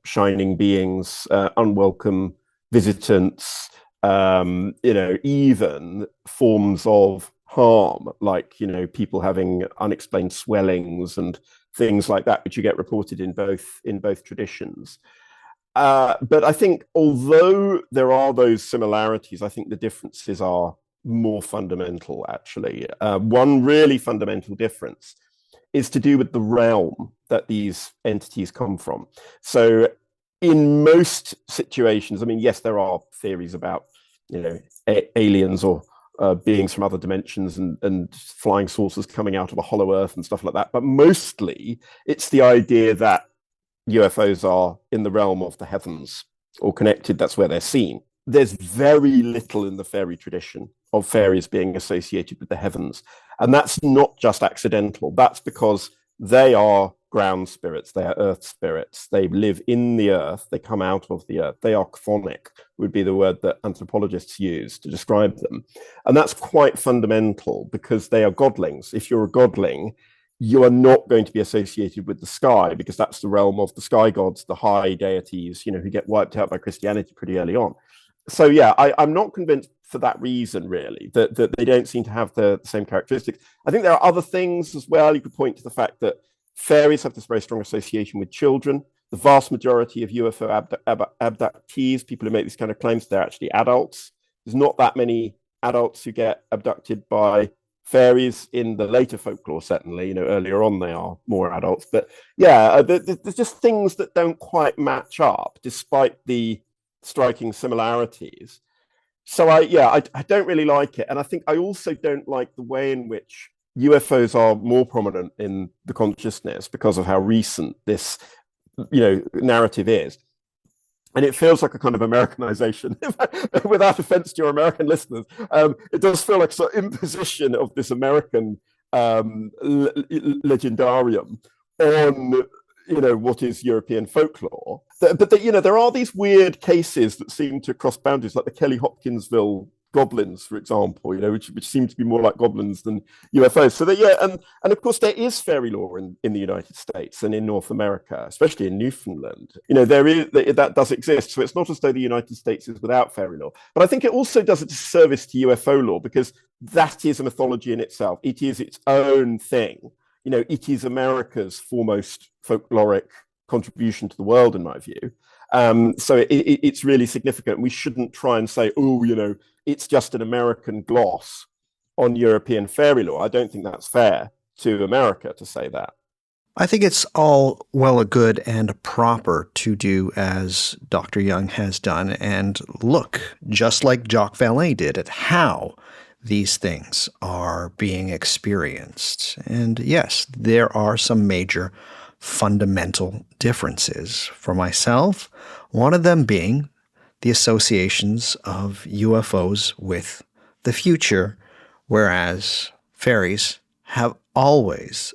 shining beings, unwelcome visitants, even forms of harm, like people having unexplained swellings and things like that, which you get reported in both traditions. But I think although there are those similarities, I think the differences are more fundamental, actually. One really fundamental difference is to do with the realm that these entities come from. So in most situations, I mean, yes, there are theories about, aliens or beings from other dimensions and flying saucers coming out of a hollow earth and stuff like that. But mostly it's the idea that UFOs are in the realm of the heavens or connected. That's where they're seen. There's very little in the fairy tradition of fairies being associated with the heavens. And that's not just accidental. That's because they are ground spirits. They are earth spirits. They live in the earth. They come out of the earth. They are chthonic, would be the word that anthropologists use to describe them. And that's quite fundamental because they are godlings. If you're a godling, you are not going to be associated with the sky because that's the realm of the sky gods, the high deities, who get wiped out by Christianity pretty early on. So yeah, I'm not convinced for that reason, really, that they don't seem to have the same characteristics. I think there are other things as well. You could point to the fact that fairies have this very strong association with children. The vast majority of UFO abductees, people who make these kind of claims, they're actually adults. There's not that many adults who get abducted by fairies in the later folklore, certainly. Earlier on they are more adults. But yeah, there's just things that don't quite match up, despite the striking similarities. So I don't really like it. And I think I also don't like the way in which UFOs are more prominent in the consciousness because of how recent this, narrative is. And it feels like a kind of Americanization, without offense to your American listeners. It does feel like an imposition of this American legendarium on what is European folklore. But there are these weird cases that seem to cross boundaries, like the Kelly Hopkinsville goblins, for example, which seem to be more like goblins than UFOs. So and of course there is fairy lore in the United States and in North America, especially in Newfoundland. There is that does exist. So it's not as though the United States is without fairy lore. But I think it also does a disservice to UFO lore because that is a mythology in itself. It is its own thing. It is America's foremost folkloric contribution to the world, in my view. So it's really significant. We shouldn't try and say, it's just an American gloss on European fairy lore. I don't think that's fair to America to say that. I think it's all well and good and proper to do as Dr. Young has done and look, just like Jacques Vallée did, at how these things are being experienced. And yes, there are some major fundamental differences. For myself, one of them being the associations of UFOs with the future, whereas fairies have always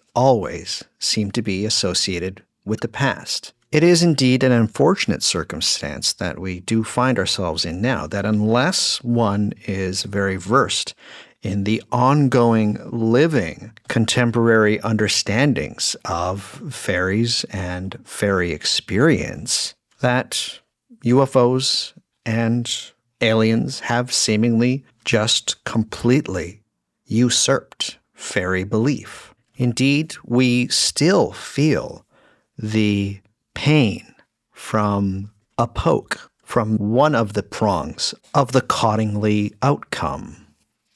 seemed to be associated with the past. It is indeed an unfortunate circumstance that we do find ourselves in now, that unless one is very versed in the ongoing, living, contemporary understandings of fairies and fairy experience, that UFOs and aliens have seemingly just completely usurped fairy belief. Indeed, we still feel the pain from a poke from one of the prongs of the Cottingley outcome.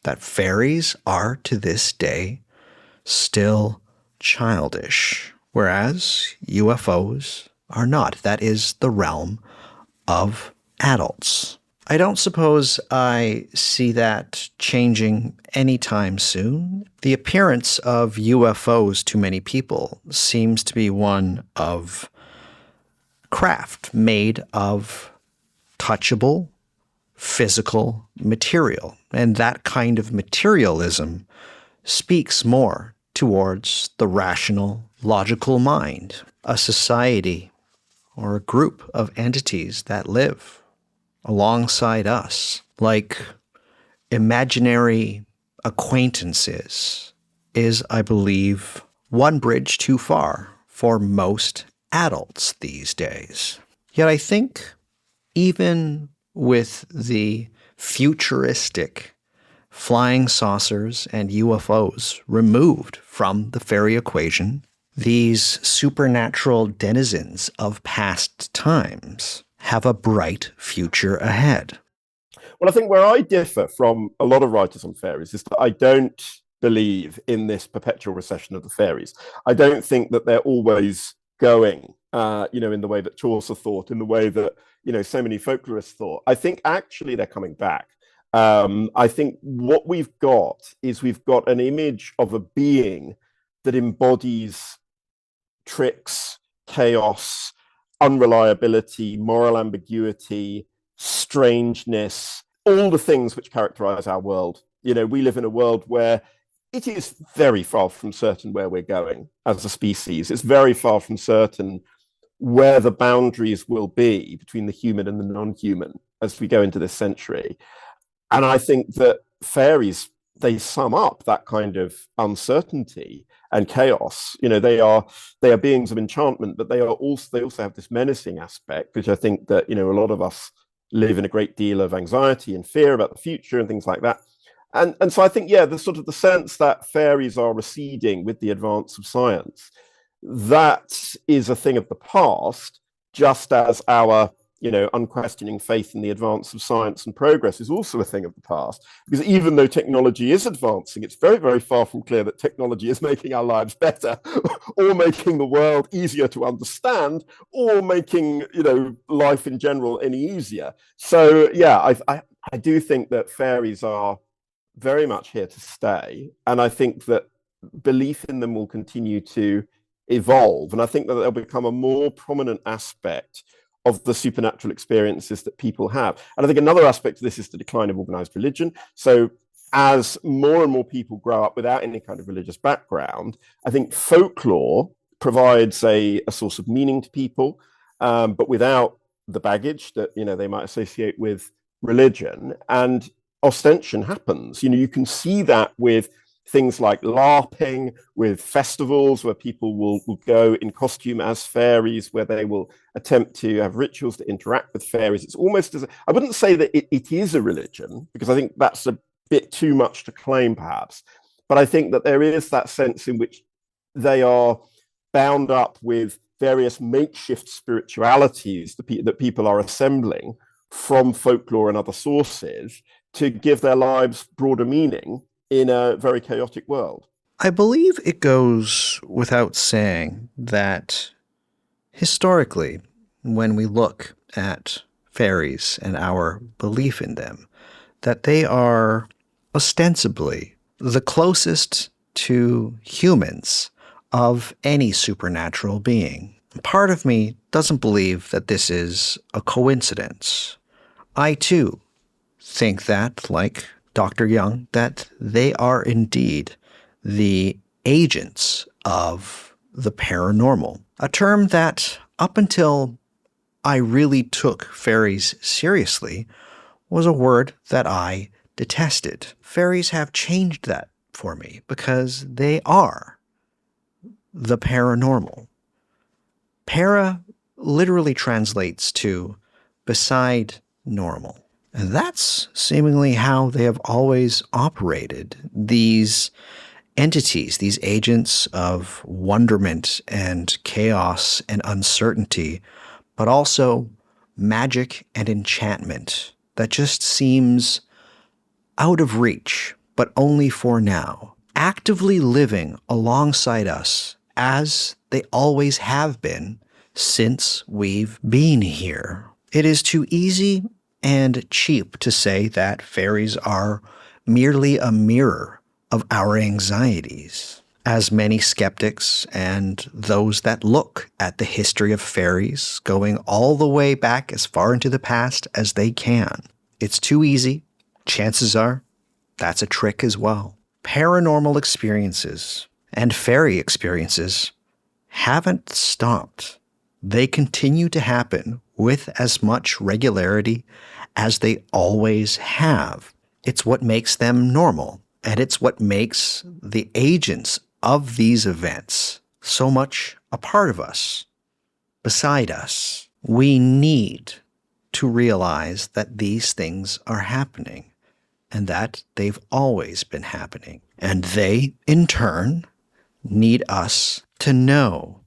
that fairies are to this day still childish, whereas UFOs are not. That is the realm of adults. I don't suppose I see that changing anytime soon. The appearance of UFOs to many people seems to be one of craft made of touchable, physical material. And that kind of materialism speaks more towards the rational, logical mind, a society or a group of entities that live alongside us, like imaginary acquaintances, is, I believe, one bridge too far for most adults these days. Yet I think even with the futuristic flying saucers and UFOs removed from the fairy equation, these supernatural denizens of past times have a bright future ahead. Well, I think where I differ from a lot of writers on fairies is that I don't believe in this perpetual recession of the fairies. I don't think that they're always going, in the way that Chaucer thought, in the way that, so many folklorists thought. I think actually they're coming back. I think what we've got is we've got an image of a being that embodies tricks, chaos, unreliability, moral ambiguity, strangeness, all the things which characterize our world. We live in a world where it is very far from certain where we're going as a species. It's very far from certain where the boundaries will be between the human and the non-human as we go into this century. And I think that fairies, they sum up that kind of uncertainty and chaos. They are beings of enchantment, but they also have this menacing aspect, which I think that a lot of us live in a great deal of anxiety and fear about the future and things like that. And so I think, the sort of the sense that fairies are receding with the advance of science, that is a thing of the past, just as our unquestioning faith in the advance of science and progress is also a thing of the past. Because even though technology is advancing, it's very, very far from clear that technology is making our lives better or making the world easier to understand or making, life in general any easier. So, I do think that fairies are very much here to stay. And I think that belief in them will continue to evolve. And I think that they'll become a more prominent aspect of the supernatural experiences that people have. And I think another aspect of this is the decline of organized religion. So as more and more people grow up without any kind of religious background, I think folklore provides a source of meaning to people, but without the baggage that they might associate with religion. And ostension happens. You can see that with things like LARPing, with festivals where people will go in costume as fairies, where they will attempt to have rituals to interact with fairies. It's almost as I wouldn't say that it is a religion, because I think that's a bit too much to claim, perhaps. But I think that there is that sense in which they are bound up with various makeshift spiritualities that people are assembling from folklore and other sources to give their lives broader meaning in a very chaotic world. I believe it goes without saying that historically, when we look at fairies and our belief in them, that they are ostensibly the closest to humans of any supernatural being. Part of me doesn't believe that this is a coincidence. I too think that, like Dr. Young, that they are indeed the agents of the paranormal, a term that, up until I really took fairies seriously, was a word that I detested. Fairies have changed that for me because they are the paranormal. Para literally translates to beside normal. And that's seemingly how they have always operated. These entities, these agents of wonderment and chaos and uncertainty, but also magic and enchantment that just seems out of reach but only for now, actively living alongside us as they always have been since we've been here. It is too easy and cheap to say that fairies are merely a mirror of our anxieties. As many skeptics and those that look at the history of fairies going all the way back as far into the past as they can, it's too easy. Chances are that's a trick as well. Paranormal experiences and fairy experiences haven't stopped. They continue to happen with as much regularity as they always have. It's what makes them normal, and it's what makes the agents of these events so much a part of us, beside us. We need to realize that these things are happening and that they've always been happening. And they, in turn, need us to know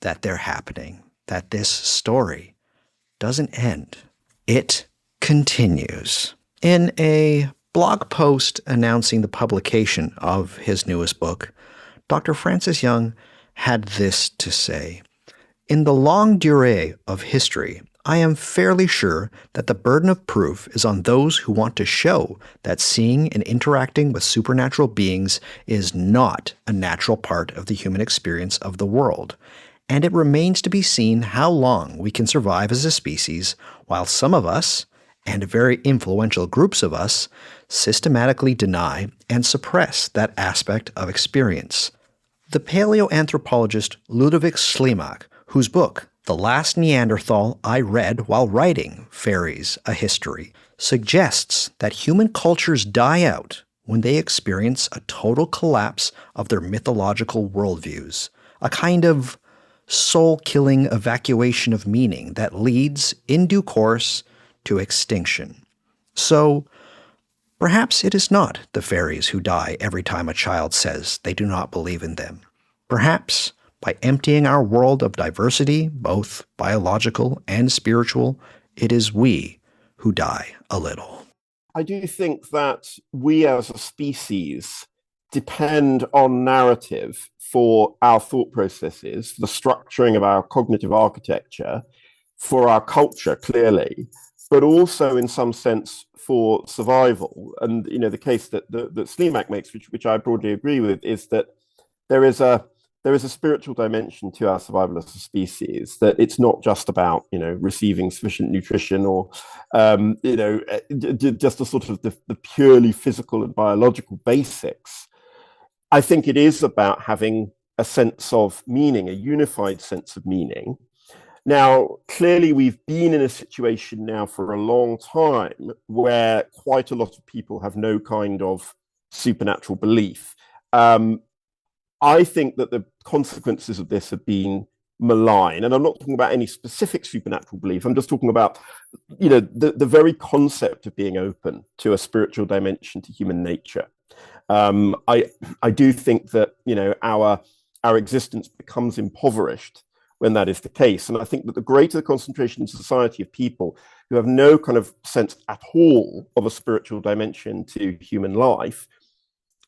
that they're happening, that this story doesn't end. It continues. In a blog post announcing the publication of his newest book, Dr. Francis Young had this to say: "In the longue durée of history, I am fairly sure that the burden of proof is on those who want to show that seeing and interacting with supernatural beings is not a natural part of the human experience of the world, and it remains to be seen how long we can survive as a species while some of us, and very influential groups of us, systematically deny and suppress that aspect of experience." The paleoanthropologist Ludovic Slimak, whose book, The Last Neanderthal I Read While Writing Fairies, A History, suggests that human cultures die out when they experience a total collapse of their mythological worldviews, a kind of soul-killing evacuation of meaning that leads, in due course, to extinction. So, perhaps it is not the fairies who die every time a child says they do not believe in them. Perhaps, by emptying our world of diversity, both biological and spiritual, it is we who die a little. I do think that we as a species depend on narrative for our thought processes, for the structuring of our cognitive architecture, for our culture, clearly, but also in some sense for survival. And the case that Slimak makes, which I broadly agree with, is that there is a spiritual dimension to our survival as a species, that it's not just about receiving sufficient nutrition or just a sort of the purely physical and biological basics. I think it is about having a sense of meaning, a unified sense of meaning. Now, clearly, we've been in a situation now for a long time where quite a lot of people have no kind of supernatural belief. I think that the consequences of this have been malign, and I'm not talking about any specific supernatural belief. I'm just talking about, the very concept of being open to a spiritual dimension to human nature. I do think that our existence becomes impoverished when that is the case, and I think that the greater the concentration in society of people who have no kind of sense at all of a spiritual dimension to human life,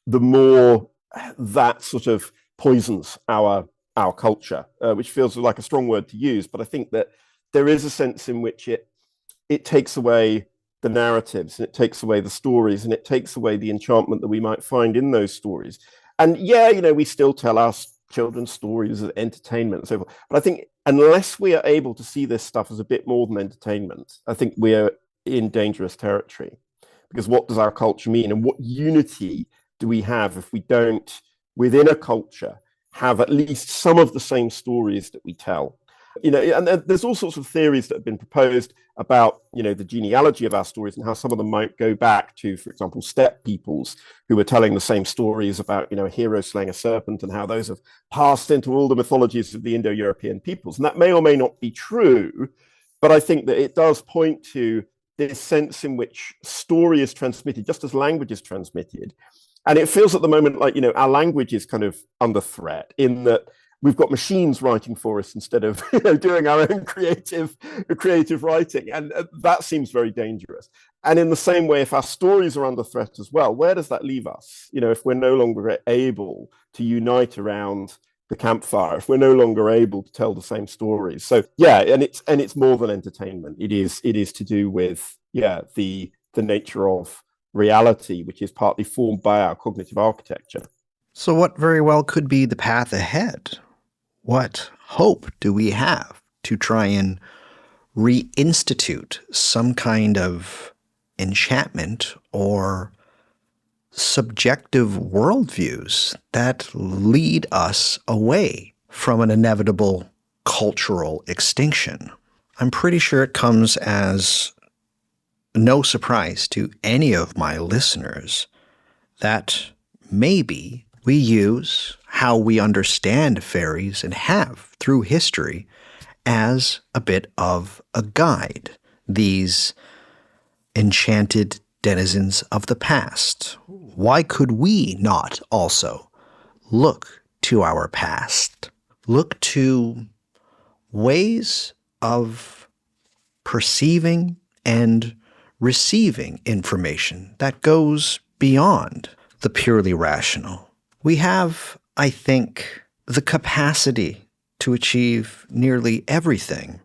the more that sort of poisons our culture, which feels like a strong word to use, but I think that there is a sense in which it takes away the narratives, and it takes away the stories, and it takes away the enchantment that we might find in those stories. And we still tell our children's stories as entertainment and so forth. But I think unless we are able to see this stuff as a bit more than entertainment, I think we are in dangerous territory. Because what does our culture mean? And what unity do we have if we don't, within a culture, have at least some of the same stories that we tell? And there's all sorts of theories that have been proposed about, the genealogy of our stories and how some of them might go back to, for example, steppe peoples who were telling the same stories about, a hero slaying a serpent, and how those have passed into all the mythologies of the Indo-European peoples. And that may or may not be true, but I think that it does point to this sense in which story is transmitted, just as language is transmitted. And it feels at the moment like, our language is kind of under threat, in that we've got machines writing for us instead of doing our own creative writing, and that seems very dangerous. And in the same way, if our stories are under threat as well, where does that leave us? If we're no longer able to unite around the campfire, if we're no longer able to tell the same stories. So yeah, and it's more than entertainment. It is to do with the nature of reality, which is partly formed by our cognitive architecture. So, what very well could be the path ahead? What hope do we have to try and reinstitute some kind of enchantment or subjective worldviews that lead us away from an inevitable cultural extinction? I'm pretty sure it comes as no surprise to any of my listeners that maybe we use how we understand fairies and have through history as a bit of a guide. These enchanted denizens of the past. Why could we not also look to our past? Look to ways of perceiving and receiving information that goes beyond the purely rational. We have, I think, the capacity to achieve nearly everything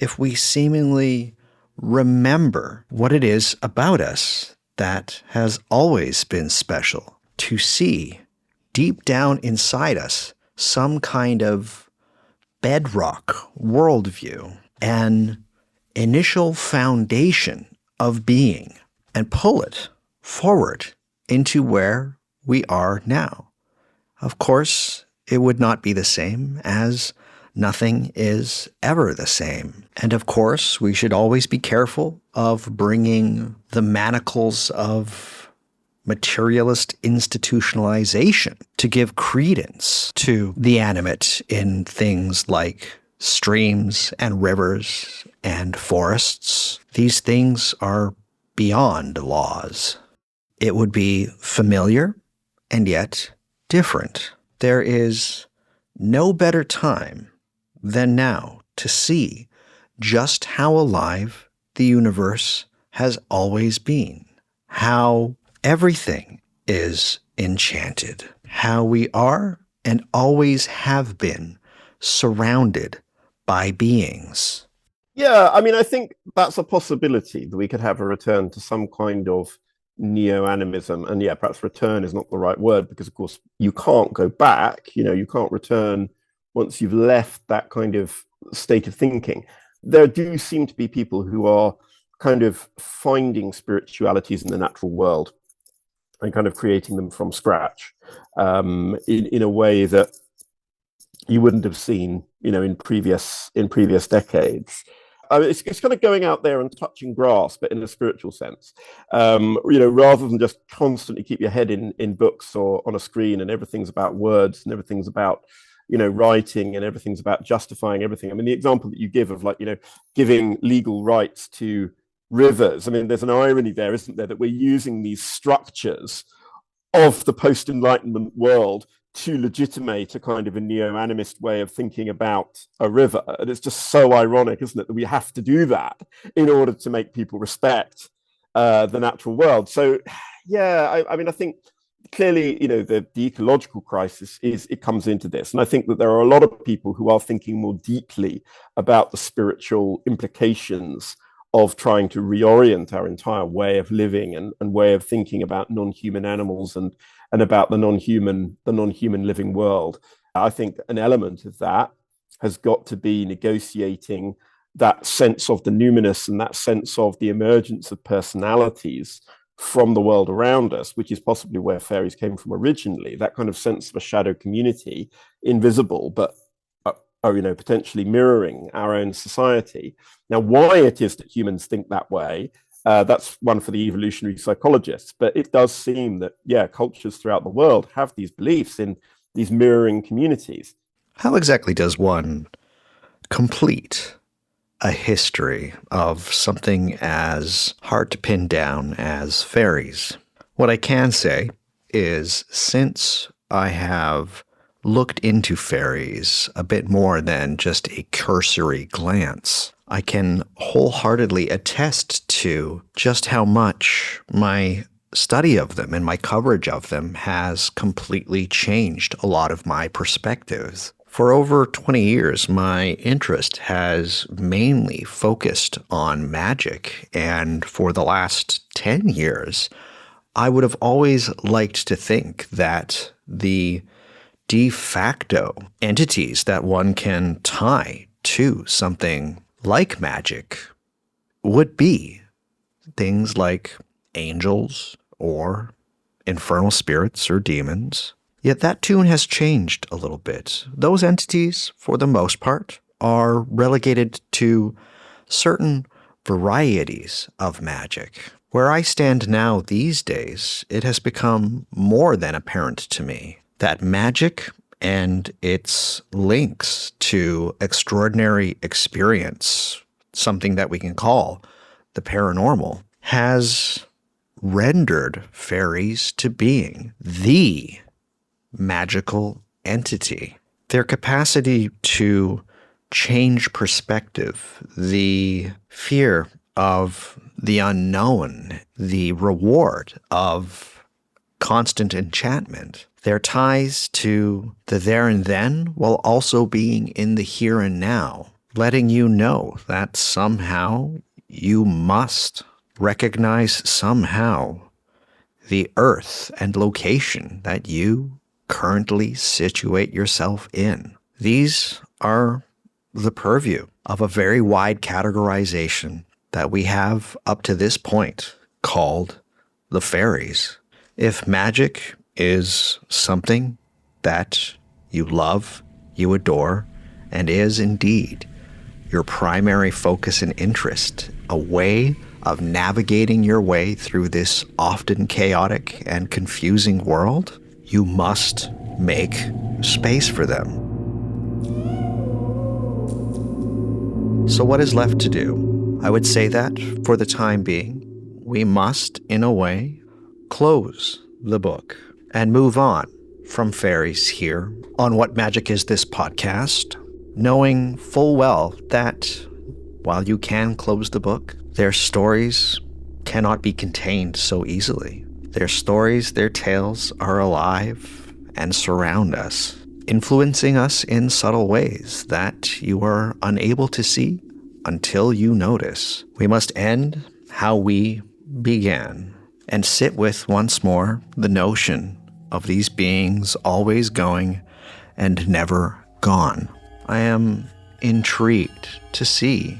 if we seemingly remember what it is about us that has always been special, to see deep down inside us some kind of bedrock worldview, an initial foundation of being, and pull it forward into where we are now. Of course, it would not be the same, as nothing is ever the same. And of course, we should always be careful of bringing the manacles of materialist institutionalization to give credence to the animate in things like streams and rivers and forests. These things are beyond laws. It would be familiar and yet different. There is no better time than now to see just how alive the universe has always been, how everything is enchanted, how we are and always have been surrounded by beings. Yeah, I mean, I think that's a possibility that we could have a return to some kind of neo-animism. And yeah, perhaps return is not the right word because, of course, you can't go back. You can't return once you've left that kind of state of thinking. There do seem to be people who are kind of finding spiritualities in the natural world and kind of creating them from scratch in a way that you wouldn't have seen, in previous decades. It's kind of going out there and touching grass, but in a spiritual sense, rather than just constantly keep your head in books or on a screen and everything's about words and everything's about, writing and everything's about justifying everything. I mean, the example that you give of giving legal rights to rivers. I mean, there's an irony there, isn't there, that we're using these structures of the post-Enlightenment world to legitimate a kind of a neo-animist way of thinking about a river. And it's just so ironic, isn't it, that we have to do that in order to make people respect the natural world. So, yeah, I mean, I think clearly, the ecological crisis it comes into this. And I think that there are a lot of people who are thinking more deeply about the spiritual implications of trying to reorient our entire way of living and way of thinking about non-human animals and about the non-human living world. I think an element of that has got to be negotiating that sense of the numinous and that sense of the emergence of personalities from the world around us, which is possibly where fairies came from originally, that kind of sense of a shadow community, invisible, but potentially mirroring our own society. Now, why it is that humans think that way, that's one for the evolutionary psychologists, but it does seem that, cultures throughout the world have these beliefs in these mirroring communities. How exactly does one complete a history of something as hard to pin down as fairies? What I can say is, since I have looked into fairies a bit more than just a cursory glance, I can wholeheartedly attest to just how much my study of them and my coverage of them has completely changed a lot of my perspectives. For over 20 years, my interest has mainly focused on magic, and for the last 10 years, I would have always liked to think that the de facto entities that one can tie to something like magic would be things like angels or infernal spirits or demons. Yet that tune has changed a little bit. Those entities, for the most part, are relegated to certain varieties of magic. Where I stand now these days, it has become more than apparent to me that magic and its links to extraordinary experience, something that we can call the paranormal, has rendered fairies to being the magical entity. Their capacity to change perspective, the fear of the unknown, the reward of constant enchantment, their ties to the there and then while also being in the here and now, letting you know that somehow you must recognize somehow the earth and location that you currently situate yourself in. These are the purview of a very wide categorization that we have up to this point called the fairies. If magic is something that you love, you adore, and is indeed your primary focus and interest, a way of navigating your way through this often chaotic and confusing world, you must make space for them. So what is left to do? I would say that, for the time being, we must, in a way, close the book and move on from fairies here on What Magic Is This podcast, knowing full well that while you can close the book, their stories cannot be contained so easily. Their stories, their tales are alive and surround us, influencing us in subtle ways that you are unable to see until you notice. We must end how we began and sit with once more the notion of these beings always going and never gone. I am intrigued to see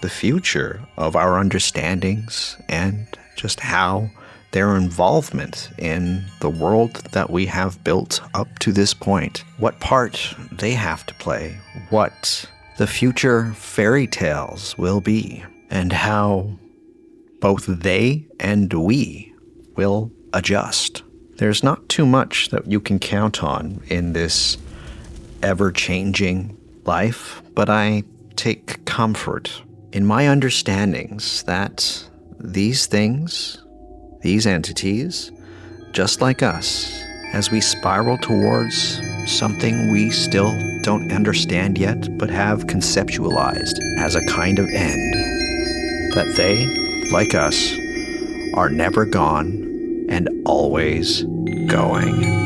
the future of our understandings and just how their involvement in the world that we have built up to this point, what part they have to play, what the future fairy tales will be, and how both they and we will adjust. There's not too much that you can count on in this ever-changing life, but I take comfort in my understandings that these things, these entities, just like us, as we spiral towards something we still don't understand yet, but have conceptualized as a kind of end, that they, like us, are never gone and always going.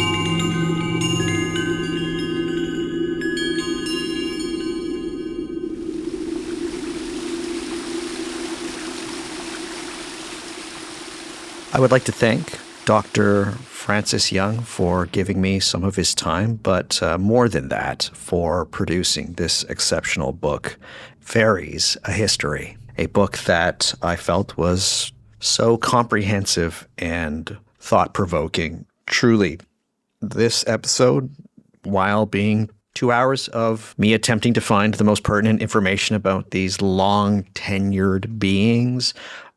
I would like to thank Dr. Francis Young for giving me some of his time, but more than that, for producing this exceptional book, Fairies, A History, a book that I felt was so comprehensive and thought-provoking. Truly, this episode, while being 2 hours of me attempting to find the most pertinent information about these long-tenured beings,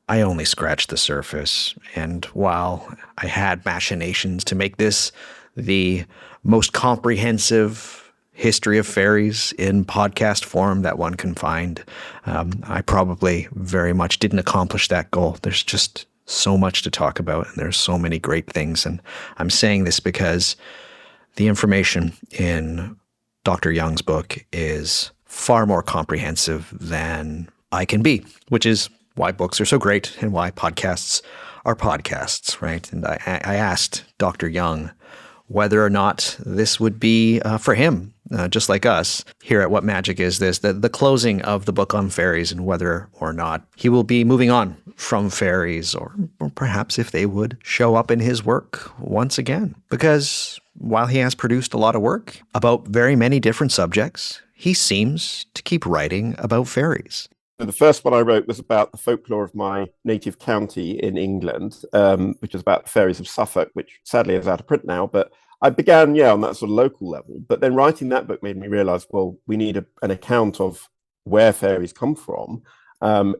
I only scratched the surface. And while I had machinations to make this the most comprehensive history of fairies in podcast form that one can find, I probably very much didn't accomplish that goal. There's just so much to talk about, and there's so many great things. And I'm saying this because the information in Dr. Young's book is far more comprehensive than I can be, which is why books are so great and why podcasts are podcasts, right? And I asked Dr. Young whether or not this would be for him, just like us here at What Magic Is This, the closing of the book on fairies, and whether or not he will be moving on from fairies, or perhaps if they would show up in his work once again. Because while he has produced a lot of work about very many different subjects, he seems to keep writing about fairies. The first one I wrote was about the folklore of my native county in England, which is about the fairies of Suffolk, which sadly is out of print now. But I began, on that sort of local level. But then writing that book made me realize, well, we need an account of where fairies come from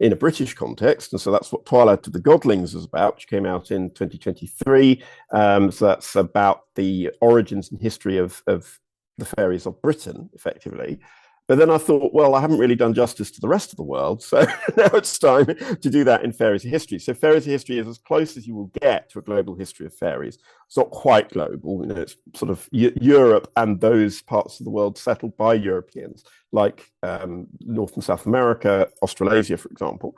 in a British context. And so that's what Twilight of the Godlings is about, which came out in 2023. So that's about the origins and history of the fairies of Britain, effectively. But then I thought, well, I haven't really done justice to the rest of the world. So now it's time to do that in Fairies History. So Fairies History is as close as you will get to a global history of fairies. It's not quite global. It's sort of Europe and those parts of the world settled by Europeans, like North and South America, Australasia, for example.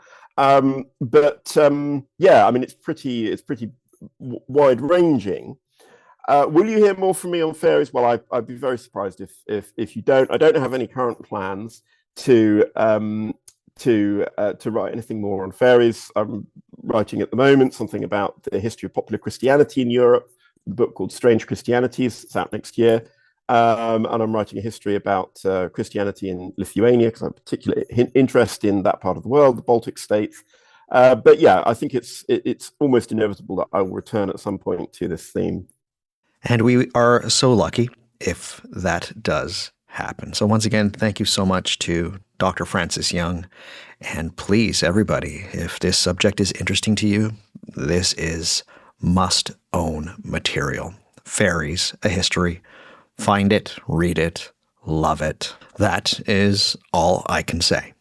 It's pretty wide-ranging. Will you hear more from me on fairies? Well, I'd be very surprised if you don't. I don't have any current plans to write anything more on fairies. I'm writing at the moment something about the history of popular Christianity in Europe, a book called Strange Christianities. It's out next year. And I'm writing a history about Christianity in Lithuania, because I'm particularly interested in that part of the world, the Baltic states. I think it's almost inevitable that I will return at some point to this theme. And we are so lucky if that does happen. So once again, thank you so much to Dr. Francis Young. And please, everybody, if this subject is interesting to you, this is must-own material. Fairies, a history. Find it, read it, love it. That is all I can say.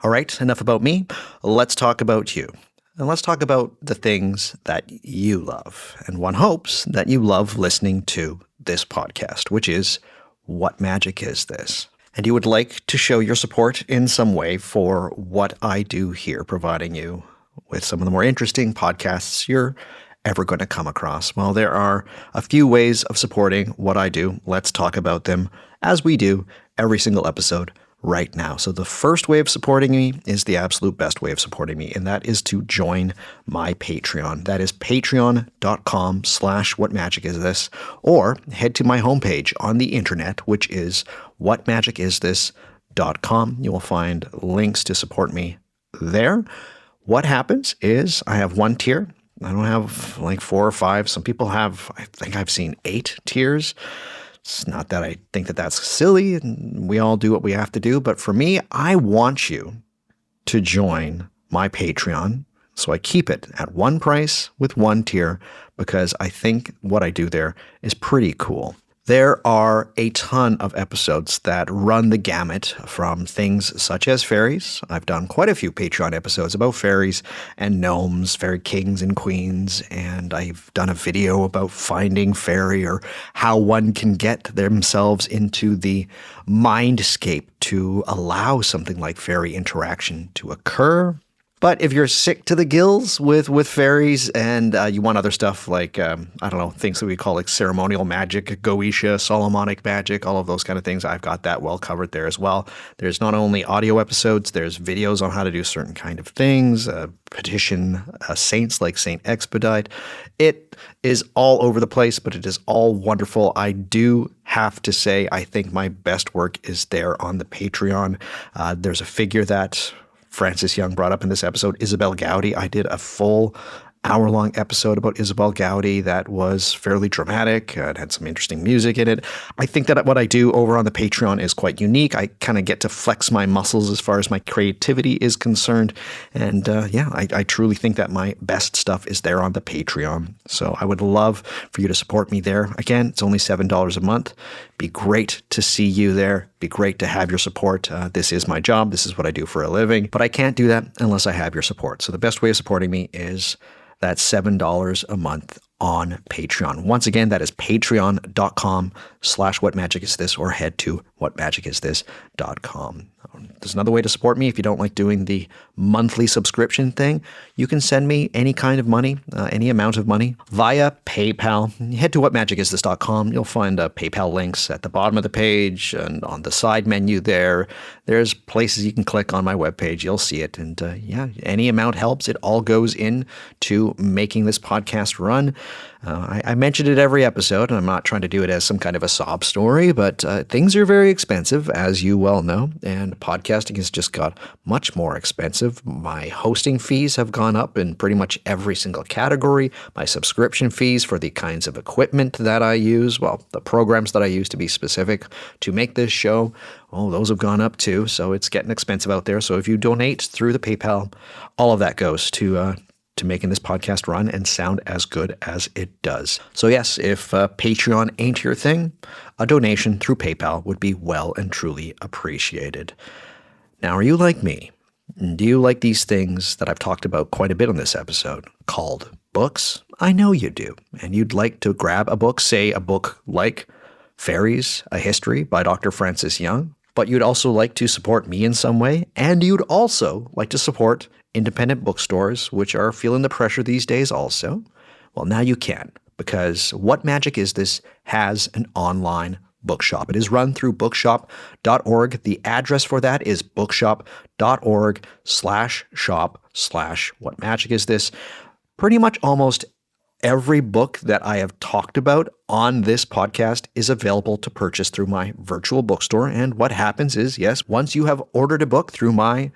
All right, enough about me. Let's talk about you. And let's talk about the things that you love. And one hopes that you love listening to this podcast, which is What Magic Is This? And you would like to show your support in some way for what I do here, providing you with some of the more interesting podcasts you're ever going to come across. Well, there are a few ways of supporting what I do. Let's talk about them as we do every single episode right now. So the first way of supporting me is the absolute best way of supporting me, and that is to join my Patreon. That is patreon.com/whatmagicistthis, or head to my homepage on the internet, which is whatmagicistthis.com. You will find links to support me there. What happens is I have one tier. I don't have like 4 or 5. Some people have, I think I've seen 8 tiers. It's not that I think that that's silly, and we all do what we have to do. But for me, I want you to join my Patreon. So I keep it at one price with one tier, because I think what I do there is pretty cool. There are a ton of episodes that run the gamut from things such as fairies. I've done quite a few Patreon episodes about fairies and gnomes, fairy kings and queens, and I've done a video about finding fairy, or how one can get themselves into the mindscape to allow something like fairy interaction to occur. But if you're sick to the gills with fairies, and you want other stuff like, things that we call like ceremonial magic, Goetia, Solomonic magic, all of those kind of things, I've got that well covered there as well. There's not only audio episodes, there's videos on how to do certain kind of things, petition saints like Saint Expedite. It is all over the place, but it is all wonderful. I do have to say, I think my best work is there on the Patreon. There's a figure that Francis Young brought up in this episode, Isabel Gowdy. I did a full hour-long episode about Isabel Gowdy that was fairly dramatic. It had some interesting music in it. I think that what I do over on the Patreon is quite unique. I kind of get to flex my muscles as far as my creativity is concerned. And I truly think that my best stuff is there on the Patreon. So I would love for you to support me there. Again, it's only $7 a month. Be great to see you there. Be great to have your support. This is my job. This is what I do for a living. But I can't do that unless I have your support. So the best way of supporting me is that $7 a month on Patreon. Once again, that is patreon.com/whatmagicisthis, or head to whatmagicisthis.com. There's another way to support me if you don't like doing the monthly subscription thing. You can send me any kind of money, any amount of money, via PayPal. Head to whatmagicisthis.com. You'll find PayPal links at the bottom of the page and on the side menu there. There's places you can click on my webpage. You'll see it. And any amount helps. It all goes in to making this podcast run. I mentioned it every episode, and I'm not trying to do it as some kind of a sob story, but things are very expensive, as you well know, and podcasting has just got much more expensive. My hosting fees have gone up in pretty much every single category. My subscription fees for the kinds of equipment that I use, well, the programs that I use to be specific to make this show, those have gone up too, so it's getting expensive out there. So if you donate through the PayPal, all of that goes to making this podcast run and sound as good as it does. So yes, if Patreon ain't your thing, a donation through PayPal would be well and truly appreciated. Now, are you like me? Do you like these things that I've talked about quite a bit on this episode called books? I know you do. And you'd like to grab a book, say a book like Fairies, A History by Dr. Francis Young, but you'd also like to support me in some way, and you'd also like to support independent bookstores, which are feeling the pressure these days also. Well, now you can, because What Magic Is This has an online bookshop. It is run through bookshop.org. The address for that is bookshop.org/shop/whatmagicisthis. Pretty much almost every book that I have talked about on this podcast is available to purchase through my virtual bookstore. And what happens is, yes, once you have ordered a book through my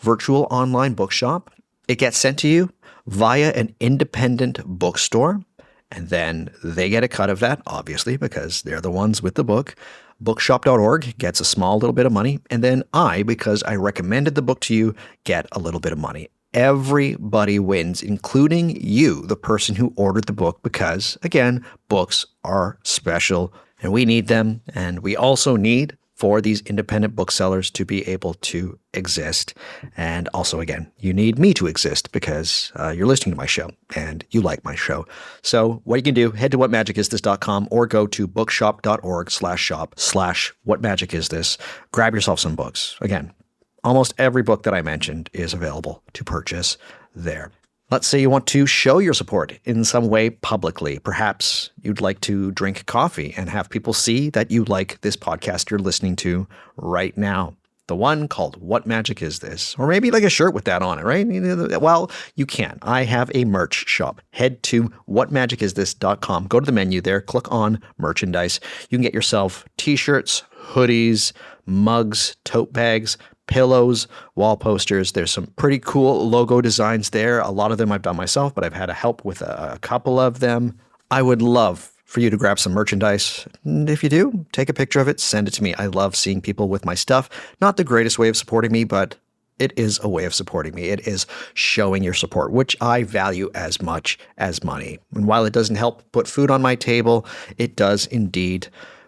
virtual online bookshop, it gets sent to you via an independent bookstore, and then they get a cut of that, obviously, because they're the ones with the book. Bookshop.org gets a small little bit of money, and then I, because I recommended the book to you, get a little bit of money. Everybody wins, including you, the person who ordered the book, because, again, books are special, and we need them, and we also need for these independent booksellers to be able to exist. And also, again, you need me to exist because you're listening to my show and you like my show. So what you can do, head to whatmagicisthis.com or go to bookshop.org/shop/whatmagicisthis. Grab yourself some books. Again, almost every book that I mentioned is available to purchase there. Let's say you want to show your support in some way publicly. Perhaps you'd like to drink coffee and have people see that you like this podcast you're listening to right now. The one called What Magic Is This? Or maybe like a shirt with that on it, right? Well, you can. I have a merch shop. Head to whatmagicisthis.com. Go to the menu there. Click on merchandise. You can get yourself t-shirts, hoodies, mugs, tote bags, pillows, wall posters. There's some pretty cool logo designs there. A lot of them I've done myself, but I've had help with a couple of them. I would love for you to grab some merchandise. And if you do, take a picture of it, send it to me. I love seeing people with my stuff. Not the greatest way of supporting me, but it is a way of supporting me. It is showing your support, which I value as much as money. And while it doesn't help put food on my table, it does indeed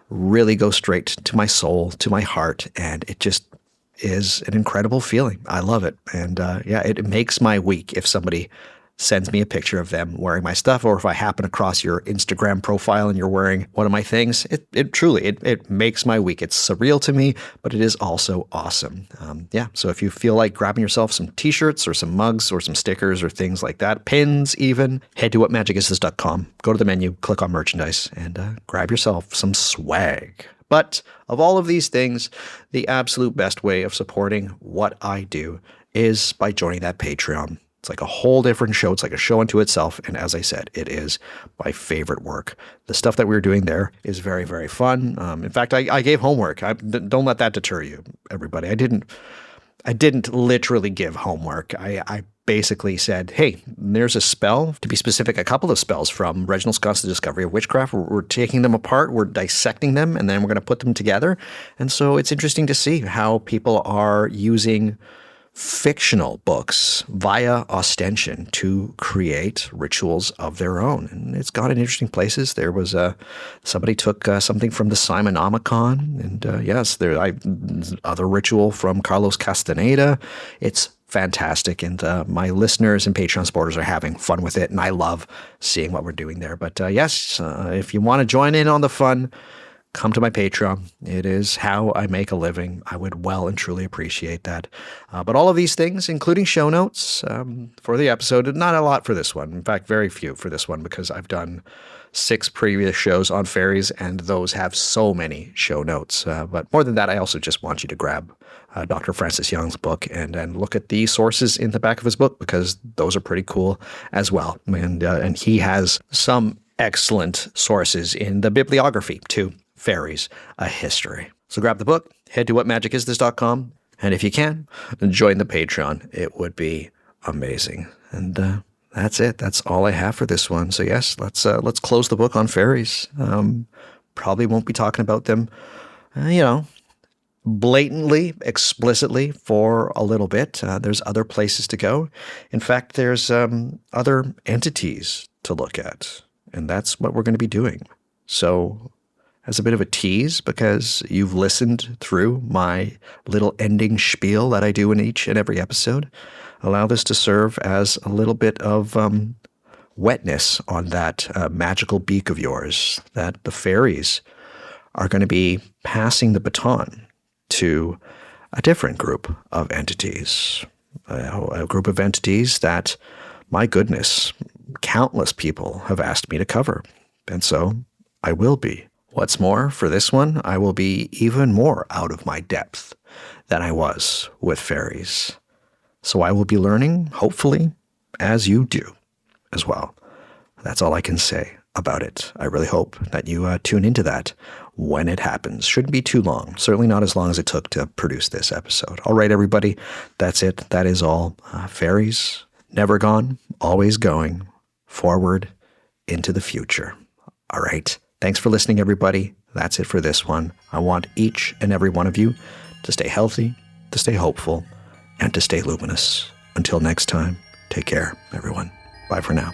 really go straight to my soul, to my heart, and it just is an incredible feeling. I love it. And it makes my week if somebody sends me a picture of them wearing my stuff, or if I happen across your Instagram profile and you're wearing one of my things. It truly makes my week. It's surreal to me, but it is also awesome. So if you feel like grabbing yourself some t-shirts or some mugs or some stickers or things like that, pins even, head to whatmagicisthis.com, go to the menu, click on merchandise, and grab yourself some swag. But of all of these things, the absolute best way of supporting what I do is by joining that Patreon. It's like a whole different show. It's like a show unto itself. And as I said, it is my favorite work. The stuff that we're doing there is very, very fun. In fact, I gave homework. Don't let that deter you, everybody. I didn't literally give homework. I basically said, hey, there's a spell, to be specific, a couple of spells from Reginald Scott's The Discovery of Witchcraft. We're taking them apart, we're dissecting them, and then we're going to put them together. And so it's interesting to see how people are using fictional books via ostension to create rituals of their own. And it's gone in interesting places. There was somebody took something from the Simonomicon, and other ritual from Carlos Castaneda. It's fantastic, and my listeners and Patreon supporters are having fun with it, and I love seeing what we're doing there. But yes, if you want to join in on the fun, come to my Patreon. It is how I make a living. I would well and truly appreciate that. But all of these things, including show notes for the episode, not a lot for this one. In fact, very few for this one, because I've done 6 previous shows on fairies, and those have so many show notes. But more than that, I also just want you to grab Dr. Francis Young's book and look at the sources in the back of his book, because those are pretty cool as well. And he has some excellent sources in the bibliography too. Fairies, a history. So grab the book, head to whatmagicisthis.com, and if you can, join the Patreon. It would be amazing. And that's it. That's all I have for this one. So yes, let's close the book on fairies. Probably won't be talking about them, blatantly, explicitly for a little bit. There's other places to go. In fact, there's other entities to look at, and that's what we're going to be doing. So as a bit of a tease, because you've listened through my little ending spiel that I do in each and every episode, allow this to serve as a little bit of wetness on that magical beak of yours, that the fairies are going to be passing the baton to a different group of entities, a group of entities that, my goodness, countless people have asked me to cover, and so I will be. What's more, for this one, I will be even more out of my depth than I was with fairies. So I will be learning, hopefully, as you do as well. That's all I can say about it. I really hope that you tune into that when it happens. Shouldn't be too long. Certainly not as long as it took to produce this episode. All right, everybody, that's it. That is all. Fairies, never gone, always going, forward into the future. All right. Thanks for listening, everybody. That's it for this one. I want each and every one of you to stay healthy, to stay hopeful, and to stay luminous. Until next time, take care, everyone. Bye for now.